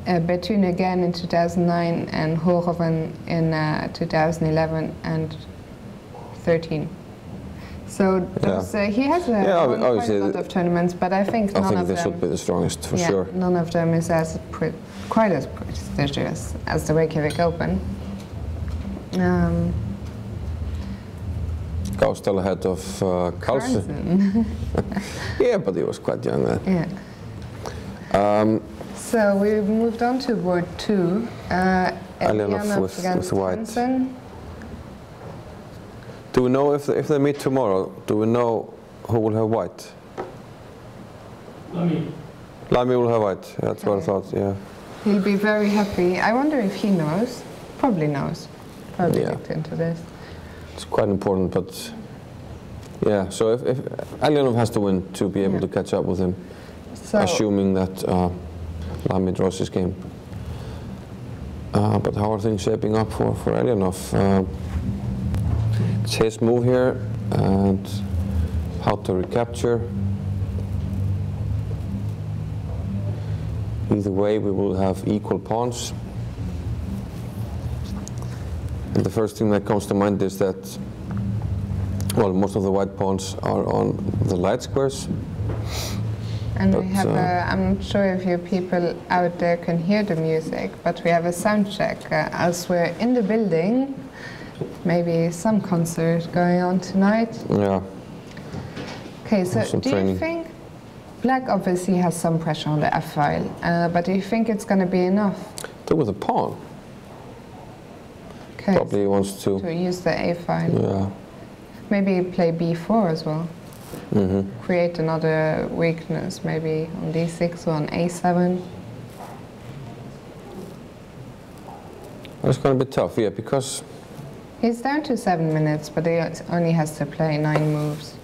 Speaker 4: Bethune again in 2009 and Hooghoven in 2011 and 13. So those, he has quite a lot of tournaments, but I think none of them.
Speaker 2: I think they should be the strongest for sure.
Speaker 4: None of them is quite as prestigious as the Reykjavik Open.
Speaker 2: Gausdal ahead of Carlsen. Yeah, but he was quite young then.
Speaker 4: Yeah. So we moved on to board 2.
Speaker 2: Alianov with white. Do we know if they meet tomorrow? Do we know who will have white?
Speaker 3: Lamy.
Speaker 2: Lamy will have white. That's what I thought. Yeah.
Speaker 4: He'll be very happy. I wonder if he knows. Probably knows. Probably looked into this.
Speaker 2: It's quite important, but yeah. So if Alianov has to win to be able to catch up with him, so assuming that Lamy draws his game. But how are things shaping up for Alianov? It's his move here, and how to recapture. Either way, we will have equal pawns. And the first thing that comes to mind is that, well, most of the white pawns are on the light squares.
Speaker 4: And we have I'm not sure if you people out there can hear the music, but we have a sound check elsewhere in the building. Maybe some concert going on tonight.
Speaker 2: Yeah.
Speaker 4: Okay, so do you think Black obviously has some pressure on the F file, but do you think it's going to be enough?
Speaker 2: Do with a pawn.
Speaker 4: Okay.
Speaker 2: Probably he wants to
Speaker 4: use the A file.
Speaker 2: Yeah.
Speaker 4: Maybe play B4 as well.
Speaker 2: Mm-hmm.
Speaker 4: Create another weakness, maybe on D6 or on A7.
Speaker 2: It's going to be tough, yeah, because
Speaker 4: he's down to 7 minutes, but he only has to play 9 moves.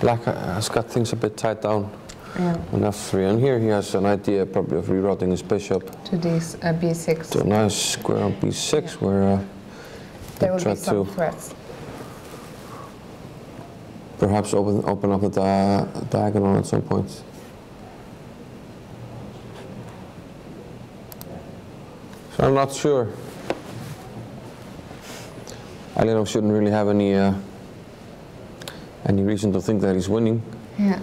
Speaker 2: Black has got things a bit tied down on F3, and here he has an idea probably of rerouting his bishop
Speaker 4: to B6.
Speaker 2: To a nice square on B6, where
Speaker 4: there will be some threats.
Speaker 2: Perhaps open up the diagonal at some point. So I'm not sure. Alianov shouldn't really have any reason to think that he's winning.
Speaker 4: Yeah.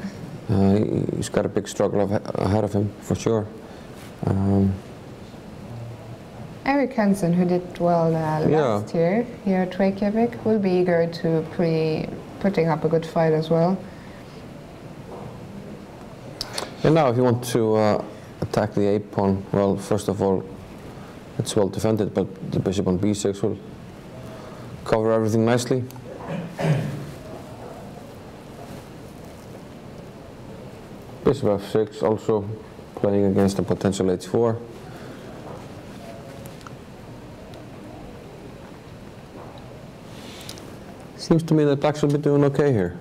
Speaker 2: He's got a big struggle ahead of him, for sure.
Speaker 4: Erik Hansen, who did well last year here at Reykjavik, will be eager to putting up a good fight as well.
Speaker 2: And now if you want to attack the A-pawn, well, first of all, it's well defended, but the bishop on B6 will cover everything nicely. Bishop F6 also playing against a potential H4. Seems to me that Black should be doing okay here.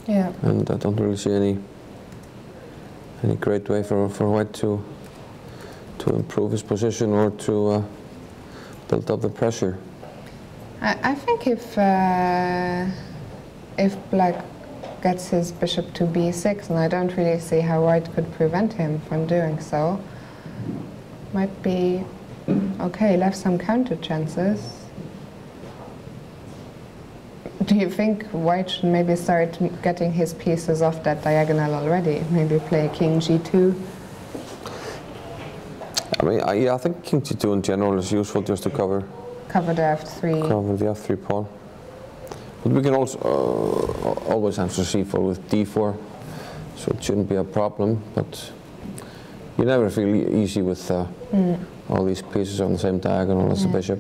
Speaker 4: Yeah.
Speaker 2: And I don't really see any great way for White to improve his position or to build up the pressure.
Speaker 4: I think if Black gets his bishop to B6, and I don't really see how White could prevent him from doing so, might be okay. Left some counter chances. Do you think White should maybe start getting his pieces off that diagonal already? Maybe play King G2?
Speaker 2: I mean, I think King G2 in general is useful just to cover
Speaker 4: the F3.
Speaker 2: Cover the F3 pawn. But we can also always answer c4 with d4, so it shouldn't be a problem. But you never feel easy with all these pieces on the same diagonal as the bishop.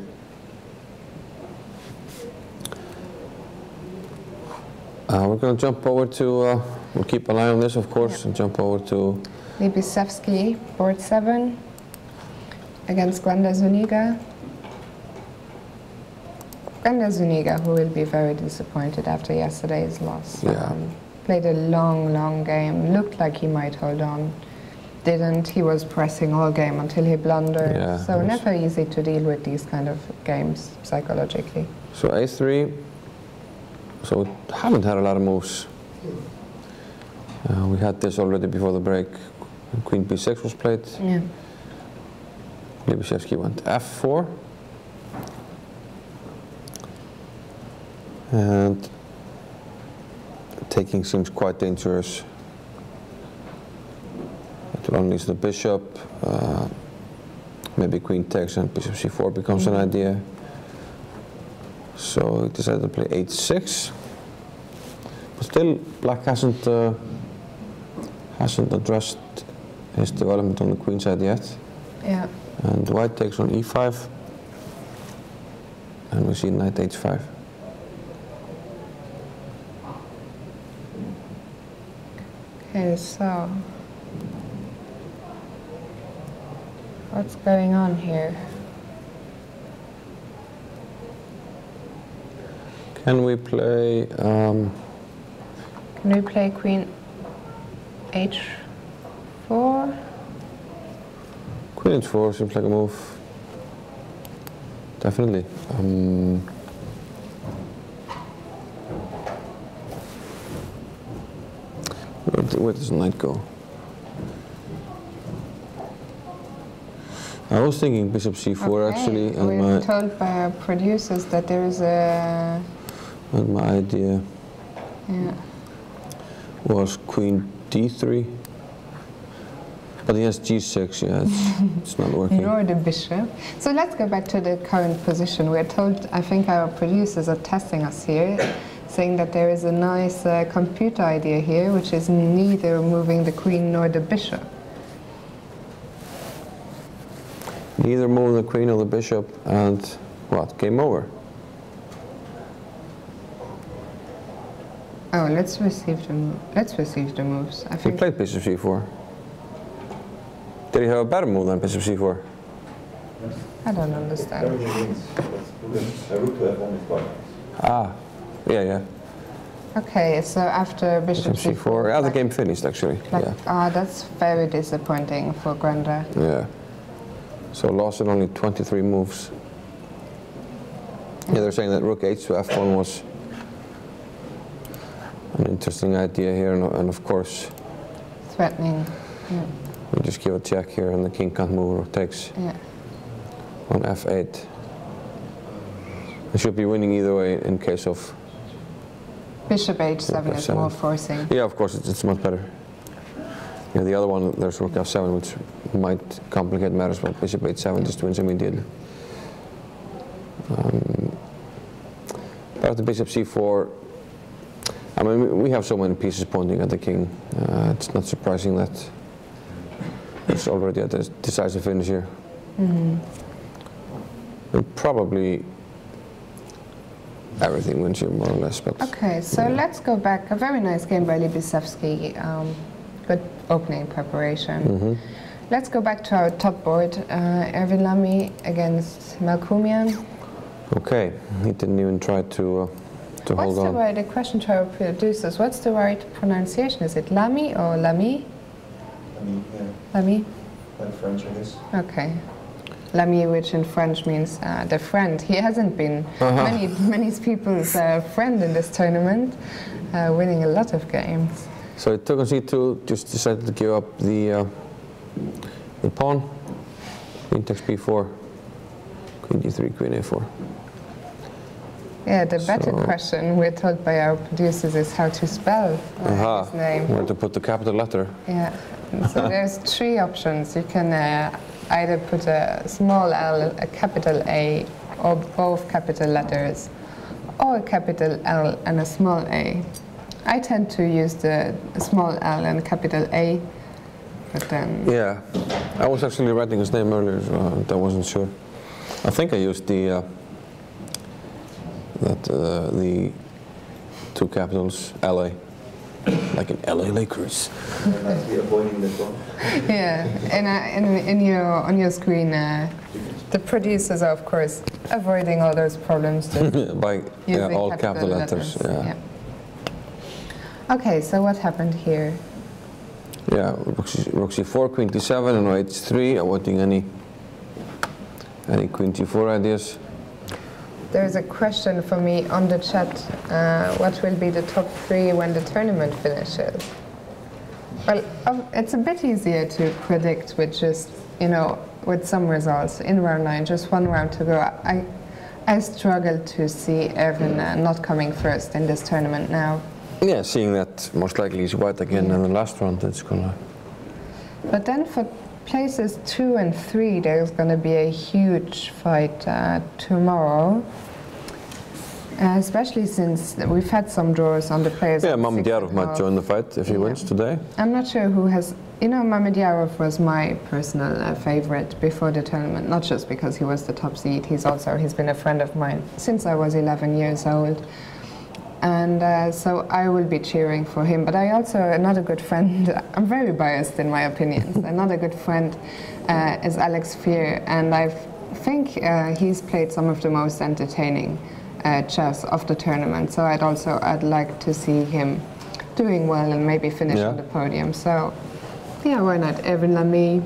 Speaker 2: We're going to jump over to, we'll keep an eye on this, of course, and jump over to
Speaker 4: Libisevsky, board 7, against Gwenda Zuniga. Gwenda Zuniga, who will be very disappointed after yesterday's loss.
Speaker 2: Yeah.
Speaker 4: Played a long game, looked like he might hold on. Didn't, he was pressing all game until he blundered.
Speaker 2: Yeah,
Speaker 4: so never easy to deal with these kind of games psychologically.
Speaker 2: So a3, so we haven't had a lot of moves. We had this already before the break. Queen b6 was played.
Speaker 4: Yeah.
Speaker 2: Libisevsky went f4. And taking seems quite dangerous. It unleash the bishop. Maybe queen takes and bishop c4 becomes an idea. So he decided to play h6. But still, black hasn't addressed his development on the queen side yet.
Speaker 4: Yeah.
Speaker 2: And white takes on e5. And we see knight h5.
Speaker 4: Okay, so what's going on here?
Speaker 2: Can we play?
Speaker 4: Can we play queen h4?
Speaker 2: Queen h4 seems like a move. Definitely. Where does knight go? I was thinking bishop c4 actually, and
Speaker 4: we're told by our producers that there is a.
Speaker 2: And my idea was queen d3, but he has g6. Yeah, it's not working.
Speaker 4: Nor the bishop. So let's go back to the current position. We're told, I think our producers are testing us here, saying that there is a nice computer idea here, which is neither moving the queen nor the bishop.
Speaker 2: Neither move the queen or the bishop, and what? Game over.
Speaker 4: Oh, let's receive the moves. I
Speaker 2: He
Speaker 4: think
Speaker 2: played bishop c4. Did he have a better move than bishop c4?
Speaker 4: I don't understand.
Speaker 2: Ah, yeah.
Speaker 4: Okay, so after bishop
Speaker 2: c4, yeah, the game finished actually.
Speaker 4: That's very disappointing for Gwenda.
Speaker 2: Yeah. So lost in only 23 moves. Yeah, they're saying that rook h to f1 was an interesting idea here, and of course
Speaker 4: Threatening. Yeah.
Speaker 2: we just give a check here, and the king can't move, rook takes on f8. They should be winning either way in case of
Speaker 4: Bishop h7 is more forcing.
Speaker 2: Yeah, of course, it's much better. Yeah, the other one, there's rook f7, which might complicate matters, but bishop h7 just wins immediately. But after bishop c4, I mean, we have so many pieces pointing at the king. It's not surprising that there's already a decisive finish here. And probably everything wins here, more or less. But
Speaker 4: okay, so let's go back. A very nice game by Libisevsky. Good opening preparation. Let's go back to our top board. Erwin Lamy against Malkumian.
Speaker 2: okay, he didn't even try to hold on.
Speaker 4: What's the question to our producers? What's the right pronunciation? Is it Lamy or Lamy?
Speaker 5: Lamy, yeah.
Speaker 4: Lamy?
Speaker 5: Like French, I guess.
Speaker 4: Okay. Lamy, which in French means the friend. He hasn't been many people's friend in this tournament, winning a lot of games.
Speaker 2: So it took on c2, just decided to give up the pawn. Queen takes b4, queen d3, queen a4.
Speaker 4: Yeah, the better question we're told by our producers is how to spell his name.
Speaker 2: Where to put the capital letter.
Speaker 4: Yeah, so there's 3 options. You can either put a small l, a capital A, or both capital letters, or a capital L and a small a. I tend to use the small L and capital A, but then...
Speaker 2: Yeah, I was actually writing his name earlier, so I wasn't sure. I think I used the two capitals, LA, like in LA Lakers.
Speaker 5: Might be avoiding this one.
Speaker 4: Yeah, and on your screen, the producers are of course avoiding all those problems too.
Speaker 2: By
Speaker 4: using
Speaker 2: all capital letters. Yeah.
Speaker 4: Okay, so what happened here?
Speaker 2: Yeah, rook c4, queen d7, and h3. Avoiding any queen t4 ideas.
Speaker 4: There's a question for me on the chat. What will be the top 3 when the tournament finishes? Well, it's a bit easier to predict with just, with some results in round 9, just one round to go. I struggle to see Erwin not coming first in this tournament now.
Speaker 2: Yeah, seeing that most likely he's white again in the last round, it's gonna...
Speaker 4: But then for places 2 and 3, there's gonna be a huge fight tomorrow. Especially since we've had some draws on the players.
Speaker 2: Yeah, Mamedjarov might join the fight if he wins today.
Speaker 4: I'm not sure who has... Mamedjarov was my personal favorite before the tournament, not just because he was the top seed, he's been a friend of mine since I was 11 years old. And so I will be cheering for him. But I also, another good friend, I'm very biased in my opinions, another good friend is Alex Fear, and I think he's played some of the most entertaining chess of the tournament. So I'd like to see him doing well and maybe finish on the podium. So yeah, why not? Erwin Lamy,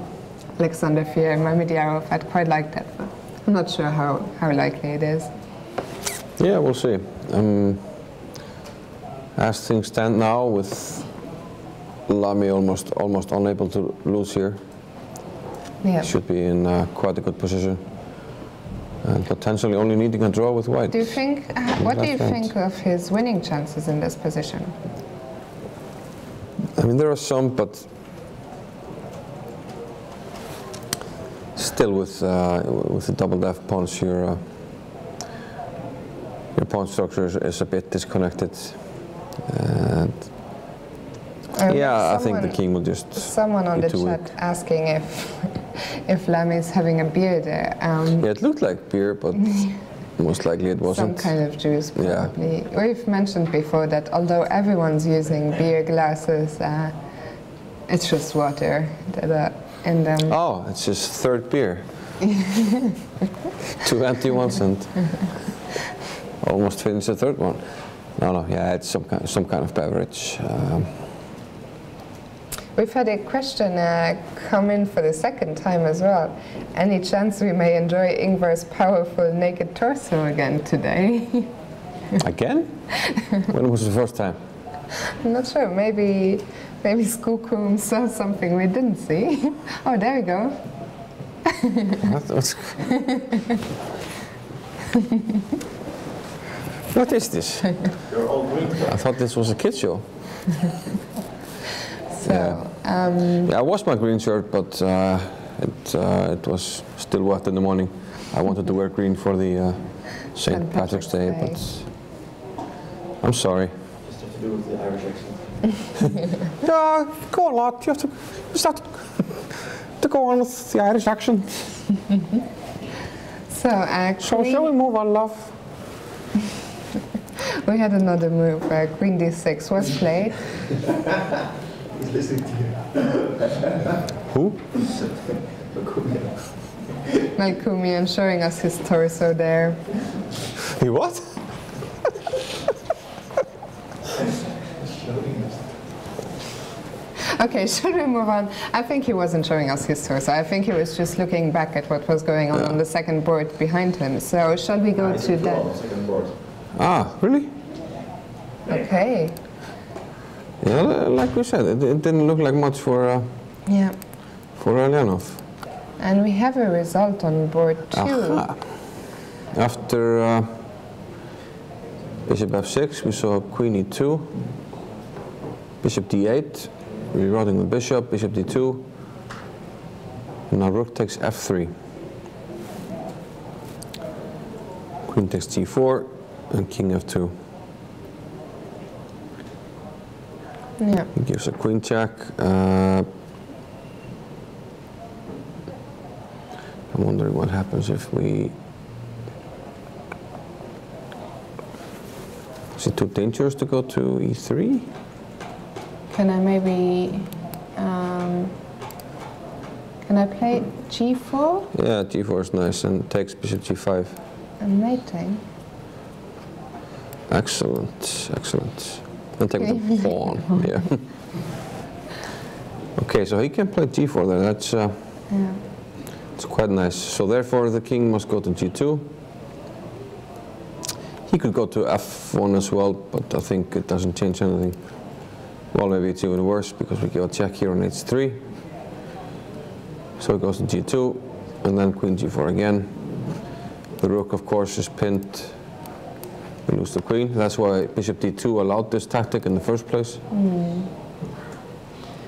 Speaker 4: Alexander Fear, Mamedjarov, I'd quite like that, but I'm not sure how likely it is.
Speaker 2: Yeah, we'll see. As things stand now, with Lamy almost unable to lose here, should be in quite a good position, and potentially only needing a draw with white.
Speaker 4: Do you think? What do you think of his winning chances in this position?
Speaker 2: I mean, there are some, but still, with the double F pawns, your pawn structure is a bit disconnected. And I think the king will just...
Speaker 4: Someone on the chat asking if Lamy is having a beer there.
Speaker 2: Yeah, it looked like beer, but most likely it wasn't.
Speaker 4: Some kind of juice, probably. Yeah. We've mentioned before that although everyone's using beer glasses, it's just water in them.
Speaker 2: Oh, it's just third beer. 2 empty ones and almost finished the third one. No, yeah, it's some kind of beverage.
Speaker 4: We've had a question come in for the second time as well. Any chance we may enjoy Ingvar's powerful naked torso again today?
Speaker 2: Again? When was the first time?
Speaker 4: I'm not sure. Maybe Skookum saw something we didn't see. Oh, there we go.
Speaker 2: What is this?
Speaker 5: You're all green.
Speaker 2: I thought this was a kid show.
Speaker 4: So,
Speaker 2: I washed my green shirt, but it was still wet in the morning. I wanted to wear green for the St. Patrick's Day, but I'm sorry.
Speaker 5: Just have to do with the Irish accent.
Speaker 2: Yeah, go on, lad. You just have to go on with the Irish accent.
Speaker 4: So
Speaker 2: shall we move on, love?
Speaker 4: We had another move where Queen D6 was played.
Speaker 5: He's listening to you.
Speaker 2: Who?
Speaker 4: Melkumian showing us his torso there.
Speaker 2: He what?
Speaker 4: Okay, should we move on? I think he wasn't showing us his torso. I think he was just looking back at what was going on the second board behind him. So shall we go to that?
Speaker 5: Second board.
Speaker 2: Ah, really?
Speaker 4: Okay.
Speaker 2: Yeah, like we said, it didn't look like much for Elianov.
Speaker 4: And we have a result on board 2.
Speaker 2: Aha. After bishop f6, we saw queen e2, bishop d8, rerouting the bishop, bishop d2, and now rook takes f3. Queen takes g4, and king f2.
Speaker 4: Yeah.
Speaker 2: He gives a queen check. I'm wondering what happens if we... Is it too dangerous to go to e3?
Speaker 4: Can I maybe... can I play g4?
Speaker 2: Yeah, g4 is nice and takes bishop g5.
Speaker 4: And mating.
Speaker 2: Excellent, excellent. And take the pawn, yeah. Okay, so he can play g4 there, that's it's quite nice. So therefore the king must go to g2. He could go to f1 as well, but I think it doesn't change anything. Well, maybe it's even worse because we give a check here on h3. So it goes to g2, and then queen g4 again. The rook, of course, is pinned. We lose the queen. That's why bishop d2 allowed this tactic in the first place.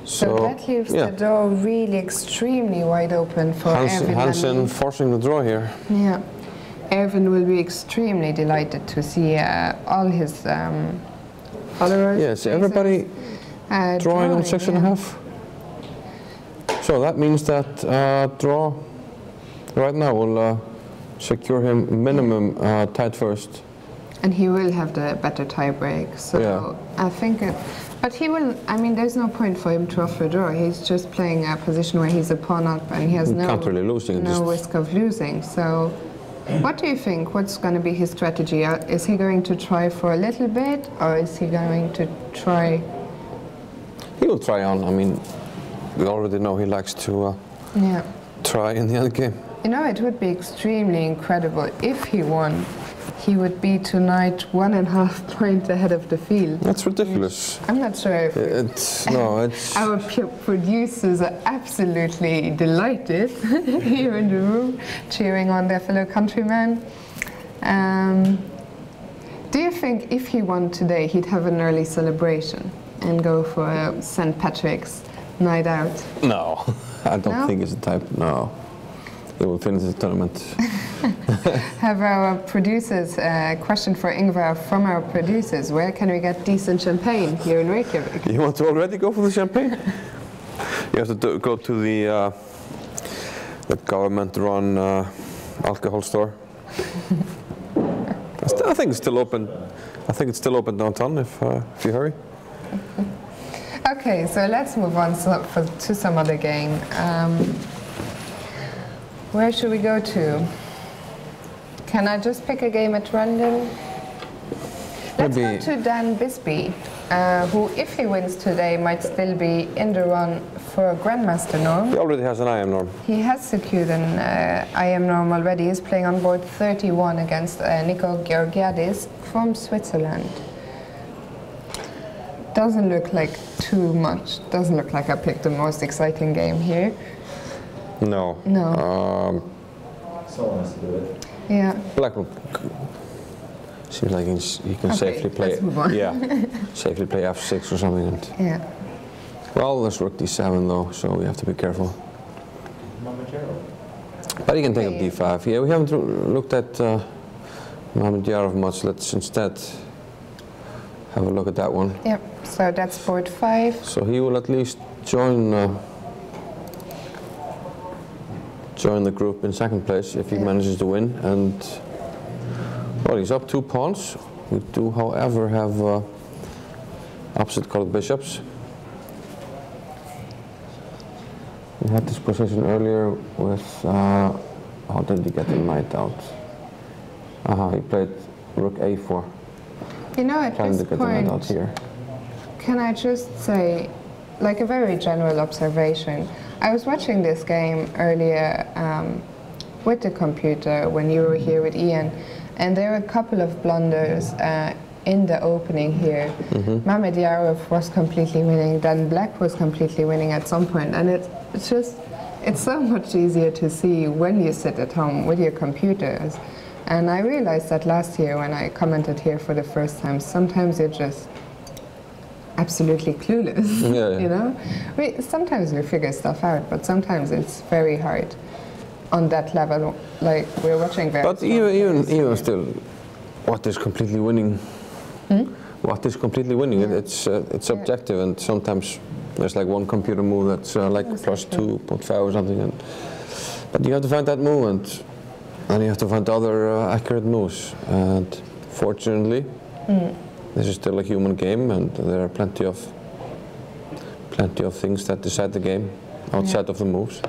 Speaker 4: So that leaves the door really extremely wide open for Erwin.
Speaker 2: Hansen forcing the draw here.
Speaker 4: Yeah. Erwin will be extremely delighted to see all his followers.
Speaker 2: Yes, everybody drawing on 6.5. So that means that draw right now will secure him minimum tied first.
Speaker 4: And he will have the better tie break. So I think but he will, I mean, there's no point for him to offer a draw. He's just playing a position where he's a pawn up and he has no risk of losing. So what do you think? What's going to be his strategy? Is he going to try for a little bit, or is he going to try?
Speaker 2: He will try on. I mean, we already know he likes to try in the end game.
Speaker 4: You know, it would be extremely incredible if he won. He would be tonight 1.5 points ahead of the field.
Speaker 2: That's ridiculous.
Speaker 4: I'm not sure if
Speaker 2: it's
Speaker 4: our producers are absolutely delighted here in the room, cheering on their fellow countrymen. Do you think if he won today, he'd have an early celebration and go for a St. Patrick's night out?
Speaker 2: No, I don't think it's the type. No, he will finish the tournament.
Speaker 4: Have our producers a question for Ingvar from our producers? Where can we get decent champagne here in Reykjavik?
Speaker 2: You want to already go for the champagne? You have to go to the government-run alcohol store. I think it's still open. I think it's still open downtown if you hurry.
Speaker 4: Okay, so let's move on to some other game. Where should we go to? Can I just pick a game at random? Let's go to Dan Bisbee, who, if he wins today, might still be in the run for a Grandmaster norm.
Speaker 2: He already has an IM norm.
Speaker 4: He has secured an IM norm already. He's playing on board 31 against Nico Georgiadis from Switzerland. Doesn't look like too much. Doesn't look like I picked the most exciting game here.
Speaker 2: No.
Speaker 4: No.
Speaker 5: Someone has to do it.
Speaker 4: Yeah.
Speaker 2: Black seems like he can safely play.
Speaker 4: Let's move on.
Speaker 2: Safely play f6 or something. And well, there's rook d7 though, so we have to be careful. But he can take up d5. Yeah, we haven't looked at Mamedyarov much. Let's instead have a look at that one.
Speaker 4: Yep. So that's board 5.
Speaker 2: So he will at least join the group in second place if he manages to win. And well, he's up 2 pawns. We do, however, have opposite colored bishops. We had this position earlier with how did he get the knight out? He played rook a4.
Speaker 4: You know, at this point, can I just say, like a very general observation, I was watching this game earlier with the computer when you were here with Ian, and there were a couple of blunders in the opening here. Mamedyarov was completely winning, then Black was completely winning at some point, and it's so much easier to see when you sit at home with your computers. And I realized that last year when I commented here for the first time, sometimes you're just absolutely clueless, you know? Sometimes we figure stuff out, but sometimes it's very hard on that level. Like, we're watching very...
Speaker 2: But even still, what is completely winning. What is completely winning? It's subjective, and sometimes there's like one computer move that's like plus 2.5 or something, but you have to find that move, and then you have to find other accurate moves. And fortunately, this is still a human game, and there are plenty of things that decide the game outside of the moves.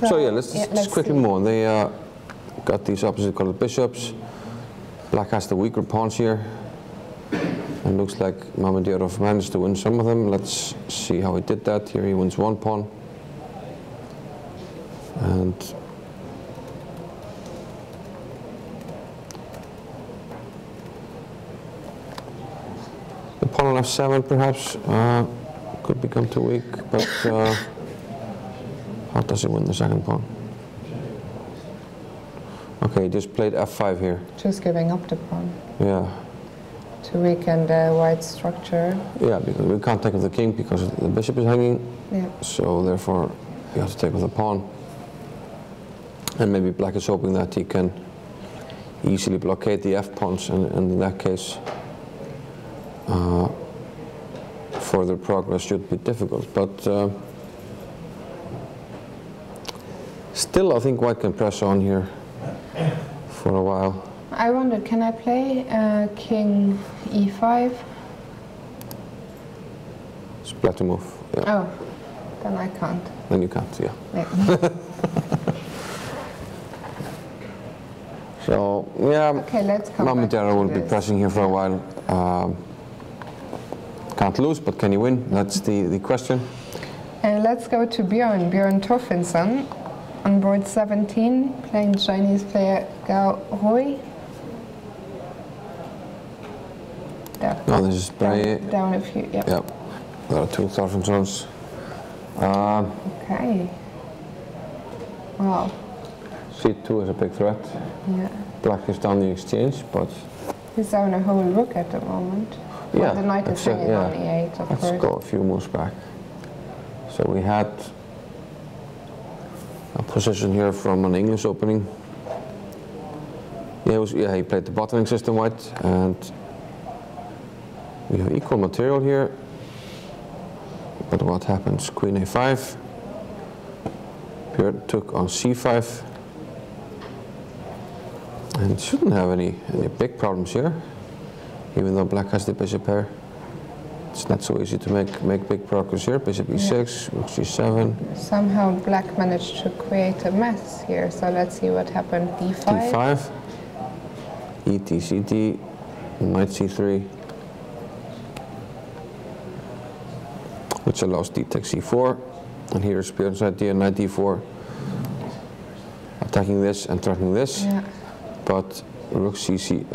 Speaker 2: So yeah, let's quickly move on. They got these opposite colored bishops. Black has the weaker pawns here. And looks like Mamedyarov managed to win some of them. Let's see how he did that. Here he wins one pawn. And the pawn on f7 perhaps could become too weak, but how does he win the second pawn? Okay, he just played f5 here.
Speaker 4: Just giving up the pawn.
Speaker 2: Yeah.
Speaker 4: To weaken the white structure.
Speaker 2: Yeah, because we can't take with the king because the bishop is hanging.
Speaker 4: Yeah.
Speaker 2: So therefore, you have to take with the pawn. And maybe black is hoping that he can easily blockade the f-pawns, and in that case, further progress should be difficult. But still, I think white can press on here for a while.
Speaker 4: I wondered, can I play king e5?
Speaker 2: It's black to move. Yeah.
Speaker 4: Oh, then I can't.
Speaker 2: Then you can't, yeah. So, yeah,
Speaker 4: Okay, let's come back
Speaker 2: Mamedyarov
Speaker 4: to
Speaker 2: will be
Speaker 4: this.
Speaker 2: pressing here for a while. Can't lose, but can he win? That's the question.
Speaker 4: And let's go to Björn Torfinsson on board 17, playing Chinese player Gao Hui.
Speaker 2: No, this is Brahe.
Speaker 4: Down a few, yeah.
Speaker 2: Yep, there are two Torfinssons.
Speaker 4: Okay. Wow.
Speaker 2: C2 is a big threat.
Speaker 4: Yeah.
Speaker 2: Black is down the exchange, but
Speaker 4: He's down a whole rook at the moment.
Speaker 2: yeah,
Speaker 4: Well, the knight is hanging on e8, of
Speaker 2: let's
Speaker 4: course.
Speaker 2: go a few moves back. So we had a position here from an English opening. Yeah, he played the bottoming system white, and we have equal material here. But what happens? Queen a5. Björn took on c5. And shouldn't have any big problems here, even though black has the bishop pair. It's not so easy to make big progress here. Bishop e6, rook c7.
Speaker 4: Somehow black managed to create a mess here, so let's see what happened. d5.
Speaker 2: d5, et, ct, knight c3, which allows d takes c4. And here's Björn's idea, knight d4, attacking this and threatening this.
Speaker 4: Yeah.
Speaker 2: But rook cc,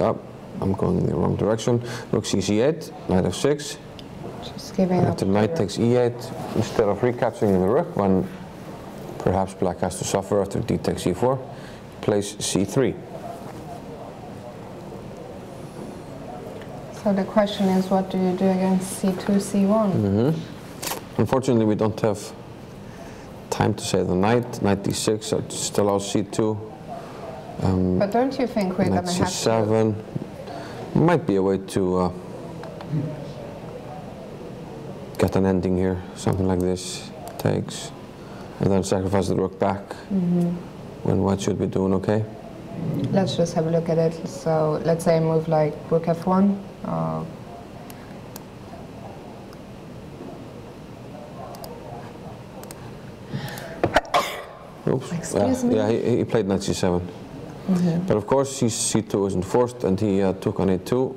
Speaker 2: I'm going in the wrong direction. Rook cc8, knight f6.
Speaker 4: Just giving up.
Speaker 2: After knight takes e8, instead of recapturing the rook, when perhaps black has to suffer after d takes e4, plays c3.
Speaker 4: So the question is, what do you do against c2, c1?
Speaker 2: Unfortunately, we don't have time to say the knight d6, so it just allows c2.
Speaker 4: But don't you think we're going
Speaker 2: Knight
Speaker 4: to have
Speaker 2: c7 might be a way to get an ending here, something like this, takes, and then sacrifice the rook back, when white should be doing okay.
Speaker 4: Let's just have a look at it. So let's say a move like rook f1.
Speaker 2: Oops.
Speaker 4: Excuse me?
Speaker 2: Yeah, he played knight c7. But of course, c2 isn't forced, and he took on a2.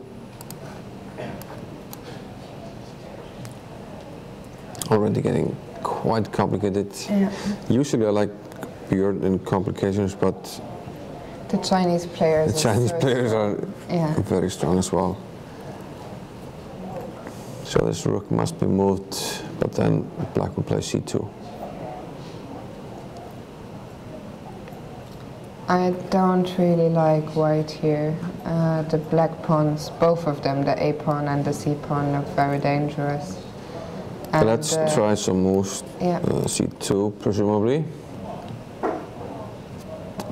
Speaker 2: Already getting quite complicated.
Speaker 4: Yeah.
Speaker 2: Usually I like Björn in complications, but
Speaker 4: The Chinese players.
Speaker 2: the Chinese players are
Speaker 4: Yeah.
Speaker 2: very strong as well. So this rook must be moved, but then black will play c2.
Speaker 4: I don't really like white here. The black pawns, both of them, the a pawn and the c pawn, look very dangerous. And,
Speaker 2: Let's try some moves.
Speaker 4: Yeah.
Speaker 2: C2 presumably.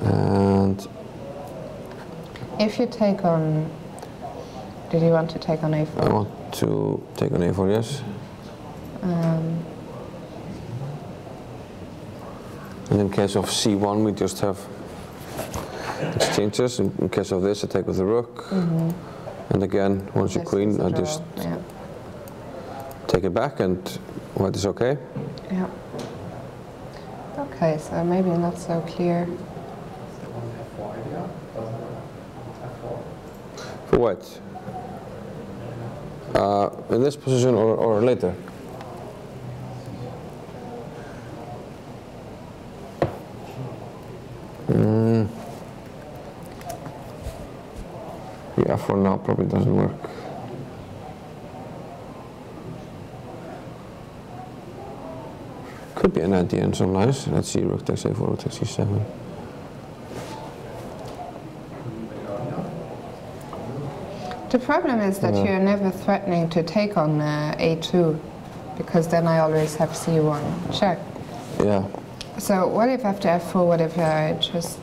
Speaker 2: And
Speaker 4: If you take on, did you want to take on a4?
Speaker 2: I want to take on a4, yes. And in case of c1, we just have exchanges. In case of this, I take with the rook. And again, once you queen, I just take it back, and white is okay.
Speaker 4: Yeah. Okay, so maybe not so clear.
Speaker 2: For white? In this position or later? Yeah, for now probably doesn't work. Could be an idea in some lines. Let's see, rook takes a4, rook takes c7.
Speaker 4: The problem is that you're never threatening to take on a2, because then I always have c1 check.
Speaker 2: Yeah.
Speaker 4: So what if after f4, what if I just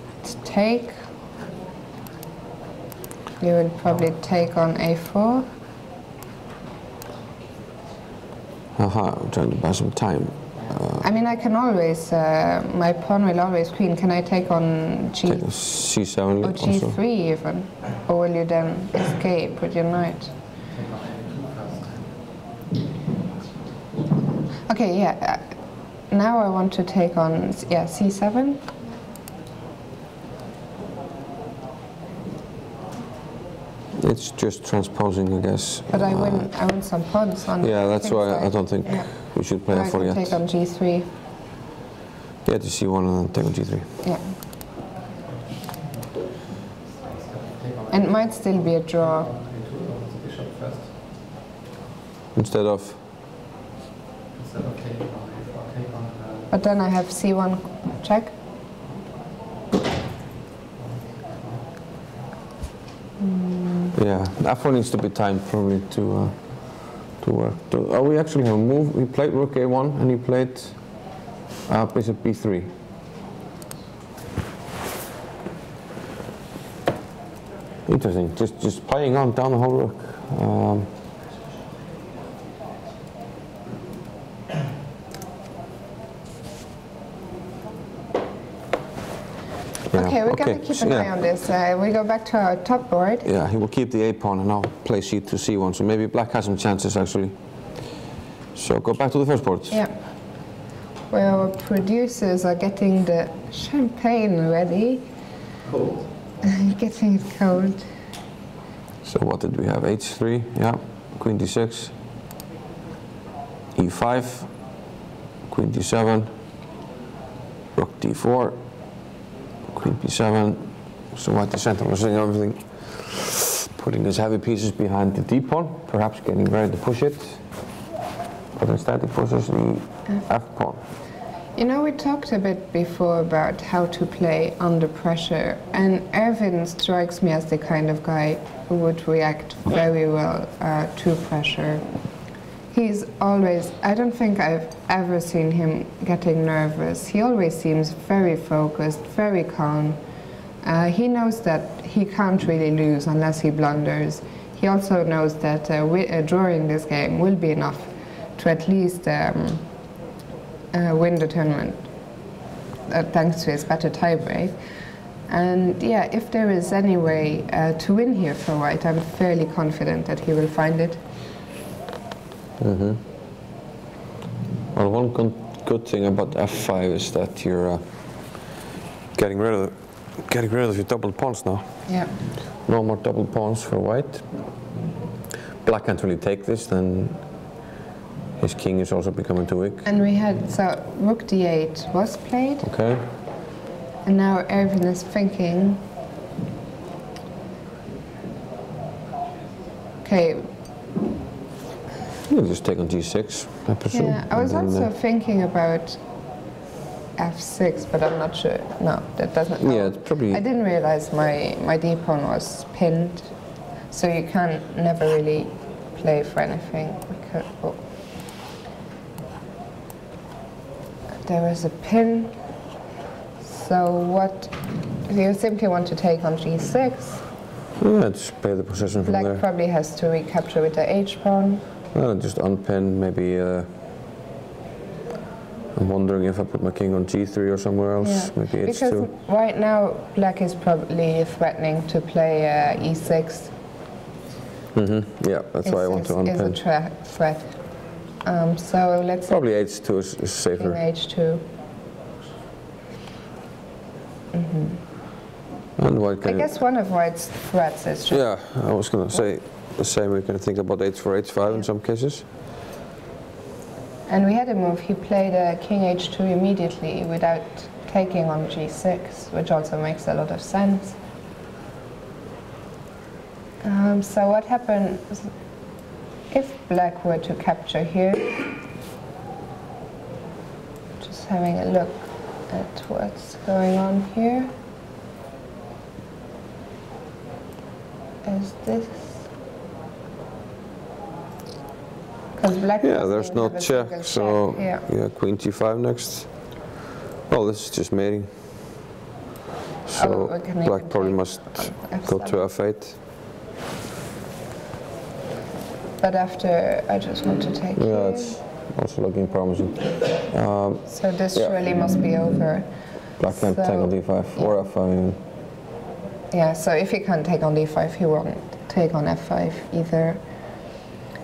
Speaker 4: take? You would probably take on a4.
Speaker 2: I'm trying to buy some time.
Speaker 4: I mean, I can always, my pawn will always queen. Can I take on
Speaker 2: Take a c7
Speaker 4: or g3
Speaker 2: also.
Speaker 4: even? Or will you then escape with your knight? Okay, yeah. Now I want to take on, c7.
Speaker 2: It's just transposing, I guess.
Speaker 4: But I win some pawns on.
Speaker 2: Yeah, that's why I don't think we should play
Speaker 4: I
Speaker 2: f4
Speaker 4: can
Speaker 2: yet.
Speaker 4: take on g3.
Speaker 2: Yeah, to c1 and then take on g3.
Speaker 4: Yeah. And it might still be a draw.
Speaker 2: Instead of?
Speaker 4: But then I have c1 check.
Speaker 2: Yeah, f4 needs to be timed probably to work. Oh, we actually have a move. We played rook a1 and he played bishop b3. Interesting. Just playing on down the whole rook.
Speaker 4: Okay, we're going to keep an eye on this. We go back to our top board.
Speaker 2: Yeah, he will keep the a-pawn and now play c2, c1. So maybe black has some chances actually. So go back to the first board.
Speaker 4: Yeah. Where our producers are getting the champagne ready.
Speaker 5: Cold.
Speaker 4: Getting it cold.
Speaker 2: So what did we have? h3, yeah. Queen d6. e5. Queen d7. Rook d4. Queen b7, so white is centralizing everything, putting his heavy pieces behind the d-pawn, perhaps getting ready to push it, but instead he pushes the f-pawn.
Speaker 4: You know, we talked a bit before about how to play under pressure, and Erwin strikes me as the kind of guy who would react very well to pressure. He's always, I don't think I've ever seen him getting nervous. He always seems very focused, very calm. He knows that he can't really lose unless he blunders. He also knows that drawing this game will be enough to at least win the tournament, thanks to his better tiebreak. And yeah, if there is any way to win here for white, I'm fairly confident that he will find it.
Speaker 2: Well, one good thing about f5 is that you're getting rid of your double pawns now.
Speaker 4: Yeah.
Speaker 2: No more double pawns for white. Black can't really take this, then his king is also becoming too weak.
Speaker 4: And we had, so rook d8 was played.
Speaker 2: Okay.
Speaker 4: And now Erwin is thinking, okay.
Speaker 2: You just take on g6, I presume.
Speaker 4: Yeah, I was also thinking about f6, but I'm not sure. No, that doesn't.
Speaker 2: Yeah, it's probably.
Speaker 4: I didn't realize my d-pawn was pinned, so you can never really play for anything. Because, there was a pin. So what? You simply want to take on g6.
Speaker 2: Yeah, just play the position from
Speaker 4: Black
Speaker 2: there.
Speaker 4: probably has to recapture with the H pawn.
Speaker 2: Well, just unpin, maybe. I'm wondering if I put my king on G3 or somewhere else.
Speaker 4: Yeah.
Speaker 2: Maybe
Speaker 4: Because
Speaker 2: H2.
Speaker 4: right now, Black is probably threatening to play E6.
Speaker 2: Yeah, that's why I want to
Speaker 4: Is a
Speaker 2: unpin.
Speaker 4: threat. So let's
Speaker 2: Probably H2 is
Speaker 4: king
Speaker 2: safer.
Speaker 4: H2.
Speaker 2: And white
Speaker 4: I
Speaker 2: can.
Speaker 4: guess one of White's threats is just
Speaker 2: Yeah, I was going to say the same. We can think about H4, H5 in some cases.
Speaker 4: And we had a move, he played king h2 immediately without taking on g6, which also makes a lot of sense. So what happens if Black were to capture here? Just having a look at what's going on here. Is this? Because Black
Speaker 2: Yeah,
Speaker 4: doesn't
Speaker 2: there's no
Speaker 4: have a single
Speaker 2: check, so
Speaker 4: Yeah.
Speaker 2: yeah, queen G5 next. Well, this is just mating. So
Speaker 4: we can
Speaker 2: Black
Speaker 4: even
Speaker 2: probably
Speaker 4: take
Speaker 2: must
Speaker 4: on
Speaker 2: go to
Speaker 4: F7.
Speaker 2: F8.
Speaker 4: But after, I just want to take
Speaker 2: Yeah,
Speaker 4: here.
Speaker 2: it's also looking promising.
Speaker 4: So this
Speaker 2: yeah.
Speaker 4: surely must be over.
Speaker 2: Black can't
Speaker 4: So-
Speaker 2: take on D5 or F5 even.
Speaker 4: Yeah, so if he can't take on d5, he won't take on f5 either.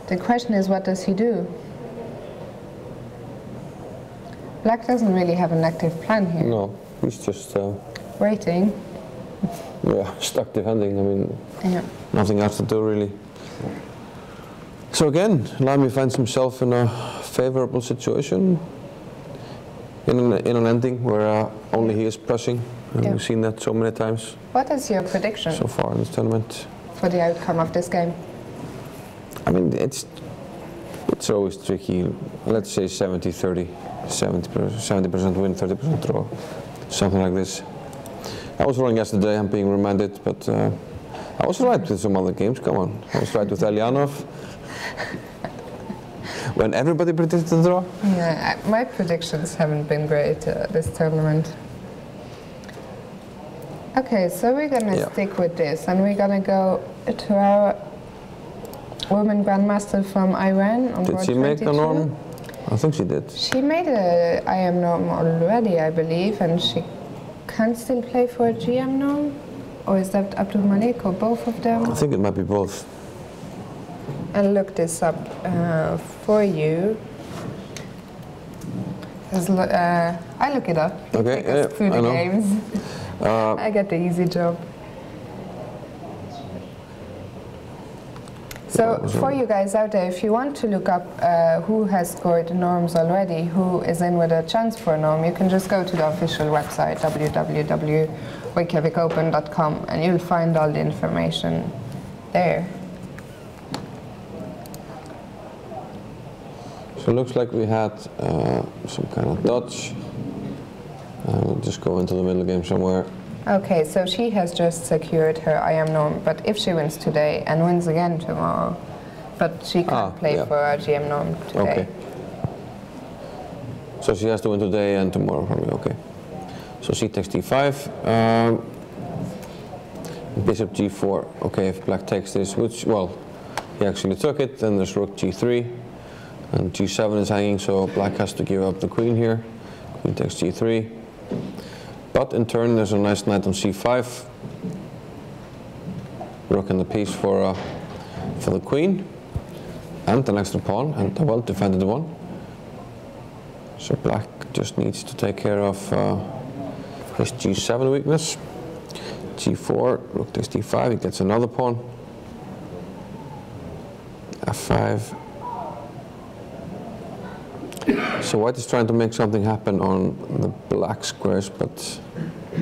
Speaker 4: The question is, what does he do? Black doesn't really have an active plan here.
Speaker 2: No, he's just
Speaker 4: Waiting.
Speaker 2: yeah, stuck defending. I mean,
Speaker 4: Yeah.
Speaker 2: nothing else to do really. So again, Lamy finds himself in a favorable situation, in an ending where only he is pressing. And
Speaker 4: Yeah.
Speaker 2: we've seen that so many times
Speaker 4: What is your prediction
Speaker 2: so far in this tournament.
Speaker 4: for the outcome of this game?
Speaker 2: I mean, it's always tricky. Let's say 70-30, 70% win, 30% draw, something like this. I was wrong yesterday, I'm being reminded, but I was right with some other games, come on. I was right with Elyanov. When everybody predicted the draw.
Speaker 4: Yeah, my predictions haven't been great this tournament. Okay, so we're gonna
Speaker 2: Yeah.
Speaker 4: stick with this, and we're gonna go to our woman grandmaster from Iran on
Speaker 2: Did
Speaker 4: board
Speaker 2: she make the
Speaker 4: 22.
Speaker 2: norm? I think she did.
Speaker 4: She made a IM norm already, I believe, and she can still play for a GM norm? Or is that Abdul Malik, or both of them?
Speaker 2: I think it might be both.
Speaker 4: I'll look this up for you. I look it up. You
Speaker 2: Okay,
Speaker 4: take us
Speaker 2: yeah,
Speaker 4: through
Speaker 2: I
Speaker 4: the
Speaker 2: know.
Speaker 4: games. I get the easy job. So for you guys out there, if you want to look up who has scored norms already, who is in with a chance for a norm, you can just go to the official website, www.reykjavikopen.com, and you'll find all the information there.
Speaker 2: So it looks like we had some kind of dodge. We'll just go into the middle game somewhere.
Speaker 4: Okay, so she has just secured her IM norm, but if she wins today and wins again tomorrow, but she can't play
Speaker 2: yeah.
Speaker 4: for her GM norm today.
Speaker 2: Okay. So she has to win today and tomorrow probably, okay. So she takes D5. Bishop G4. Okay, if Black takes this, which, well, he actually took it, then there's Rook G3. And G7 is hanging, so Black has to give up the queen here. Queen takes G3. But in turn, there's a nice knight on C5. Rook and the piece for the queen. And an extra pawn, and a well-defended one. So Black just needs to take care of his G7 weakness. G4, Rook takes D5, he gets another pawn. F5. So White is trying to make something happen on the black squares, but I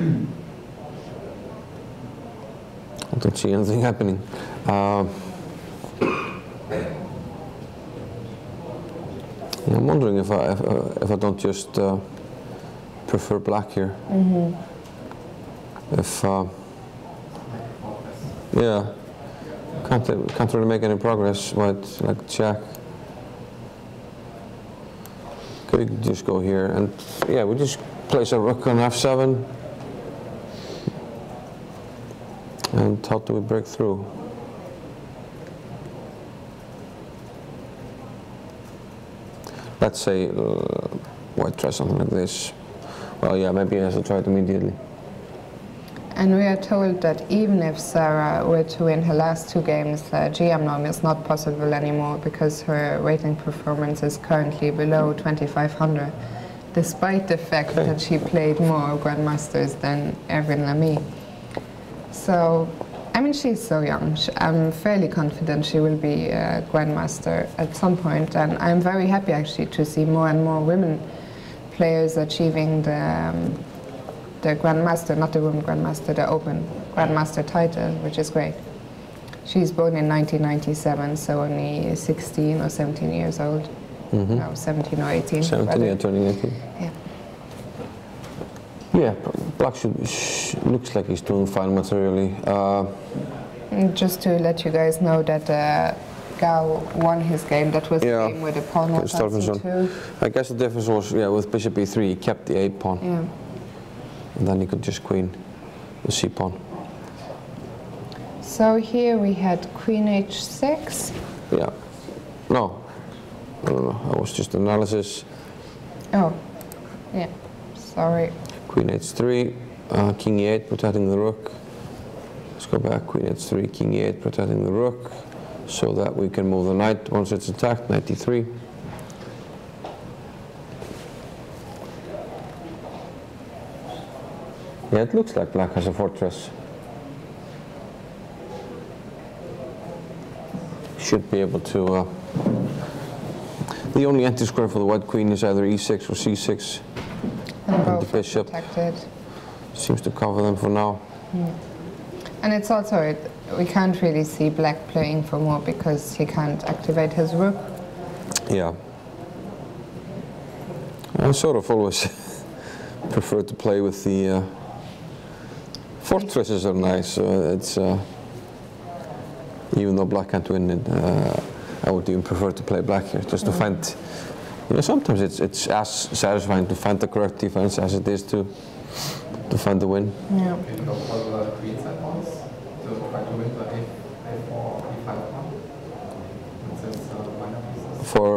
Speaker 2: don't see anything happening. I'm wondering if I don't just prefer black here. If yeah, can't really make any progress. White like check. We could just go here and yeah, we just place a rook on F7. And how do we break through? Let's say white tries something like this. Well, yeah, maybe he has to try it immediately.
Speaker 4: And we are told that even if Sarah were to win her last 2 games, GM norm is not possible anymore because her rating performance is currently below 2500, despite the fact that she played more Grandmasters than Erwin Lamy. So, I mean, she's so young. I'm fairly confident she will be a Grandmaster at some point, and I'm very happy actually to see more and more women players achieving the Grandmaster, not the Women Grandmaster, the Open Grandmaster title, which is great. She's born in 1997, so only 16 or 17 years old. No, 17 or 18.
Speaker 2: 17, yeah, turning 18.
Speaker 4: Yeah.
Speaker 2: Yeah, Black looks like he's doing fine materially.
Speaker 4: Just to let you guys know that Gao won his game. That was the game where the pawn was on c2.
Speaker 2: I guess the difference was, yeah, with bishop e3, he kept the a pawn.
Speaker 4: Yeah.
Speaker 2: And then he could just queen the c pawn.
Speaker 4: So here we had queen h6.
Speaker 2: Yeah. No. That was just analysis.
Speaker 4: Oh, yeah. Sorry.
Speaker 2: Queen h3, king e8, protecting the rook. Let's go back. Queen h3, king e8, protecting the rook, so that we can move the knight once it's attacked. Knight e3. Yeah, it looks like Black has a fortress. Should be able to. The only anti-square for the white queen is either e6 or c6.
Speaker 4: And
Speaker 2: the bishop
Speaker 4: protected.
Speaker 2: Seems to cover them for now.
Speaker 4: And it's also, we can't really see Black playing for more because he can't activate his rook.
Speaker 2: Yeah. I sort of always prefer to play with the fortresses are nice. It's even though Black can't win it, I would even prefer to play Black here, just to find. You know, sometimes it's as satisfying to find the correct defense as it is to find the win.
Speaker 4: Yeah.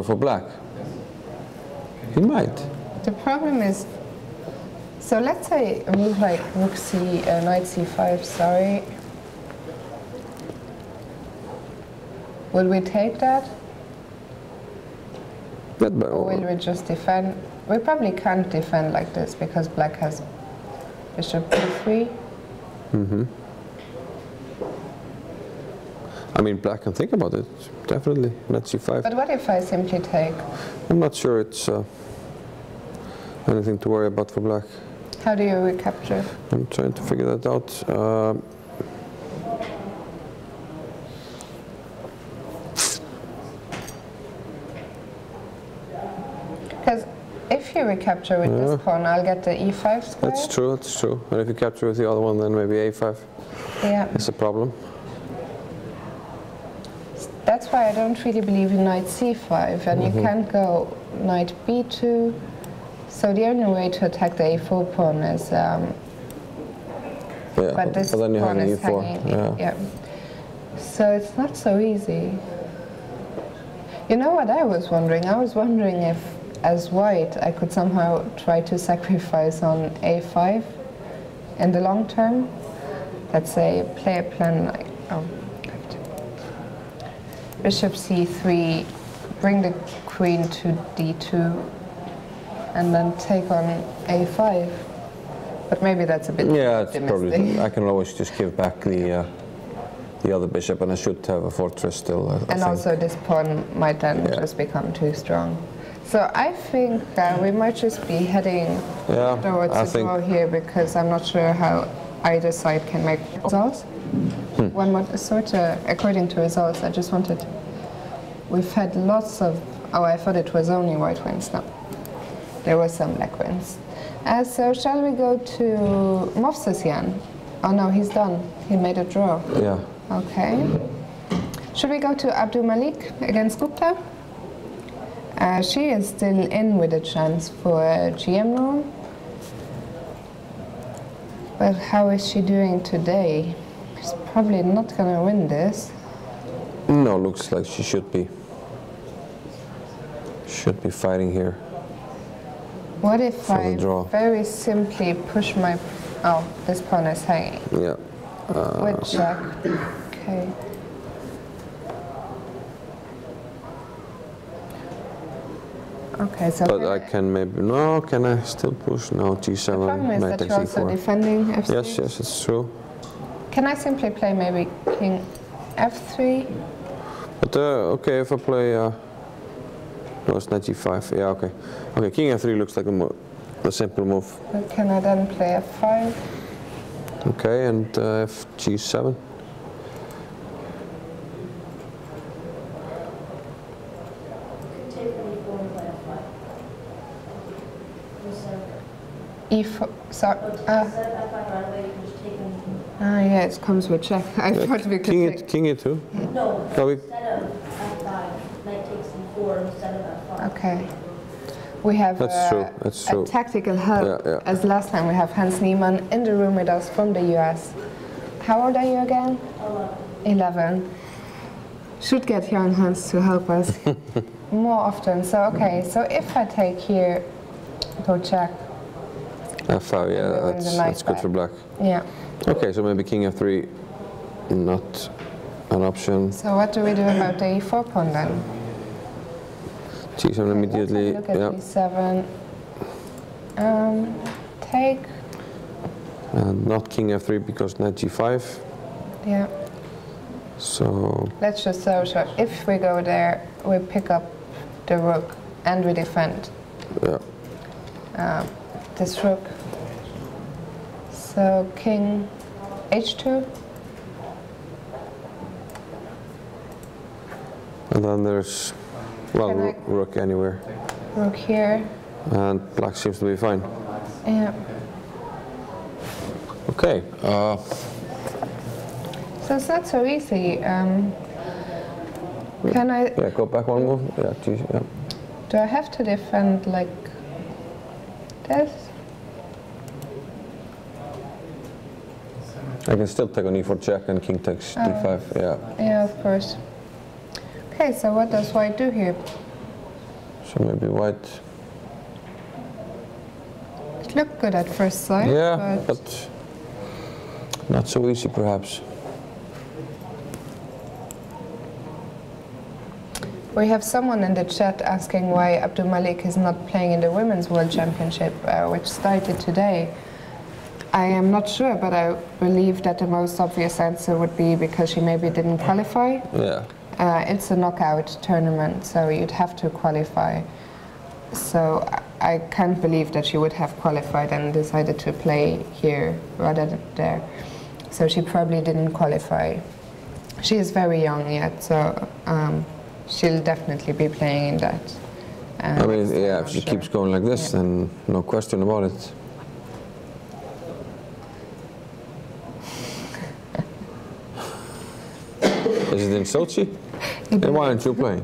Speaker 2: For Black, he might.
Speaker 4: The problem is, so let's say a move like rook c, knight c5. Sorry. Will we take that? Or will we just defend? We probably can't defend like this because Black has bishop b3.
Speaker 2: I mean, Black can think about it, definitely. Knight c5.
Speaker 4: But what if I simply take?
Speaker 2: I'm not sure it's anything to worry about for Black.
Speaker 4: How do you recapture?
Speaker 2: I'm trying to figure that out.
Speaker 4: Because if you recapture with this pawn, I'll get the e5 square.
Speaker 2: That's true, that's true. And if you capture with the other one, then maybe a5.
Speaker 4: Yeah.
Speaker 2: It's a problem.
Speaker 4: That's why I don't really believe in knight c5, and you can't go knight b2. So the only way to attack the a4 pawn is, but this
Speaker 2: then you
Speaker 4: pawn
Speaker 2: have
Speaker 4: is
Speaker 2: e4.
Speaker 4: hanging. Yeah. So it's not so easy. You know what I was wondering? I was wondering if, as white, I could somehow try to sacrifice on a5 in the long term. Let's say play a plan like, bishop c3, bring the queen to d2, and then take on a5. But maybe that's a bit
Speaker 2: it's probably. I can always just give back the other bishop, and I should have a fortress still. I think.
Speaker 4: Also, this pawn might then just become too strong. So I think we might just be heading towards a draw here because I'm not sure how either side can make results. One more sort of, according to results, I just wanted. We've had lots of. Oh, I thought it was only white wins. No, there were some black wins. So shall we go to Movsesian? Oh no, he's done. He made a draw.
Speaker 2: Yeah.
Speaker 4: Okay. Should we go to Abdul Malik against Gupta? She is still in with a chance for GM norm. But how is she doing today? She's probably not gonna win this.
Speaker 2: No, looks like she should be. Should be fighting here.
Speaker 4: What if
Speaker 2: For the
Speaker 4: I
Speaker 2: draw.
Speaker 4: very simply push my... Oh, this pawn is hanging.
Speaker 2: Yeah.
Speaker 4: With check. Okay. Okay, so...
Speaker 2: But I can maybe... No, can I still push? No, G7,
Speaker 4: The problem is
Speaker 2: knight
Speaker 4: that
Speaker 2: takes
Speaker 4: you're also
Speaker 2: E4.
Speaker 4: defending F3.
Speaker 2: Yes, yes, it's true.
Speaker 4: Can I simply play maybe King F3?
Speaker 2: But okay, if I play... no, it's knight G5. Yeah, okay. Okay, King F3 looks like a simple move.
Speaker 4: But can I then play F5?
Speaker 2: Okay, and G7.
Speaker 4: E4, sorry. Yeah, it comes with check. I thought we could take...
Speaker 2: King E2?
Speaker 6: No,
Speaker 2: No,
Speaker 6: instead of F5, knight takes E4 instead of F5.
Speaker 4: Okay. We have
Speaker 2: That's true, that's true.
Speaker 4: a tactical help.
Speaker 2: Yeah, yeah.
Speaker 4: As last time, we have Hans Niemann in the room with us from the US. How old are you again? 11. Should get young Hans to help us more often. So, okay, so if I take here, go check.
Speaker 2: F5, yeah,
Speaker 4: And then the
Speaker 2: that's
Speaker 4: knight
Speaker 2: good for black.
Speaker 4: Yeah.
Speaker 2: Okay, so maybe King F3, not an option.
Speaker 4: So what do we do about the E4 pawn then?
Speaker 2: G7 immediately,
Speaker 4: Let's have a
Speaker 2: yeah.
Speaker 4: look at E7. Take.
Speaker 2: And not King F3 because knight G5.
Speaker 4: Yeah.
Speaker 2: So,
Speaker 4: Let's just so if we go there, we pick up the rook and we defend
Speaker 2: yeah.
Speaker 4: this rook. So King H2.
Speaker 2: And then there's, well,
Speaker 4: Can I-
Speaker 2: rook anywhere.
Speaker 4: Rook here.
Speaker 2: And black seems to be fine.
Speaker 4: Yeah.
Speaker 2: Okay.
Speaker 4: So it's not so easy. Can I?
Speaker 2: Yeah, go back one move. Yeah, yeah.
Speaker 4: Do I have to defend like this?
Speaker 2: I can still take on E4 check and king takes D5. Yeah.
Speaker 4: Yeah, of course. Okay, so what does white do here?
Speaker 2: So maybe white.
Speaker 4: It looked good at first sight.
Speaker 2: Yeah, but not so easy perhaps.
Speaker 4: We have someone in the chat asking why Abdul Malik is not playing in the Women's World Championship, which started today. I am not sure, but I believe that the most obvious answer would be because she maybe didn't qualify.
Speaker 2: Yeah.
Speaker 4: It's a knockout tournament, so you'd have to qualify. So I can't believe that she would have qualified and decided to play here rather than there. So she probably didn't qualify. She is very young yet, so she'll definitely be playing in that.
Speaker 2: I mean, yeah, if she keeps going like this, then no question about it. Is it in Sochi? Then why aren't you playing?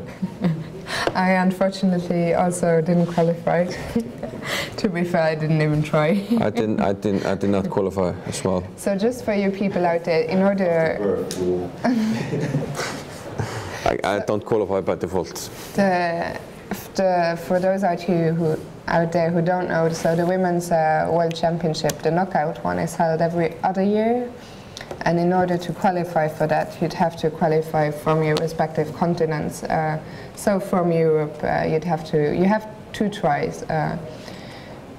Speaker 4: I unfortunately also didn't qualify. To be fair, I didn't even try.
Speaker 2: I did not qualify as well.
Speaker 4: So just for you people out there, in order
Speaker 2: I don't qualify by default.
Speaker 4: for those out there who don't know, so the Women's World Championship, the knockout one, is held every other year. And in order to qualify for that, you'd have to qualify from your respective continents. So from Europe, you have 2 tries.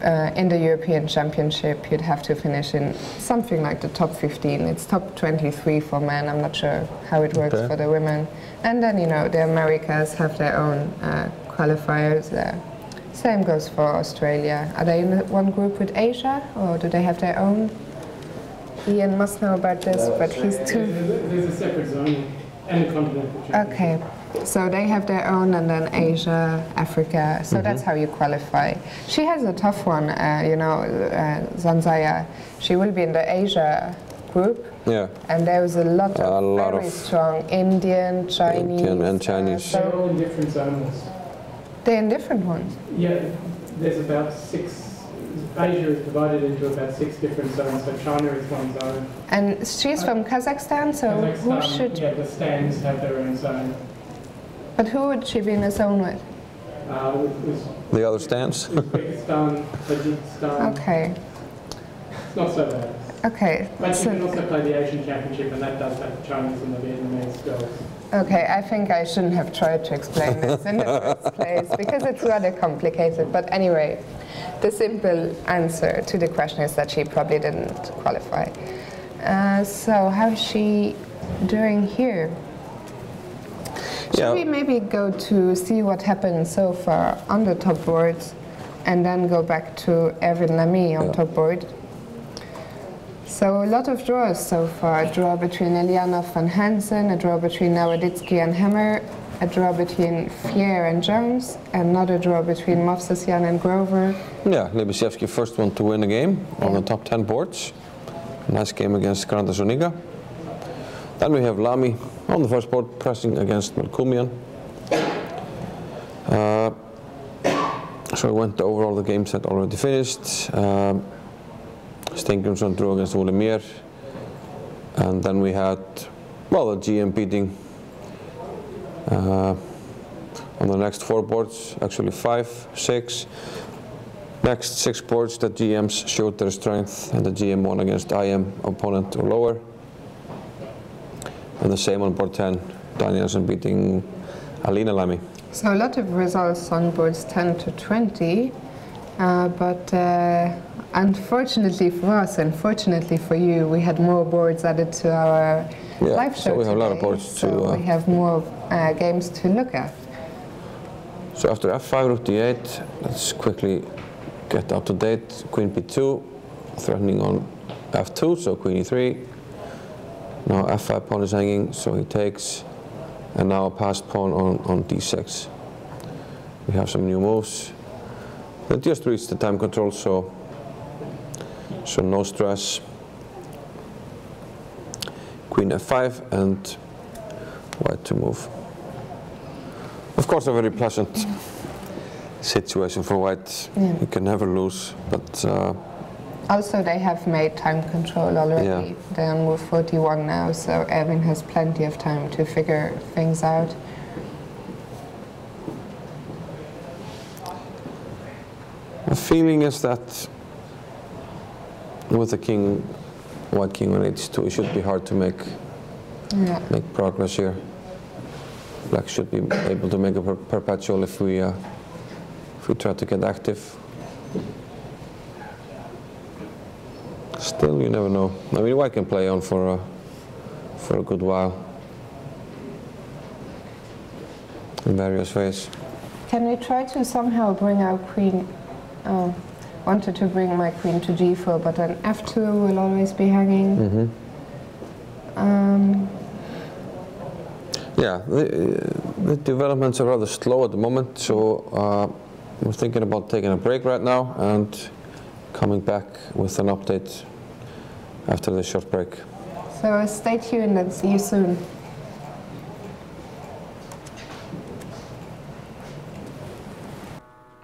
Speaker 4: In the European Championship, you'd have to finish in something like the top 15. It's top 23 for men. I'm not sure how it works for the women. And then, the Americas have their own qualifiers. Same goes for Australia. Are they in one group with Asia, or do they have their own? Ian must know about this, but he's too...
Speaker 3: There's a separate zone and a continental championship.
Speaker 4: Okay, so they have their own, and then Asia, Africa, so that's how you qualify. She has a tough one, Zanzaya. She will be in the Asia group,
Speaker 2: Yeah.
Speaker 4: and there's a lot of very
Speaker 2: of
Speaker 4: strong Indian, Chinese...
Speaker 2: Indian and Chinese.
Speaker 3: They're all in different zones.
Speaker 4: They're in different ones.
Speaker 3: Yeah, there's about 6 Asia is divided into about 6 different zones, so China is one zone.
Speaker 4: And she's from Kazakhstan, so who should...
Speaker 3: Yeah, the stands have their own zone.
Speaker 4: But who would she be in a zone with?
Speaker 2: The other stands?
Speaker 3: Uzbekistan, Tajikistan.
Speaker 4: Okay.
Speaker 3: It's not so bad.
Speaker 4: Okay.
Speaker 3: But you can also play the Asian Championship, and that does have the Chinese and the Vietnamese girls.
Speaker 4: Okay, I think I shouldn't have tried to explain this in the first place, because it's rather complicated. But anyway, the simple answer to the question is that she probably didn't qualify. So how is she doing here? Should we maybe go to see what happened so far on the top boards and then go back to Erwin Lamy on top board? So a lot of draws so far. A draw between Eliana van Hansen, a draw between Nawaditsky and Hammer, a draw between Fier and Jones, another draw between Movsesian and Grover.
Speaker 2: Yeah, Lebysevsky first one to win the game on the top 10 boards. Nice game against Granda-Zuniga. Then we have Lamy on the first board pressing against Melkumian. So we went over all the games that already finished. Steingrimsson drew against Ole Meer. And then we had, well, the GM beating on the next 4 boards, actually 5, 6. Next 6 boards, the GMs showed their strength, and the GM won against IM opponent or lower. And the same on board 10, Danielson beating Alina Lamy.
Speaker 4: So a lot of results on boards 10 to 20, but unfortunately for us, and fortunately for you, we had more boards added to our live show
Speaker 2: so we have
Speaker 4: today,
Speaker 2: a lot of boards
Speaker 4: so we have more games to look at.
Speaker 2: So after f5, rook d8, let's quickly get up to date. Queen b2, threatening on f2, so queen e3. Now f5 pawn is hanging, so he takes, and now a passed pawn on d6. We have some new moves. They just reached the time control, so no stress. Queen f5 and white to move. Of course, a very pleasant situation for white.
Speaker 4: Yeah.
Speaker 2: You can never lose, but.
Speaker 4: Also, they have made time control already.
Speaker 2: Yeah.
Speaker 4: They're on move 41 now, so Erwin has plenty of time to figure things out.
Speaker 2: The feeling is that with the king, white king on h2, it should be hard to make progress here. Black should be able to make a perpetual if we try to get active. Still, you never know. I mean, white can play on for a good while in various ways.
Speaker 4: Can we try to somehow bring our queen? Wanted to bring my queen to g4, but then f2 will always be hanging.
Speaker 2: Yeah, the developments are rather slow at the moment, so we're thinking about taking a break right now and coming back with an update after the short break.
Speaker 4: So stay tuned and see you soon.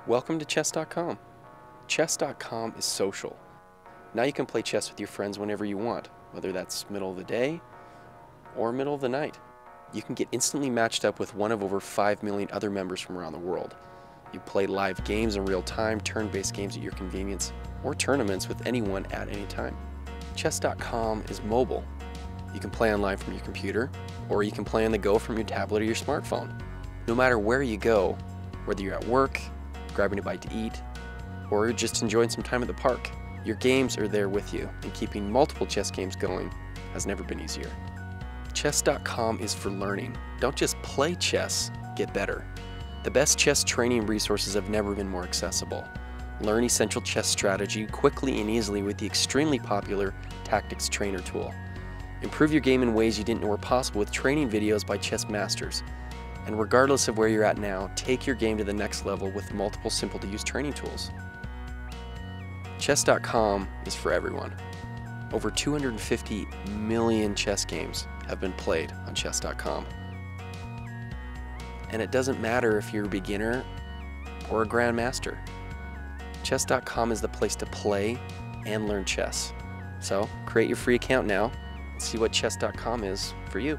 Speaker 1: Welcome to chess.com. Chess.com is social. Now you can play chess with your friends whenever you want, whether that's middle of the day or middle of the night. You can get instantly matched up with one of over 5 million other members from around the world. You play live games in real time, turn-based games at your convenience, or tournaments with anyone at any time. Chess.com is mobile. You can play online from your computer, or you can play on the go from your tablet or your smartphone. No matter where you go, whether you're at work, grabbing a bite to eat, or you're just enjoying some time at the park, your games are there with you, and keeping multiple chess games going has never been easier. Chess.com is for learning. Don't just play chess, get better. The best chess training resources have never been more accessible. Learn essential chess strategy quickly and easily with the extremely popular Tactics Trainer tool. Improve your game in ways you didn't know were possible with training videos by chess masters. And regardless of where you're at now, take your game to the next level with multiple simple-to-use training tools. Chess.com is for everyone. Over 250 million chess games have been played on Chess.com. And it doesn't matter if you're a beginner or a grandmaster. Chess.com is the place to play and learn chess. So create your free account now and see what Chess.com is for you.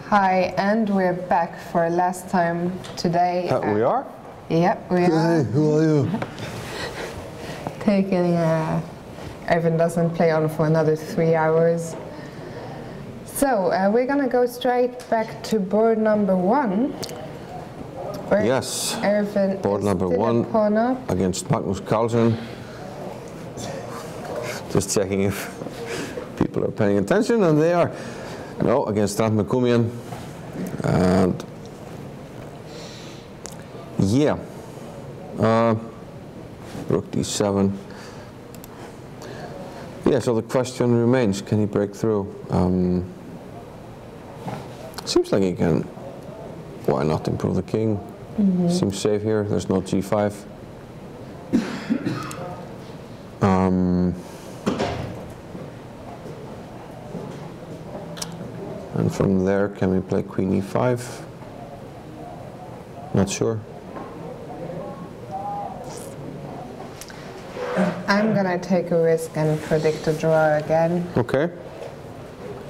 Speaker 4: Hi, and we're back for last time today.
Speaker 2: We are?
Speaker 4: Yep, we are.
Speaker 2: Hey, who are you?
Speaker 4: Taking, Irvin doesn't play on for another 3 hours. So, we're gonna go straight back to board number 1. Where
Speaker 2: Yes,
Speaker 4: Irvin
Speaker 2: board
Speaker 4: is
Speaker 2: number
Speaker 4: still
Speaker 2: 1
Speaker 4: a pawn up.
Speaker 2: against Magnus Carlsen. Just checking if people are paying attention, and they are. No, against Strand McCumian. And yeah, rook d7. Yeah, so the question remains, can he break through? Seems like he can. Why not improve the king? Seems safe here, there's no g5. And from there, can we play queen e5? Not sure.
Speaker 4: I'm gonna take a risk and predict a draw again.
Speaker 2: Okay.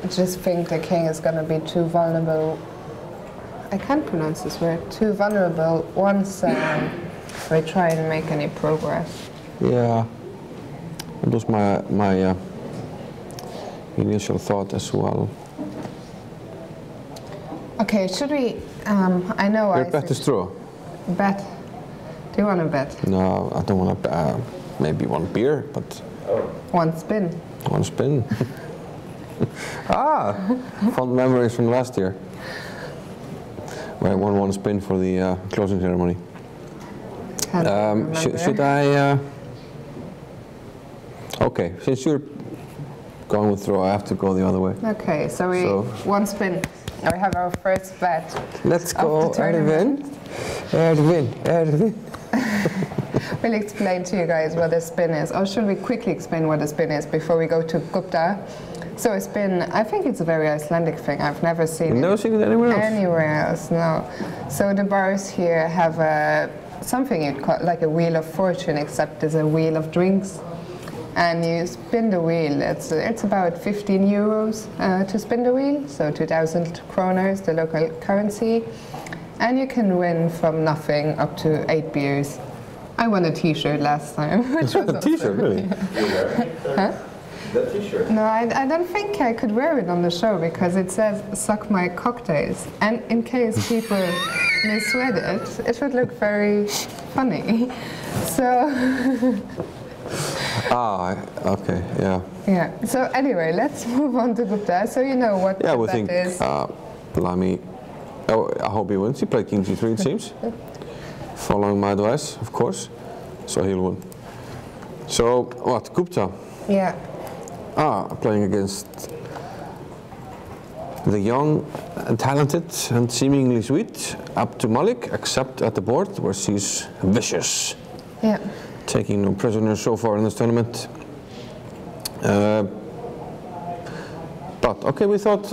Speaker 4: I just think the king is gonna be too vulnerable. I can't pronounce this word. Too vulnerable once we try and make any progress.
Speaker 2: Yeah. That was my initial thought as well.
Speaker 4: Okay, should we? I know
Speaker 2: Your
Speaker 4: I
Speaker 2: bet is draw.
Speaker 4: bet. Do you want to bet?
Speaker 2: No, I don't want to. Maybe one beer, but
Speaker 4: One spin.
Speaker 2: one spin. Fond memories from last year. Where I won one spin for the closing ceremony.
Speaker 4: Can't remember.
Speaker 2: Should I? Okay, since you're going with draw, I have to go the other way.
Speaker 4: Okay, so one spin. We have our first bet.
Speaker 2: Let's
Speaker 4: of
Speaker 2: go,
Speaker 4: the tournament.
Speaker 2: Erwin.
Speaker 4: We'll explain to you guys what a spin is. Or should we quickly explain what a spin is before we go to Gupta? So a spin, I think it's a very Icelandic thing. I've never seen
Speaker 2: You've never seen it anywhere else?
Speaker 4: Anywhere else, no. So the bars here have something you'd call like a wheel of fortune, except it's a wheel of drinks. And you spin the wheel. It's about 15 euros to spin the wheel, so 2,000 kroners, the local currency. And you can win from nothing up to 8 beers. I won a T-shirt last time, which was
Speaker 2: A T-shirt, really?
Speaker 4: Huh?
Speaker 5: The T-shirt.
Speaker 4: No, I don't think I could wear it on the show because it says "suck my cocktails," and in case people misread it, it would look very funny. So.
Speaker 2: Okay, yeah.
Speaker 4: Yeah. So anyway, let's move on to Gupta. So you know what
Speaker 2: Yeah,
Speaker 4: the
Speaker 2: we
Speaker 4: bet
Speaker 2: think
Speaker 4: is.
Speaker 2: Lamy. Oh, I hope he wins. He played king g3, it seems. Following my advice, of course. So he'll win. So what? Gupta.
Speaker 4: Yeah.
Speaker 2: Playing against the young and talented and seemingly sweet Abdul Malik, except at the board where she's vicious.
Speaker 4: Yeah.
Speaker 2: Taking no prisoners so far in this tournament. But okay, we thought,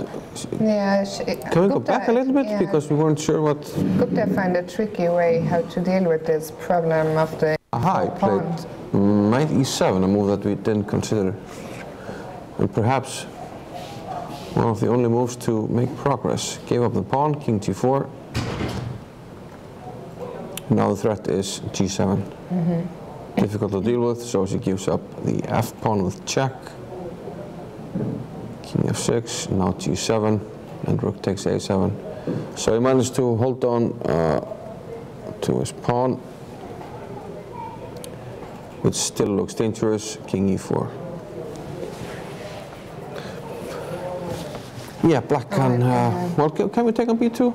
Speaker 4: Yeah.
Speaker 2: can we go back a little bit?
Speaker 4: Yeah,
Speaker 2: Because we weren't sure what...
Speaker 4: Gupta found a tricky way how to deal with this problem of the
Speaker 2: He
Speaker 4: pawn.
Speaker 2: played knight e7, a move that we didn't consider. And perhaps one of the only moves to make progress. Gave up the pawn, king g4. Now the threat is g7. Difficult to deal with, so she gives up the f pawn with check. King f6, now g7, and rook takes a7. So he managed to hold on to his pawn, which still looks dangerous. King e4. Yeah, black can. Well, can we take on b2?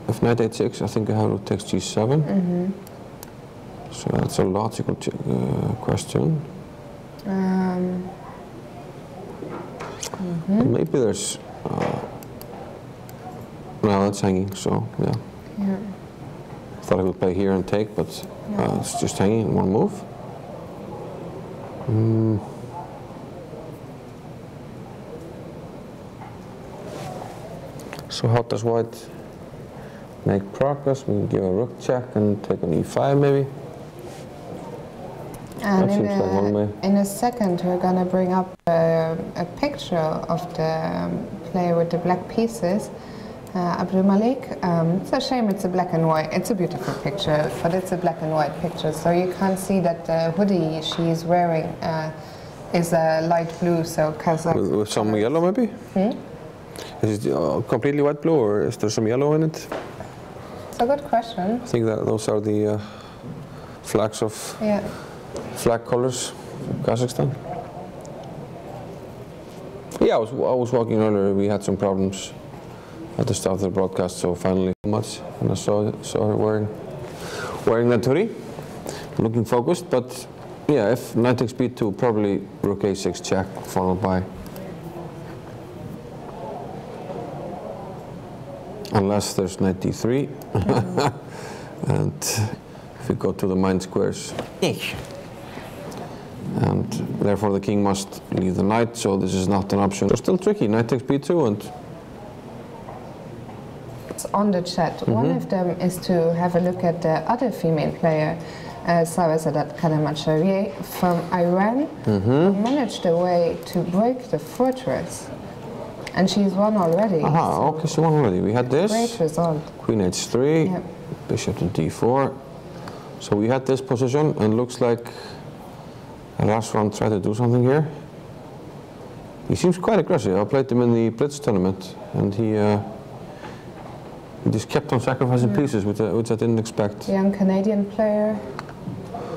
Speaker 2: If knight h6, I think I have rook takes g7. So that's a logical question. Maybe there's. No, it's hanging. So yeah.
Speaker 4: Yeah.
Speaker 2: Thought I would play here and take, but it's just hanging in one move. So how does white make progress? We can give a rook check and take on e5 maybe.
Speaker 4: And
Speaker 2: That seems like one way.
Speaker 4: in a second, we're going to bring up a picture of the player with the black pieces, Abdul Malik. It's a shame it's a black and white. It's a beautiful picture, but it's a black and white picture, so you can't see that the hoodie she's wearing is a light blue, so Kazakh.
Speaker 2: With some yellow, maybe? Is it completely white blue, or is there some yellow in it?
Speaker 4: It's a good question.
Speaker 2: I think that those are the flags of flag colors of Kazakhstan. Yeah, I was walking earlier. We had some problems at the start of the broadcast, so finally much, and I saw her wearing that hoodie, looking focused. But yeah, if knight takes b2, probably rook a6 check, followed by, unless there's knight d3, and if we go to the mind squares, and therefore the king must leave the knight, so this is not an option. So still tricky, knight takes b2, and
Speaker 4: on the chat. One of them is to have a look at the other female player, Savazadat Kadamacharieh from Iran, who managed a way to break the fortress. And she's won already.
Speaker 2: Aha, okay, she won already. We had this.
Speaker 4: Great result.
Speaker 2: Queen h3, bishop to d4. So we had this position, and looks like Raswan tried to do something here. He seems quite aggressive. I played him in the Blitz tournament, and he just kept on sacrificing pieces, which I didn't expect.
Speaker 4: Young Canadian player.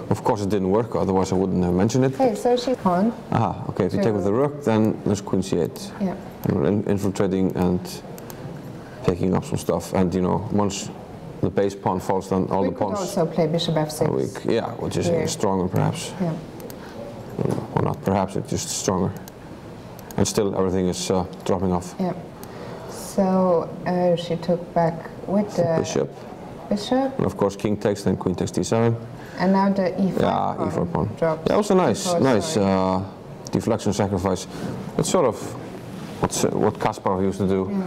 Speaker 2: Of course it didn't work, otherwise I wouldn't have mentioned it.
Speaker 4: Okay, so she's pawn.
Speaker 2: Aha, okay, if you take with the rook, then there's queen c8.
Speaker 4: Yeah.
Speaker 2: And we're infiltrating and picking up some stuff, and you know, once the base pawn falls, then all the pawns...
Speaker 4: We could also play bishop f6.
Speaker 2: are weak. Yeah, which is even stronger perhaps.
Speaker 4: Yeah.
Speaker 2: Or not perhaps, it's just stronger. And still everything is dropping off.
Speaker 4: Yeah. So she took back with the bishop.
Speaker 2: And of course king takes, then queen takes d7.
Speaker 4: And now the e4
Speaker 2: pawn. E4 pawn.
Speaker 4: Dropped.
Speaker 2: Yeah, also nice deflection sacrifice. It's sort of what Kasparov used to do,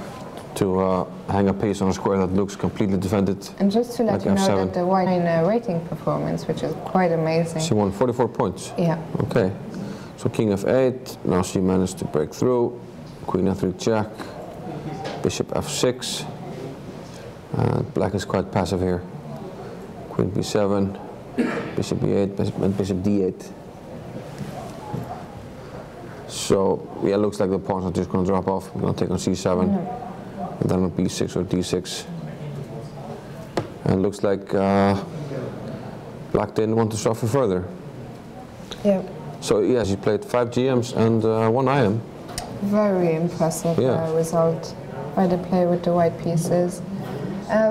Speaker 2: to hang a piece on a square that looks completely defended.
Speaker 4: And just to let you know
Speaker 2: F7.
Speaker 4: that the white rating performance, which is quite amazing.
Speaker 2: She won 44 points.
Speaker 4: Yeah.
Speaker 2: Okay. So king f8. Now she managed to break through. Queen f3 check. Bishop f6. And black is quite passive here. Queen b7. Bishop b8, and bishop d8. So yeah, it looks like the pawns are just going to drop off. We're going to take on c7, and then on b6 or d6. And it looks like black didn't want to suffer further.
Speaker 4: Yeah.
Speaker 2: So yeah, she played 5 GMs and 1 IM.
Speaker 4: Very impressive result by the player with the white pieces.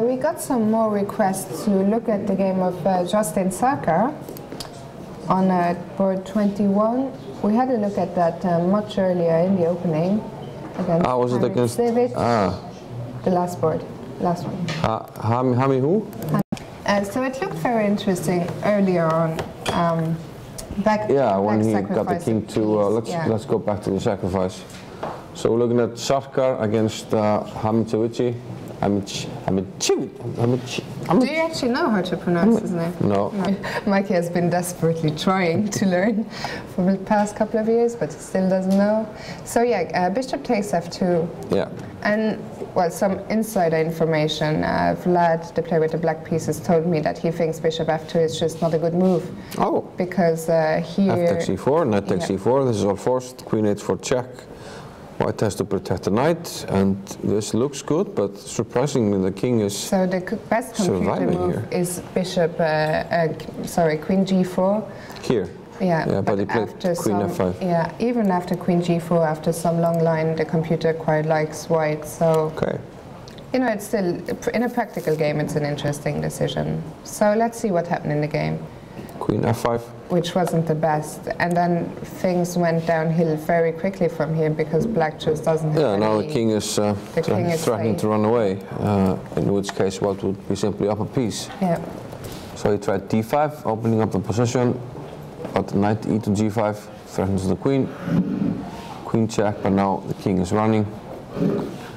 Speaker 4: We got some more requests to look at the game of Justin Saka on board 21. We had a look at that much earlier in the opening. Against
Speaker 2: was it against?
Speaker 4: The last board, last one.
Speaker 2: Hami who?
Speaker 4: So it looked very interesting earlier on. Back
Speaker 2: when he got the king to. Let's go back to the sacrifice. So we're looking at Sarkar against Hamichovici. Do
Speaker 4: you actually know how to pronounce his name?
Speaker 2: No.
Speaker 4: Mikey has been desperately trying to learn for the past couple of years, but he still doesn't know. So yeah, bishop takes f2.
Speaker 2: Yeah.
Speaker 4: And well, some insider information. Vlad, the player with the black pieces, told me that he thinks bishop f2 is just not a good move.
Speaker 2: Oh.
Speaker 4: Because here...
Speaker 2: F takes c4, knight takes c4. This is all forced. Queen h4 check. White has to protect the knight, and this looks good, but surprisingly the king is
Speaker 4: so the best computer move is bishop, queen g4.
Speaker 2: Here.
Speaker 4: Yeah,
Speaker 2: but he played queen f5.
Speaker 4: Yeah, even after queen g4, after some long line, the computer quite likes white. So, you know, it's still in a practical game. It's an interesting decision. So let's see what happened in the game.
Speaker 2: Queen f5.
Speaker 4: Which wasn't the best, and then things went downhill very quickly from here because black just doesn't have any.
Speaker 2: Now the king is threatening to run away, in which case white would be simply up a piece.
Speaker 4: Yeah.
Speaker 2: So he tried d5, opening up the position, but knight e to g5 threatens the queen. Queen check, but now the king is running,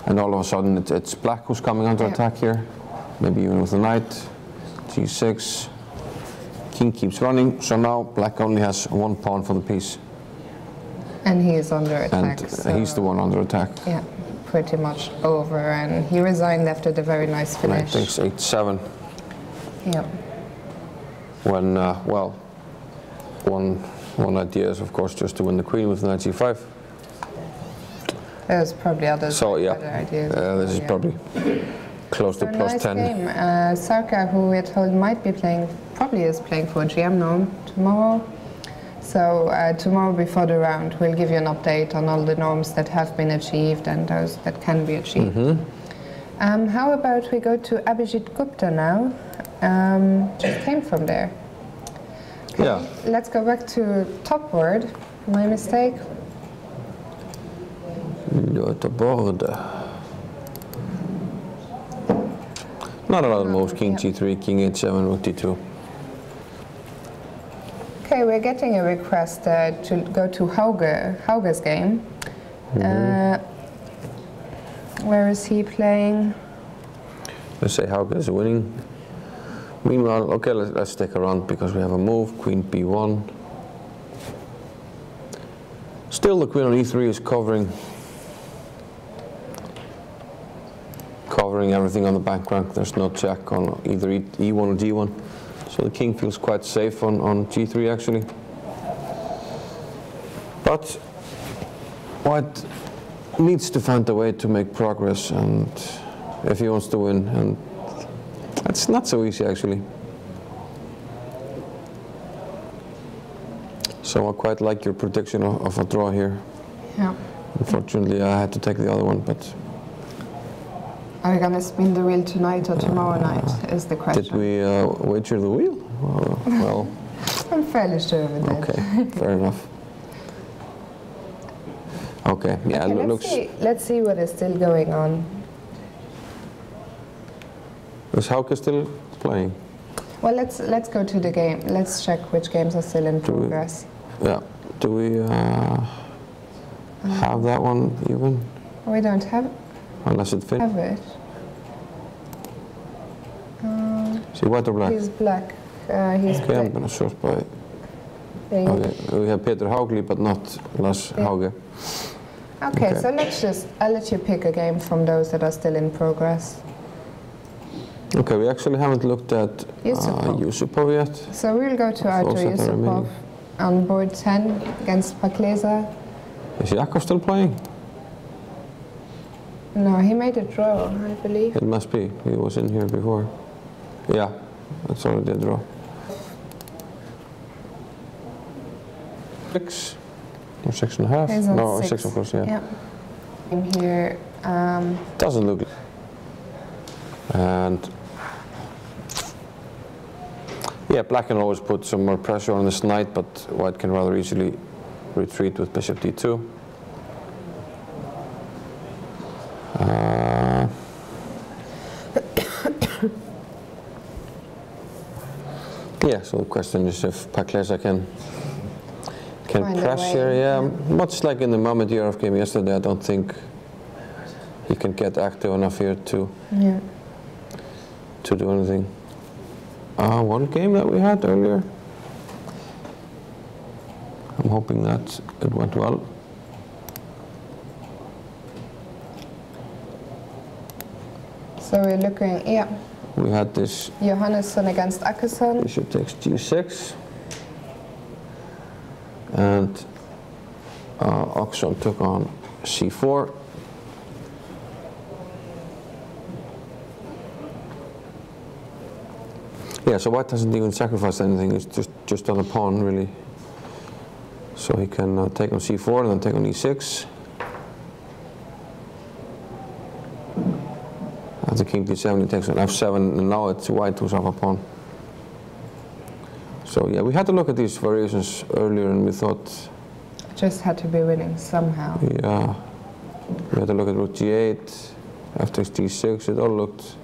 Speaker 2: and all of a sudden it's black who's coming under attack here, maybe even with the knight. g6. King keeps running, so now black only has 1 pawn for the piece.
Speaker 4: And he is under attack.
Speaker 2: And he's the one under attack.
Speaker 4: Yeah. pretty much over, and he resigned after the very nice
Speaker 2: Knight
Speaker 4: finish.
Speaker 2: takes 8-7.
Speaker 4: Yep.
Speaker 2: When, well, one idea is of course just to win the queen with knight c5.
Speaker 4: There's probably others.
Speaker 2: So yeah,
Speaker 4: other ideas.
Speaker 2: this is probably close to plus
Speaker 4: nice
Speaker 2: 10.
Speaker 4: Game. Sarka, who we're told might be playing, probably is playing for GM norm tomorrow. So tomorrow before the round, we'll give you an update on all the norms that have been achieved and those that can be achieved. How about we go to Abhijit Gupta now? Just came from there. Okay,
Speaker 2: Yeah.
Speaker 4: let's go back to top board. My mistake.
Speaker 2: Göteborg. Not a lot of moves. King g3, king h7, rook d2.
Speaker 4: Okay, we're getting a request to go to Hauge's game. Where is he playing?
Speaker 2: Let's say Hauge is winning. Meanwhile, okay, let's stick around because we have a move. Queen b1. Still, the queen on e3 is covering everything on the bank rank. There's no check on either e1 or g1. So the king feels quite safe on g3 actually. But white needs to find a way to make progress, and if he wants to win, and it's not so easy actually. So I quite like your prediction of a draw here.
Speaker 4: Yeah.
Speaker 2: Unfortunately, I had to take the other one, but
Speaker 4: Are we gonna spin the wheel tonight or tomorrow night? Is the question.
Speaker 2: did we wager the wheel? Well,
Speaker 4: I'm fairly sure of it.
Speaker 2: okay, fair enough. Okay, yeah,
Speaker 4: Okay,
Speaker 2: looks.
Speaker 4: let's see what is still going on.
Speaker 2: Is Hauke still playing?
Speaker 4: Well, let's go to the game. Let's check which games are still in progress.
Speaker 2: Yeah. Do we have that one even?
Speaker 4: We don't have
Speaker 2: Unless it fits.
Speaker 4: it.
Speaker 2: See, white or black?
Speaker 4: He's black. He's
Speaker 2: Okay, I'm
Speaker 4: black.
Speaker 2: gonna sort by.
Speaker 4: Yeah.
Speaker 2: Okay, we have Peter Haugli, but not Lars Hauge.
Speaker 4: Okay,
Speaker 2: Okay.
Speaker 4: so I'll let you pick a game from those that are still in progress.
Speaker 2: Okay, we actually haven't looked at
Speaker 4: Yusupov.
Speaker 2: Yusupov yet.
Speaker 4: So we'll go to Artur
Speaker 2: Those that are
Speaker 4: Yusupov
Speaker 2: remaining.
Speaker 4: on board 10 against Pakleza.
Speaker 2: Is Jakov still playing?
Speaker 4: No, he made a draw, I believe.
Speaker 2: It must be. He was in here before. Yeah, that's already a draw. 6 or 6.5?
Speaker 4: He's on
Speaker 2: No,
Speaker 4: 6.
Speaker 2: 6 of course, yeah.
Speaker 4: In here,
Speaker 2: Doesn't look. And yeah, black can always put some more pressure on this knight, but white can rather easily retreat with bishop d2. Yeah, so the question is if Pakleza can
Speaker 4: Find a
Speaker 2: press
Speaker 4: way,
Speaker 2: here. Yeah,
Speaker 4: yeah.
Speaker 2: much like in the Mamedyarov game yesterday, I don't think he can get active enough here to do anything. One game that we had earlier. I'm hoping that it went well.
Speaker 4: so we're looking,
Speaker 2: We had this
Speaker 4: Johannesson against Akesson.
Speaker 2: bishop takes g6, and Oxon took on c4. Yeah, so white hasn't even sacrificed anything, it's just on a pawn really. So he can take on c4 and then take on e6. After king d7 he takes on f7, and now it's white who's off a pawn. So yeah, we had to look at these variations earlier and we thought,
Speaker 4: Just had to be winning somehow.
Speaker 2: yeah, we had to look at rook g8, f takes d6, it all looked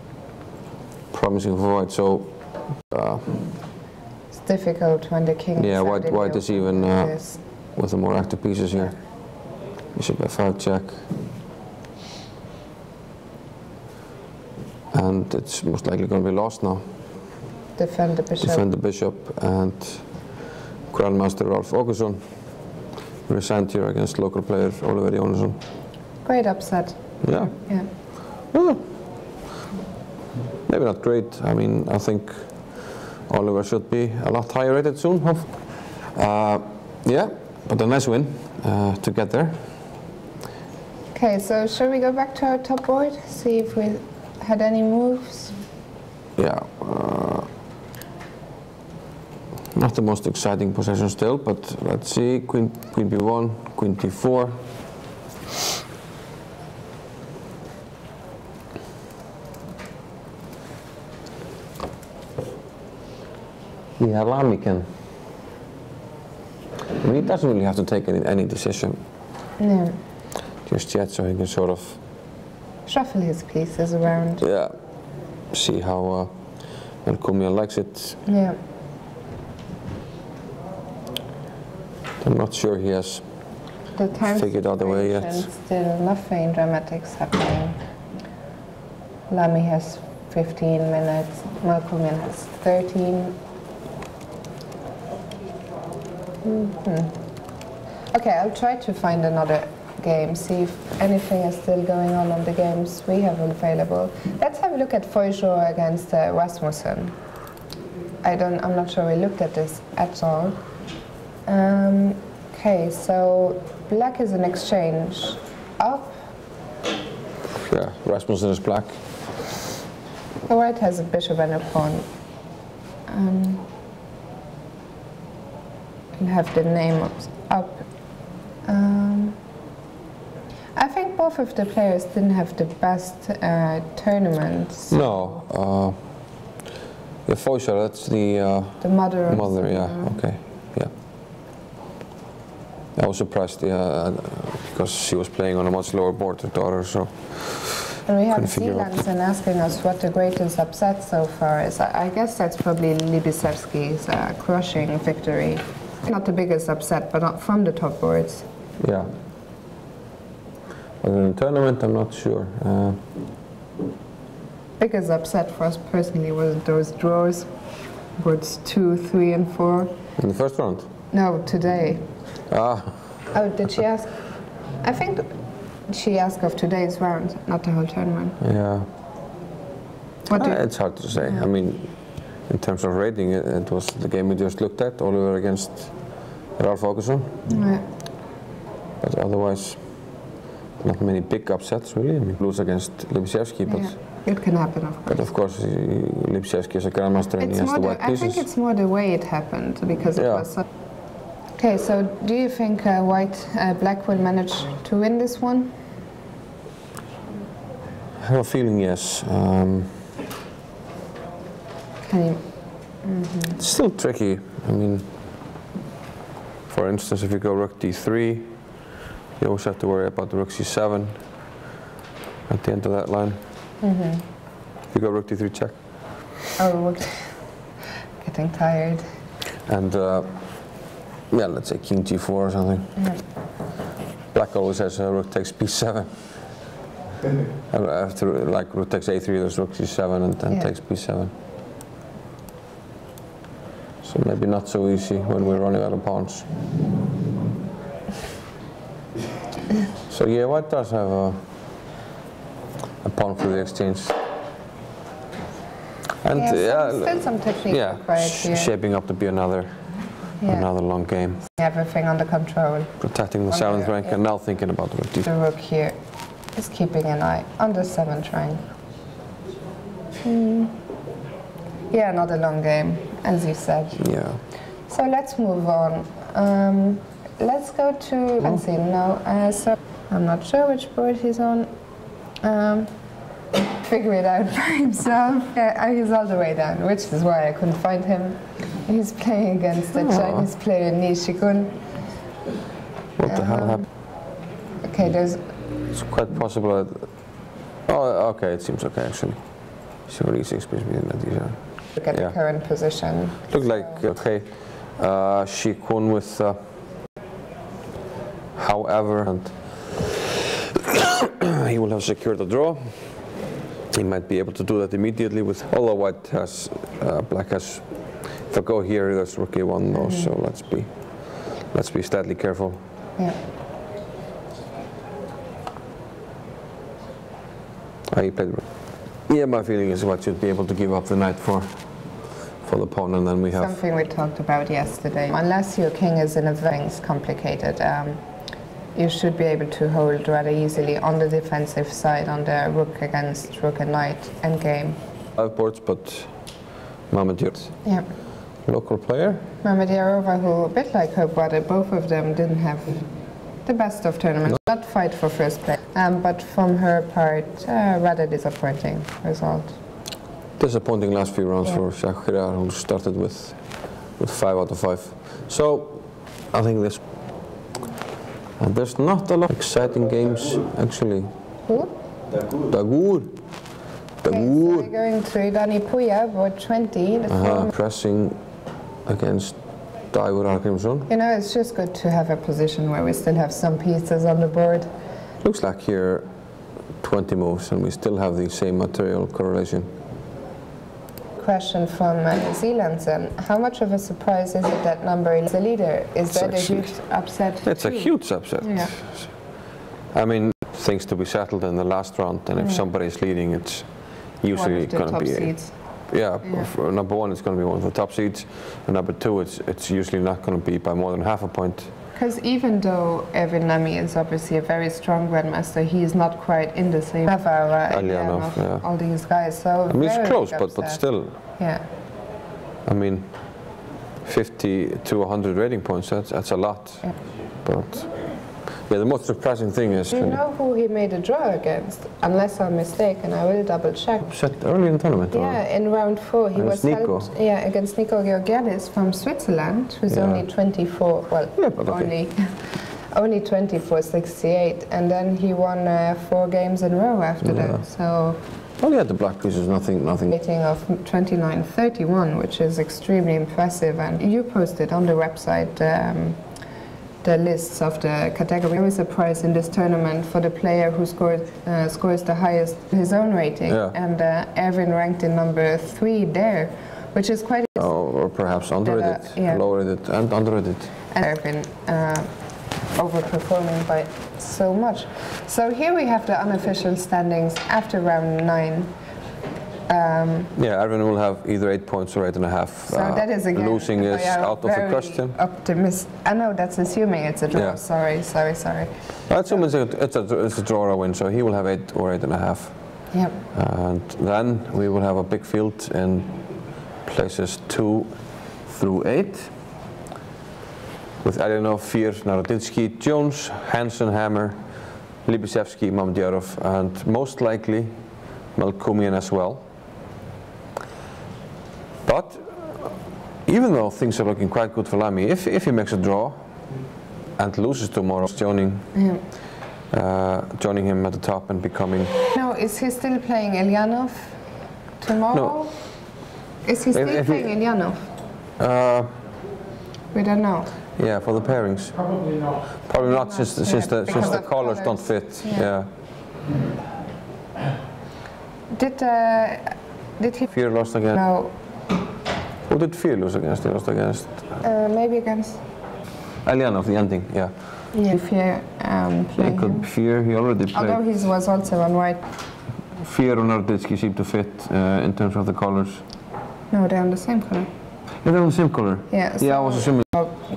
Speaker 2: promising for white. So
Speaker 4: It's difficult when the king
Speaker 2: yeah,
Speaker 4: is
Speaker 2: white,
Speaker 4: out in
Speaker 2: white
Speaker 4: the
Speaker 2: is
Speaker 4: open
Speaker 2: even
Speaker 4: like this.
Speaker 2: with the more active pieces here. Bishop f5 check. And it's most likely going to be lost now.
Speaker 4: Defend the bishop.
Speaker 2: Defend the bishop, and Grandmaster Rolf Åkesson resigned here against local player Oliver Johannesson.
Speaker 4: Great upset.
Speaker 2: Yeah.
Speaker 4: Yeah.
Speaker 2: Well, maybe not great. I mean, I think Oliver should be a lot higher rated soon, hopefully. Yeah, but a nice win to get there.
Speaker 4: Okay, so shall we go back to our top board, see if we had any moves?
Speaker 2: Yeah. Not the most exciting possession still, but let's see. Queen b1, queen d4. Yeah, Lami can. I mean, he doesn't really have to take any decision
Speaker 4: No.
Speaker 2: just yet, so he can sort of,
Speaker 4: Shuffle his pieces around.
Speaker 2: yeah, see how Melkumia likes it.
Speaker 4: Yeah.
Speaker 2: I'm not sure he has
Speaker 4: The time
Speaker 2: figured out the way yet.
Speaker 4: separation, still nothing dramatics happening. Lami has 15 minutes, Melkumia has 13. Okay, I'll try to find another game, see if anything is still going on the games we have available. Let's have a look at Foyjor against Rasmussen. I'm not sure we looked at this at all. Okay, so black is an exchange up.
Speaker 2: Yeah, Rasmussen is black.
Speaker 4: The white has a bishop and a pawn. You have the name up. I think both of the players didn't have the best tournaments.
Speaker 2: No, the Foyjor, that's the
Speaker 4: mother of
Speaker 2: mother, yeah, okay, yeah. I was surprised because she was playing on a much lower board, her daughter, so.
Speaker 4: And we have
Speaker 2: couldn't figure out.
Speaker 4: Steil-Antoni asking us what the greatest upset so far is. I guess that's probably Libicevsky's crushing victory. Not the biggest upset, but not from the top boards.
Speaker 2: Yeah. But in the tournament, I'm not sure.
Speaker 4: Biggest upset for us personally was those draws, boards 2, 3, and 4.
Speaker 2: In the first round?
Speaker 4: No, today.
Speaker 2: Ah,
Speaker 4: Oh, did she ask? I think she asked of today's round, not the whole tournament.
Speaker 2: yeah.
Speaker 4: What do
Speaker 2: It's hard to say. I mean, in terms of rating, it was the game we just looked at, Oliver against Ralf Åkesson.
Speaker 4: Yeah.
Speaker 2: But otherwise, not many big upsets, really. I mean, lose against Libicevsky, but.
Speaker 4: Yeah. It can happen, of course.
Speaker 2: But of course, Libicevsky is a grandmaster and he has the white
Speaker 4: I
Speaker 2: pieces.
Speaker 4: think it's more the way it happened because it
Speaker 2: Yeah.
Speaker 4: was. Okay, so do you think black will manage to win this one?
Speaker 2: I have a feeling yes.
Speaker 4: Can you?
Speaker 2: It's still tricky. I mean, for instance, if you go rook d3, you always have to worry about rook c7 at the end of that line. If you go rook d3 check.
Speaker 4: Oh, we're getting tired.
Speaker 2: And yeah, let's say king g4 or something.
Speaker 4: Yeah.
Speaker 2: Black always has rook takes b7. After like rook takes a3, there's rook c7 and then takes b7. So maybe not so easy when we're running out of pawns. So yeah, white does have a pawn for the exchange. And
Speaker 4: still some technique required here.
Speaker 2: shaping up to be another long game.
Speaker 4: Everything under control.
Speaker 2: Protecting the 7th rank and now thinking about the rook d4.
Speaker 4: The rook here is keeping an eye on the 7th rank. Yeah, not a long game, as you said.
Speaker 2: Yeah.
Speaker 4: So let's move on. Let's go to, let's see, no, so I'm not sure which board he's on. Figure it out by himself. Yeah, he's all the way down, which is why I couldn't find him. He's playing against a Chinese player, Nishikun.
Speaker 2: What the hell happened?
Speaker 4: Okay,
Speaker 2: It's quite possible that... Oh, okay, it seems okay actually. So e6 brings me in that these are...
Speaker 4: Look at the current position.
Speaker 2: Looked like, okay, she won with... however, and he will have secured the draw. He might be able to do that immediately with, although white has, black has, if I go here, there's rook a1 though, so let's be steadily careful.
Speaker 4: Yeah.
Speaker 2: He played. Yeah, my feeling is White should be able to give up the knight for the pawn, and then we have
Speaker 4: something we talked about yesterday. Unless your king is in a very complicated, you should be able to hold rather easily on the defensive side on the rook against rook and knight endgame.
Speaker 2: 5 boards, but Mamadjarova.
Speaker 4: Yeah.
Speaker 2: Local player.
Speaker 4: Mamadjarova, who a bit like her brother, both of them didn't have the best of tournaments. No. Not fight for first place, but from her part, rather disappointing result.
Speaker 2: Disappointing last few rounds for Shakira, who started with 5 out of 5. So I think this. And there's not a lot of exciting games actually.
Speaker 4: Who?
Speaker 2: Dagur.
Speaker 4: Okay, so going to Dani Puya, board 20.
Speaker 2: Pressing against Dagur Argrímsson.
Speaker 4: You know, it's just good to have a position where we still have some pieces on the board.
Speaker 2: Looks like here 20 moves and we still have the same material correlation.
Speaker 4: Question from Zealandson. How much of a surprise is it that number is the leader? Is that a huge upset?
Speaker 2: It's a huge upset.
Speaker 4: Yeah.
Speaker 2: I mean, things to be settled in the last round, and if somebody is leading, it's usually going to be
Speaker 4: seeds.
Speaker 2: For number 1, it's going to be one of the top seeds, and number 2, it's usually not going to be by more than half a point.
Speaker 4: Because even though Erwin Lamy is obviously a very strong grandmaster, he is not quite in the same level of all these guys. So
Speaker 2: I mean, it's close, but still.
Speaker 4: Yeah.
Speaker 2: I mean, 50 to 100 rating points, that's a lot.
Speaker 4: Yeah.
Speaker 2: But yeah, the most surprising thing is...
Speaker 4: Do you know who he made a draw against? Unless I'm mistaken, I will double check.
Speaker 2: Set early in the tournament?
Speaker 4: Yeah, in round 4 he was helped against Nico Georgiadis from Switzerland, who's only 24, well, only 24-68, and then he won 4 games in a row after that. So.
Speaker 2: Well, yeah, the black piece is nothing.
Speaker 4: Rating of 29-31, which is extremely impressive, and you posted on the website the lists of the category. There is a prize in this tournament for the player who scores the highest his own rating, and Erwin ranked in number 3 there, which is quite.
Speaker 2: Or perhaps underrated, low-rated and underrated.
Speaker 4: And Erwin overperforming by so much. So here we have the unofficial standings after round 9.
Speaker 2: Erwin will have either 8 points or 8.5.
Speaker 4: So that is again,
Speaker 2: losing is out of the question.
Speaker 4: I know that's assuming it's a draw.
Speaker 2: Yeah.
Speaker 4: Sorry.
Speaker 2: I assume it's a draw or a win, so he will have 8 or 8.5.
Speaker 4: Yep.
Speaker 2: And then we will have a big field in places 2 through 8. With Alinov, Fier, Naroditsky, Jones, Hansen, Hammer, Libishevsky, Mamadjarov, and most likely Malkumian as well. But even though things are looking quite good for Lamy, if he makes a draw and loses tomorrow, joining him at the top and becoming...
Speaker 4: No, is he still playing Elyanov tomorrow?
Speaker 2: No.
Speaker 4: Is he still playing Elyanov? We don't know.
Speaker 2: Yeah, for the pairings.
Speaker 3: Probably not.
Speaker 2: Probably not, since the colors don't fit. Yeah.
Speaker 4: Did he?
Speaker 2: Fier lost again.
Speaker 4: No.
Speaker 2: Who did Fier lose against? He lost against.
Speaker 4: Maybe against.
Speaker 2: Elyanov, the ending. Yeah.
Speaker 4: Yeah. Fier playing.
Speaker 2: It could be Fier. He already played.
Speaker 4: Although he was also on white.
Speaker 2: Fier and Naroditsky seem to fit in terms of the colors.
Speaker 4: No, they're on the same color.
Speaker 2: Yeah, they're on the same color.
Speaker 4: Yeah. So
Speaker 2: I was assuming.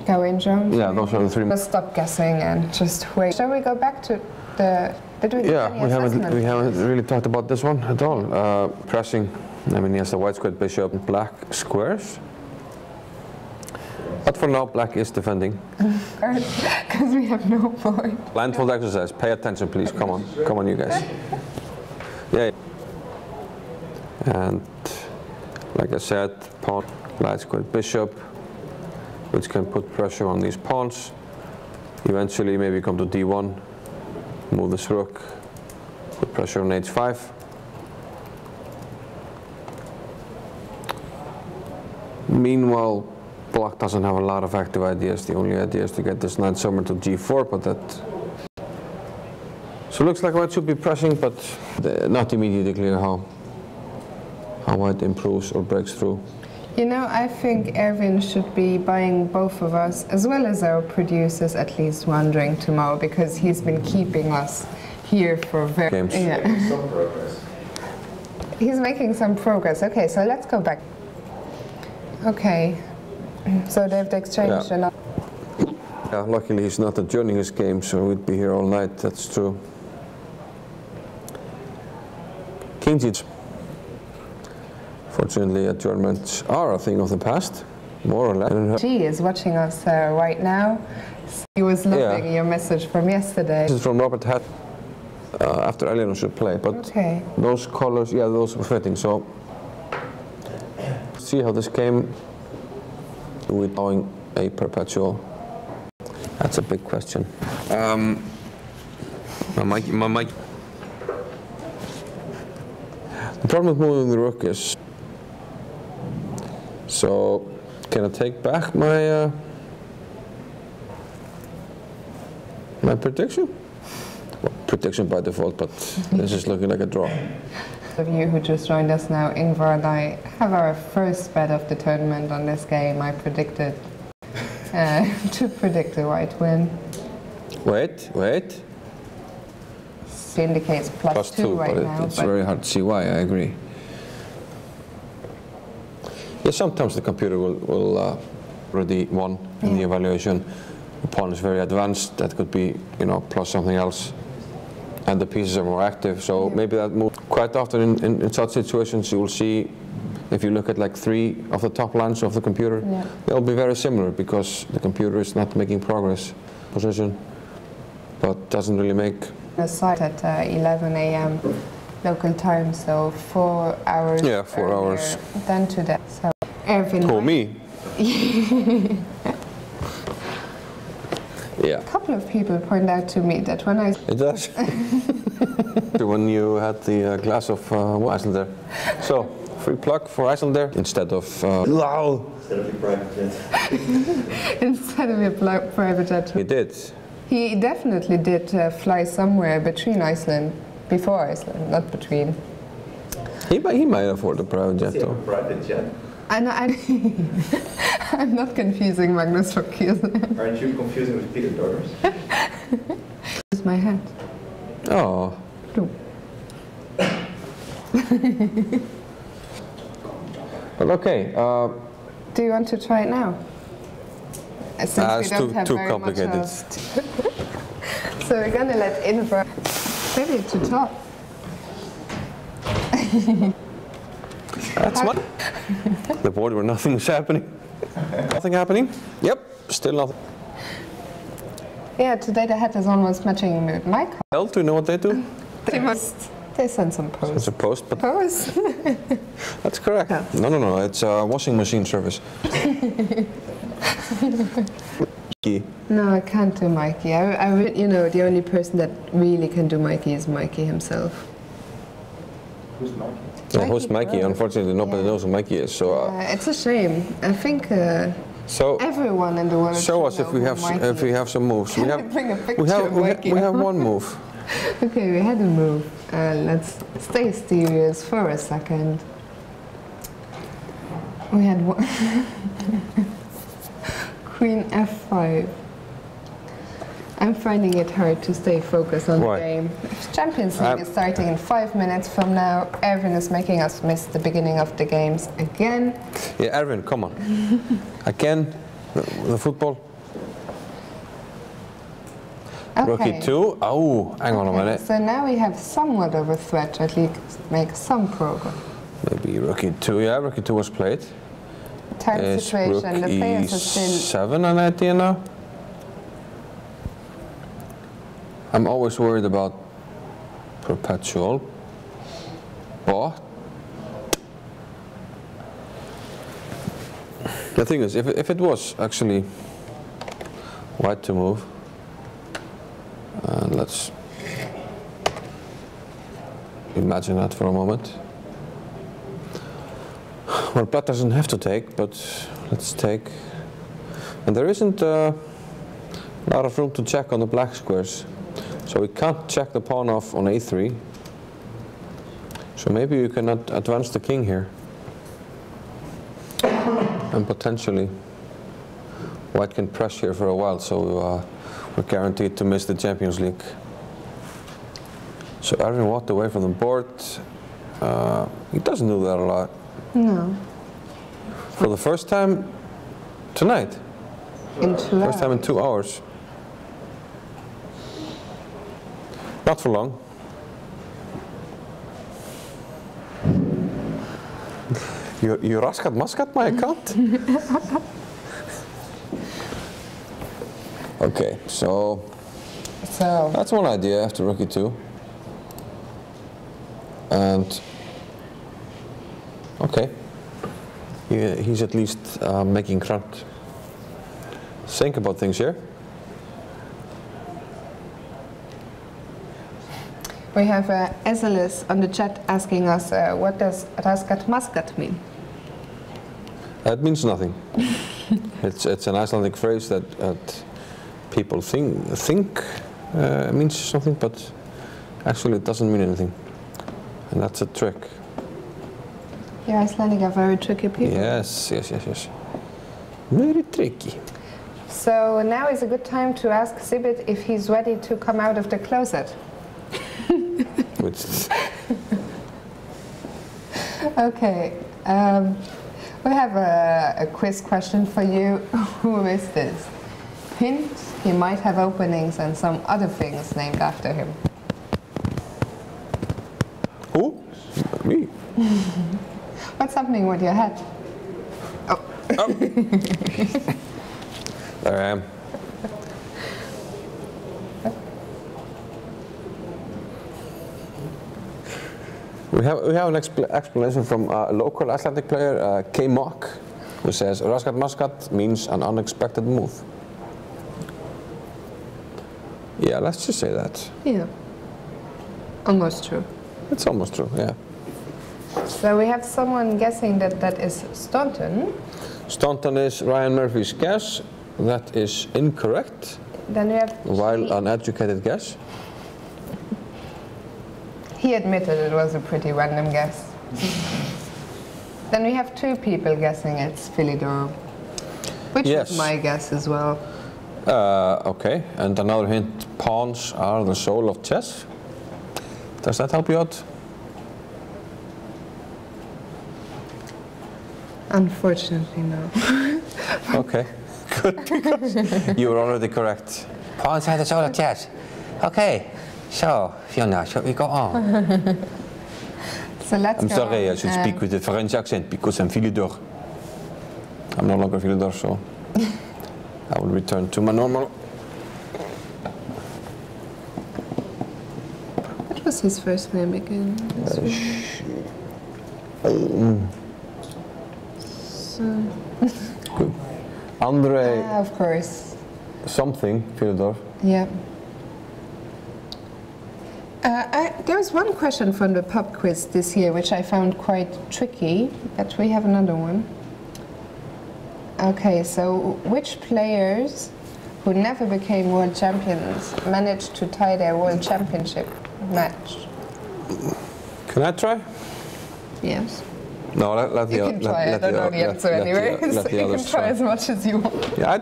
Speaker 4: Gawain Jones.
Speaker 2: Yeah, those are the 3.
Speaker 4: Let's stop guessing and just wait. Shall we go back to the?
Speaker 2: We haven't really talked about this one at all. Pressing. I mean, he has the white squared bishop and black squares. But for now, black is defending.
Speaker 4: Because we have no point.
Speaker 2: Blindfold exercise. Pay attention, please. Come on, you guys. Yeah. And like I said, pawn, light squared bishop, which can put pressure on these pawns. Eventually, maybe come to d1, move this rook, put pressure on h5. Meanwhile, black doesn't have a lot of active ideas. The only idea is to get this knight somewhere to g4, but that... So it looks like white should be pressing, but not immediately clear how white improves or breaks through.
Speaker 4: You know, I think Erwin should be buying both of us, as well as our producers, at least one drink tomorrow, because he's been keeping us here for
Speaker 2: games.
Speaker 4: Yeah.
Speaker 5: Some progress.
Speaker 4: He's making some progress. Okay, so let's go back. Okay, so they've exchanged enough.
Speaker 2: Yeah, luckily he's not adjourning his game, so we'd be here all night, that's true. King G. Fortunately, adjournments are a thing of the past, more or less.
Speaker 4: She is watching us right now. He was loving your message from yesterday.
Speaker 2: This is from Robert Hatt, after Eleanor should play, but those colors, yeah, those were fitting, so see how this came with allowing a perpetual. That's a big question. My mic. The problem with moving the rook is, so can I take back my my prediction? Well, prediction by default, but this is looking like a draw.
Speaker 4: Of you who just joined us now, Ingvar and I have our first bet of the tournament on this game. I predicted to predict a white win.
Speaker 2: Wait.
Speaker 4: It indicates plus two right
Speaker 2: but
Speaker 4: now.
Speaker 2: It's very hard to see why, I agree. Yeah, sometimes the computer will already won in the evaluation. The pawn is very advanced, that could be, you know, plus something else. And the pieces are more active, so maybe that move. Quite often in such situations you will see, if you look at like 3 of the top lines of the computer, they'll be very similar because the computer is not making progress position, but doesn't really make.
Speaker 4: A site at 11 a.m. local time, so 4 hours.
Speaker 2: Yeah, 4 hours.
Speaker 4: Than today. So Erwin.
Speaker 2: Oh, me? Yeah.
Speaker 4: A couple of people point out to me that when I.
Speaker 2: It does. When you had the glass of Iceland there. So, free plug for Iceland there instead of.
Speaker 5: Instead of your private jet.
Speaker 4: Instead of your private jet.
Speaker 2: He did.
Speaker 4: He definitely did fly somewhere between Iceland, before Iceland, not between.
Speaker 2: He might afford a private jet though.
Speaker 5: Private jet?
Speaker 4: I'm not confusing Magnus Rockhius.
Speaker 5: Aren't you confusing with Peter Doggers?
Speaker 4: It's my hat.
Speaker 2: Oh.
Speaker 4: No.
Speaker 2: But okay.
Speaker 4: Do you want to try it now? Since
Speaker 2: It's
Speaker 4: we don't have
Speaker 2: too
Speaker 4: very
Speaker 2: complicated.
Speaker 4: much else. So we're gonna let Ingvar ready to talk.
Speaker 2: That's what. The board where nothing is happening. Nothing happening? Yep, still nothing.
Speaker 4: Yeah, today the hat is almost matching with my car.
Speaker 2: Do you know what they do?
Speaker 4: They send some post.
Speaker 2: It's a post, but
Speaker 4: Post?
Speaker 2: that's correct.
Speaker 4: Yeah.
Speaker 2: No, it's a washing machine service.
Speaker 4: No, I can't do Mikey. You know, the only person that really can do Mikey is Mikey himself.
Speaker 5: Who's Mikey?
Speaker 2: Yeah, who's Mikey? Unfortunately, nobody knows who Mikey is. So
Speaker 4: it's a shame. I think
Speaker 2: so
Speaker 4: everyone in the world.
Speaker 2: show us if we have some moves. We have
Speaker 4: Bring a picture of Mikey.
Speaker 2: we have one move.
Speaker 4: Okay, we had a move. Let's stay serious for a second. We had one. Queen F5. I'm finding it hard to stay focused on the game. Champions League is starting in 5 minutes from now. Erwin is making us miss the beginning of the games again.
Speaker 2: Yeah, Erwin, come on. Again, the football.
Speaker 4: Okay.
Speaker 2: Rookie 2. Oh, hang on a minute.
Speaker 4: So now we have somewhat of a threat to at least make some progress.
Speaker 2: Maybe Rookie 2. Yeah, Rookie 2 was played.
Speaker 4: Tense situation. The players are still.
Speaker 2: 7 an idea now. I'm always worried about perpetual, but the thing is, if it was actually white to move, and let's imagine that for a moment. Well, black doesn't have to take, but let's take. And there isn't a lot of room to check on the black squares. So we can't check the pawn off on a3. So maybe you cannot advance the king here. And potentially white can press here for a while, so we're guaranteed to miss the Champions League. So Erwin walked away from the board. He doesn't do that a lot.
Speaker 4: No.
Speaker 2: For the first time tonight.
Speaker 4: In 2
Speaker 2: First time in 2 hours. Not for long. You raskat maskat my account? Okay, so that's one idea after Rookie 2. And okay, he's at least making Grant think about things here.
Speaker 4: We have Ezelis on the chat asking us, what does raskat maskat mean?
Speaker 2: That means nothing. It's an Icelandic phrase that people think means something, but actually it doesn't mean anything. And that's a trick.
Speaker 4: Yeah, Icelandic are very tricky people.
Speaker 2: Yes. Very tricky.
Speaker 4: So now is a good time to ask Sibit if he's ready to come out of the closet. Okay, we have a quiz question for you. Who is this? Hint, he might have openings and some other things named after him.
Speaker 2: Who? Me.
Speaker 4: What's happening with your head? Oh.
Speaker 2: There I am. We have an explanation from a local Icelandic player, K Mock, who says raskat maskat means an unexpected move. Yeah, let's just say that.
Speaker 4: Yeah. Almost true.
Speaker 2: It's almost true, yeah.
Speaker 4: So we have someone guessing that that is Staunton.
Speaker 2: Staunton is Ryan Murphy's guess. That is incorrect.
Speaker 4: Then we have...
Speaker 2: While uneducated guess.
Speaker 4: He admitted it was a pretty random guess. Then we have 2 people guessing it's Philidor, which
Speaker 2: Yes.
Speaker 4: is my guess as well.
Speaker 2: Okay, and another hint, pawns are the soul of chess. Does that help you out?
Speaker 4: Unfortunately, no.
Speaker 2: Okay, good, because you were already correct. Pawns are the soul of chess. Okay, so, Fiona, shall we go on?
Speaker 4: So let's
Speaker 2: I'm
Speaker 4: go
Speaker 2: sorry,
Speaker 4: on.
Speaker 2: I should speak with a French accent because I'm Philidor. I'm no longer Philidor, so I will return to my normal.
Speaker 4: What was his first name again?
Speaker 2: Andre
Speaker 4: Of course.
Speaker 2: something, Philidor.
Speaker 4: Yeah. There was one question from the pub quiz this year which I found quite tricky, but we have another one. Okay, so which players who never became world champions managed to tie their world championship match?
Speaker 2: Can I try?
Speaker 4: Yes.
Speaker 2: No, let the
Speaker 4: You can try. I don't know the answer anyway, so you can try as much as you want.
Speaker 2: Yeah,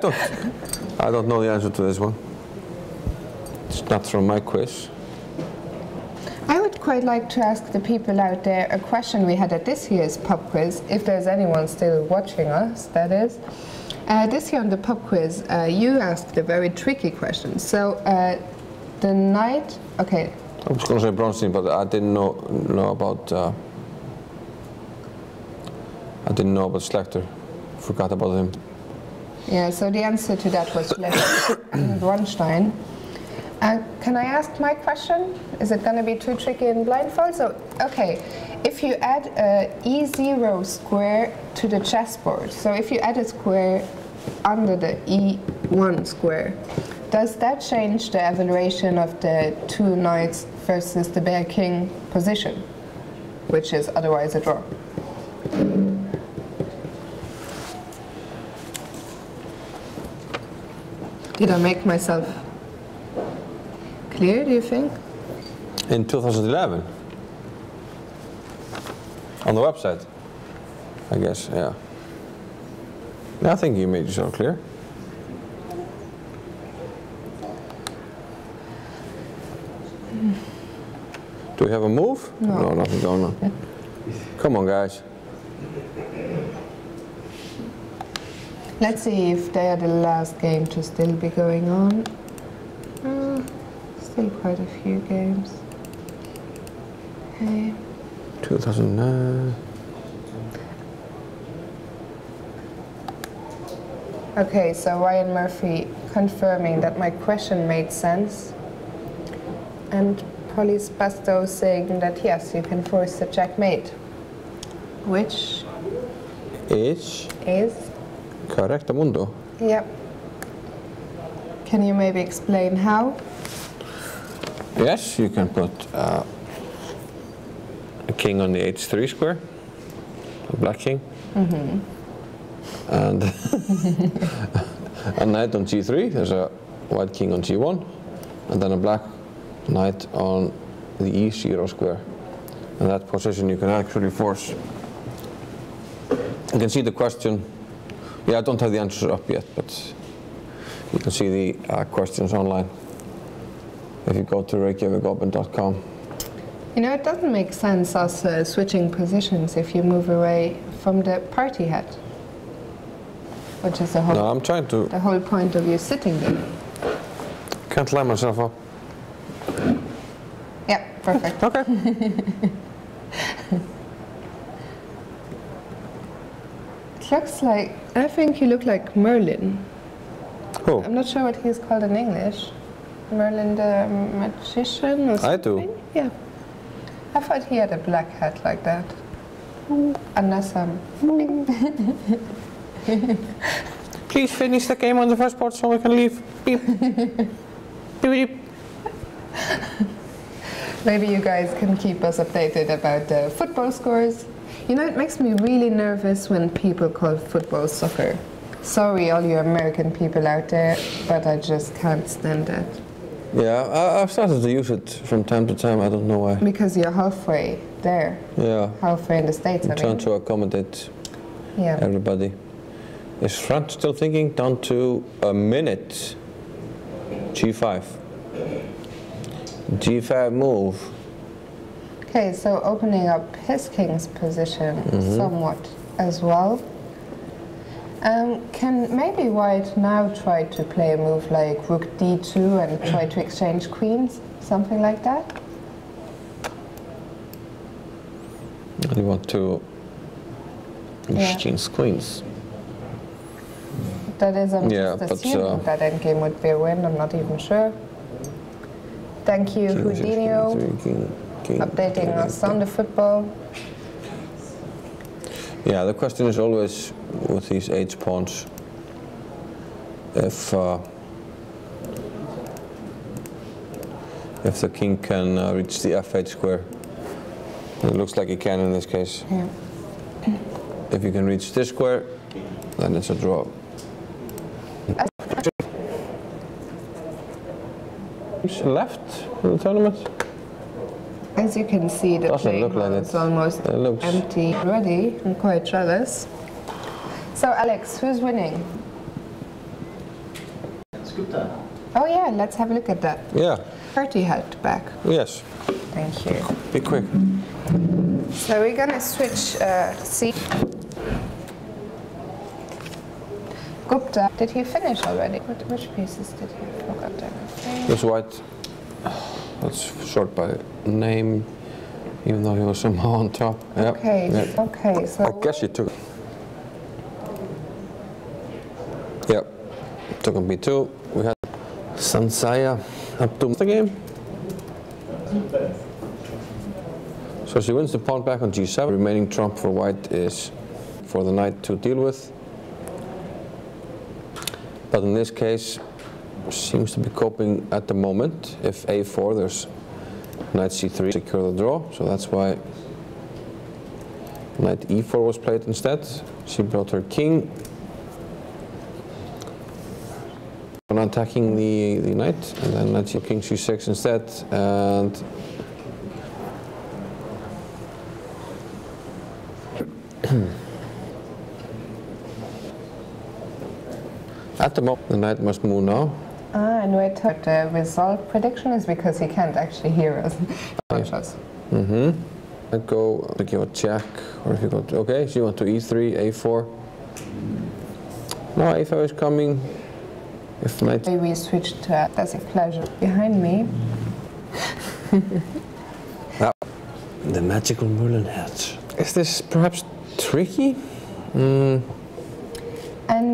Speaker 2: I don't know the answer to this one. It's not from my quiz.
Speaker 4: I would quite like to ask the people out there a question we had at this year's pub quiz, if there's anyone still watching us, that is. This year on the pub quiz, you asked a very tricky question. So the night, okay.
Speaker 2: I was going to say Bronstein, but I didn't know about. I didn't know about Schlechter. Forgot about him.
Speaker 4: Yeah, so the answer to that was Schlechter and Bronstein. Can I ask my question? Is it going to be too tricky in blindfold? So, okay, if you add a E0 square to the chessboard, so if you add a square under the E1 square, does that change the evaluation of the 2 knights versus the bear king position, which is otherwise a draw? Did I make myself clear, do you think?
Speaker 2: In 2011. On the website, I guess, yeah. Yeah, I think you made yourself clear. Do we have a move?
Speaker 4: No.
Speaker 2: Nothing going on. Come on, guys.
Speaker 4: Let's see if they are the last game to still be going on. Still quite a few games. Okay.
Speaker 2: 2009.
Speaker 4: Okay, so Ryan Murphy confirming that my question made sense. And Polly's Pasto saying that yes, you can force a checkmate. Which
Speaker 2: Is
Speaker 4: is?
Speaker 2: correcto mundo.
Speaker 4: Yep. Can you maybe explain how?
Speaker 2: Yes, you can put a king on the h3 square, a black king, and a knight on g3. There's a white king on g1, and then a black knight on the e0 square. And that position you can actually force. You can see the question. Yeah, I don't have the answers up yet, but you can see the questions online if you go to reykjavikopen.com.
Speaker 4: You know, it doesn't make sense us switching positions if you move away from the party hat, which is the whole,
Speaker 2: No, I'm trying to.
Speaker 4: the whole point of you sitting there.
Speaker 2: Can't line myself up.
Speaker 4: Yeah, perfect.
Speaker 2: Okay.
Speaker 4: It looks like, I think you look like Merlin.
Speaker 2: Who?
Speaker 4: I'm not sure what he's called in English. Merlin the magician or something?
Speaker 2: I do.
Speaker 4: Yeah. I thought he had a black hat like that. Unless I'm...
Speaker 2: Please finish the game on the first board so we can leave. Beep. Beep, beep.
Speaker 4: Maybe you guys can keep us updated about the football scores. You know, it makes me really nervous when people call football soccer. Sorry, all you American people out there, but I just can't stand that.
Speaker 2: Yeah, I've started to use it from time to time. I don't know why.
Speaker 4: Because you're halfway there,
Speaker 2: Yeah.
Speaker 4: halfway in the States, I
Speaker 2: I'm trying
Speaker 4: mean.
Speaker 2: to accommodate
Speaker 4: Yeah.
Speaker 2: everybody. Is Frank still thinking? Down to a minute. G5. G5 move.
Speaker 4: Okay, so opening up his king's position somewhat as well. Can maybe White now try to play a move like Rook D2 and try to exchange queens? Something like that?
Speaker 2: You want to exchange queens.
Speaker 4: That is, I'm
Speaker 2: Yeah,
Speaker 4: just
Speaker 2: but,
Speaker 4: assuming that endgame would be a win, I'm not even sure. Thank you, Houdinho, updating us on the football.
Speaker 2: Yeah, the question is always with these h pawns if the king can reach the f8 square. It looks like he can in this case.
Speaker 4: Yeah.
Speaker 2: If you can reach this square, then it's a draw. Left in the tournament?
Speaker 4: As you can see, the
Speaker 2: Doesn't
Speaker 4: playing
Speaker 2: look like
Speaker 4: hall
Speaker 2: it.
Speaker 4: is almost
Speaker 2: It looks-
Speaker 4: empty already. I'm quite jealous. So, Alex, who's winning?
Speaker 5: Scooter.
Speaker 4: Oh yeah, let's have a look at that.
Speaker 2: Yeah,
Speaker 4: Party hat back.
Speaker 2: yes.
Speaker 4: Thank you.
Speaker 2: Be quick.
Speaker 4: So we're gonna switch seat. Gupta, did he finish already? Which pieces did he? Forgot them.
Speaker 2: This white, that's short by name, even though he was somehow on top. Yeah,
Speaker 4: Okay,
Speaker 2: yeah.
Speaker 4: okay,
Speaker 2: I
Speaker 4: so
Speaker 2: guess he took. Yep, took on b2. We had Sansaya up to the game. So she wins the pawn back on g7. Remaining trump for white is for the knight to deal with. But in this case, seems to be coping at the moment. If a4, there's knight c3 secure the draw. So that's why knight e4 was played instead. She brought her king. On attacking the knight, and then knight king c6 instead. And at the moment, the knight must move now.
Speaker 4: And we're told the result prediction is because he can't actually hear us. Watch us.
Speaker 2: I go to give a check, or if you go to, okay, so you want to e3, a4. No, a5 is coming. If knight.
Speaker 4: We switch to that's a pleasure. Behind me.
Speaker 2: The magical Merlin hat. Is this perhaps tricky?
Speaker 4: And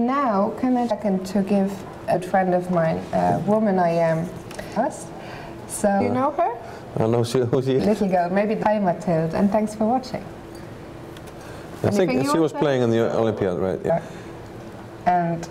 Speaker 4: now, can I second to give a friend of mine, a woman I am, us. So, you know her?
Speaker 2: I know who she is.
Speaker 4: Little girl, maybe hi Mathilde, and thanks for watching.
Speaker 2: I think she was playing in the Olympiad, right? Yeah.
Speaker 4: And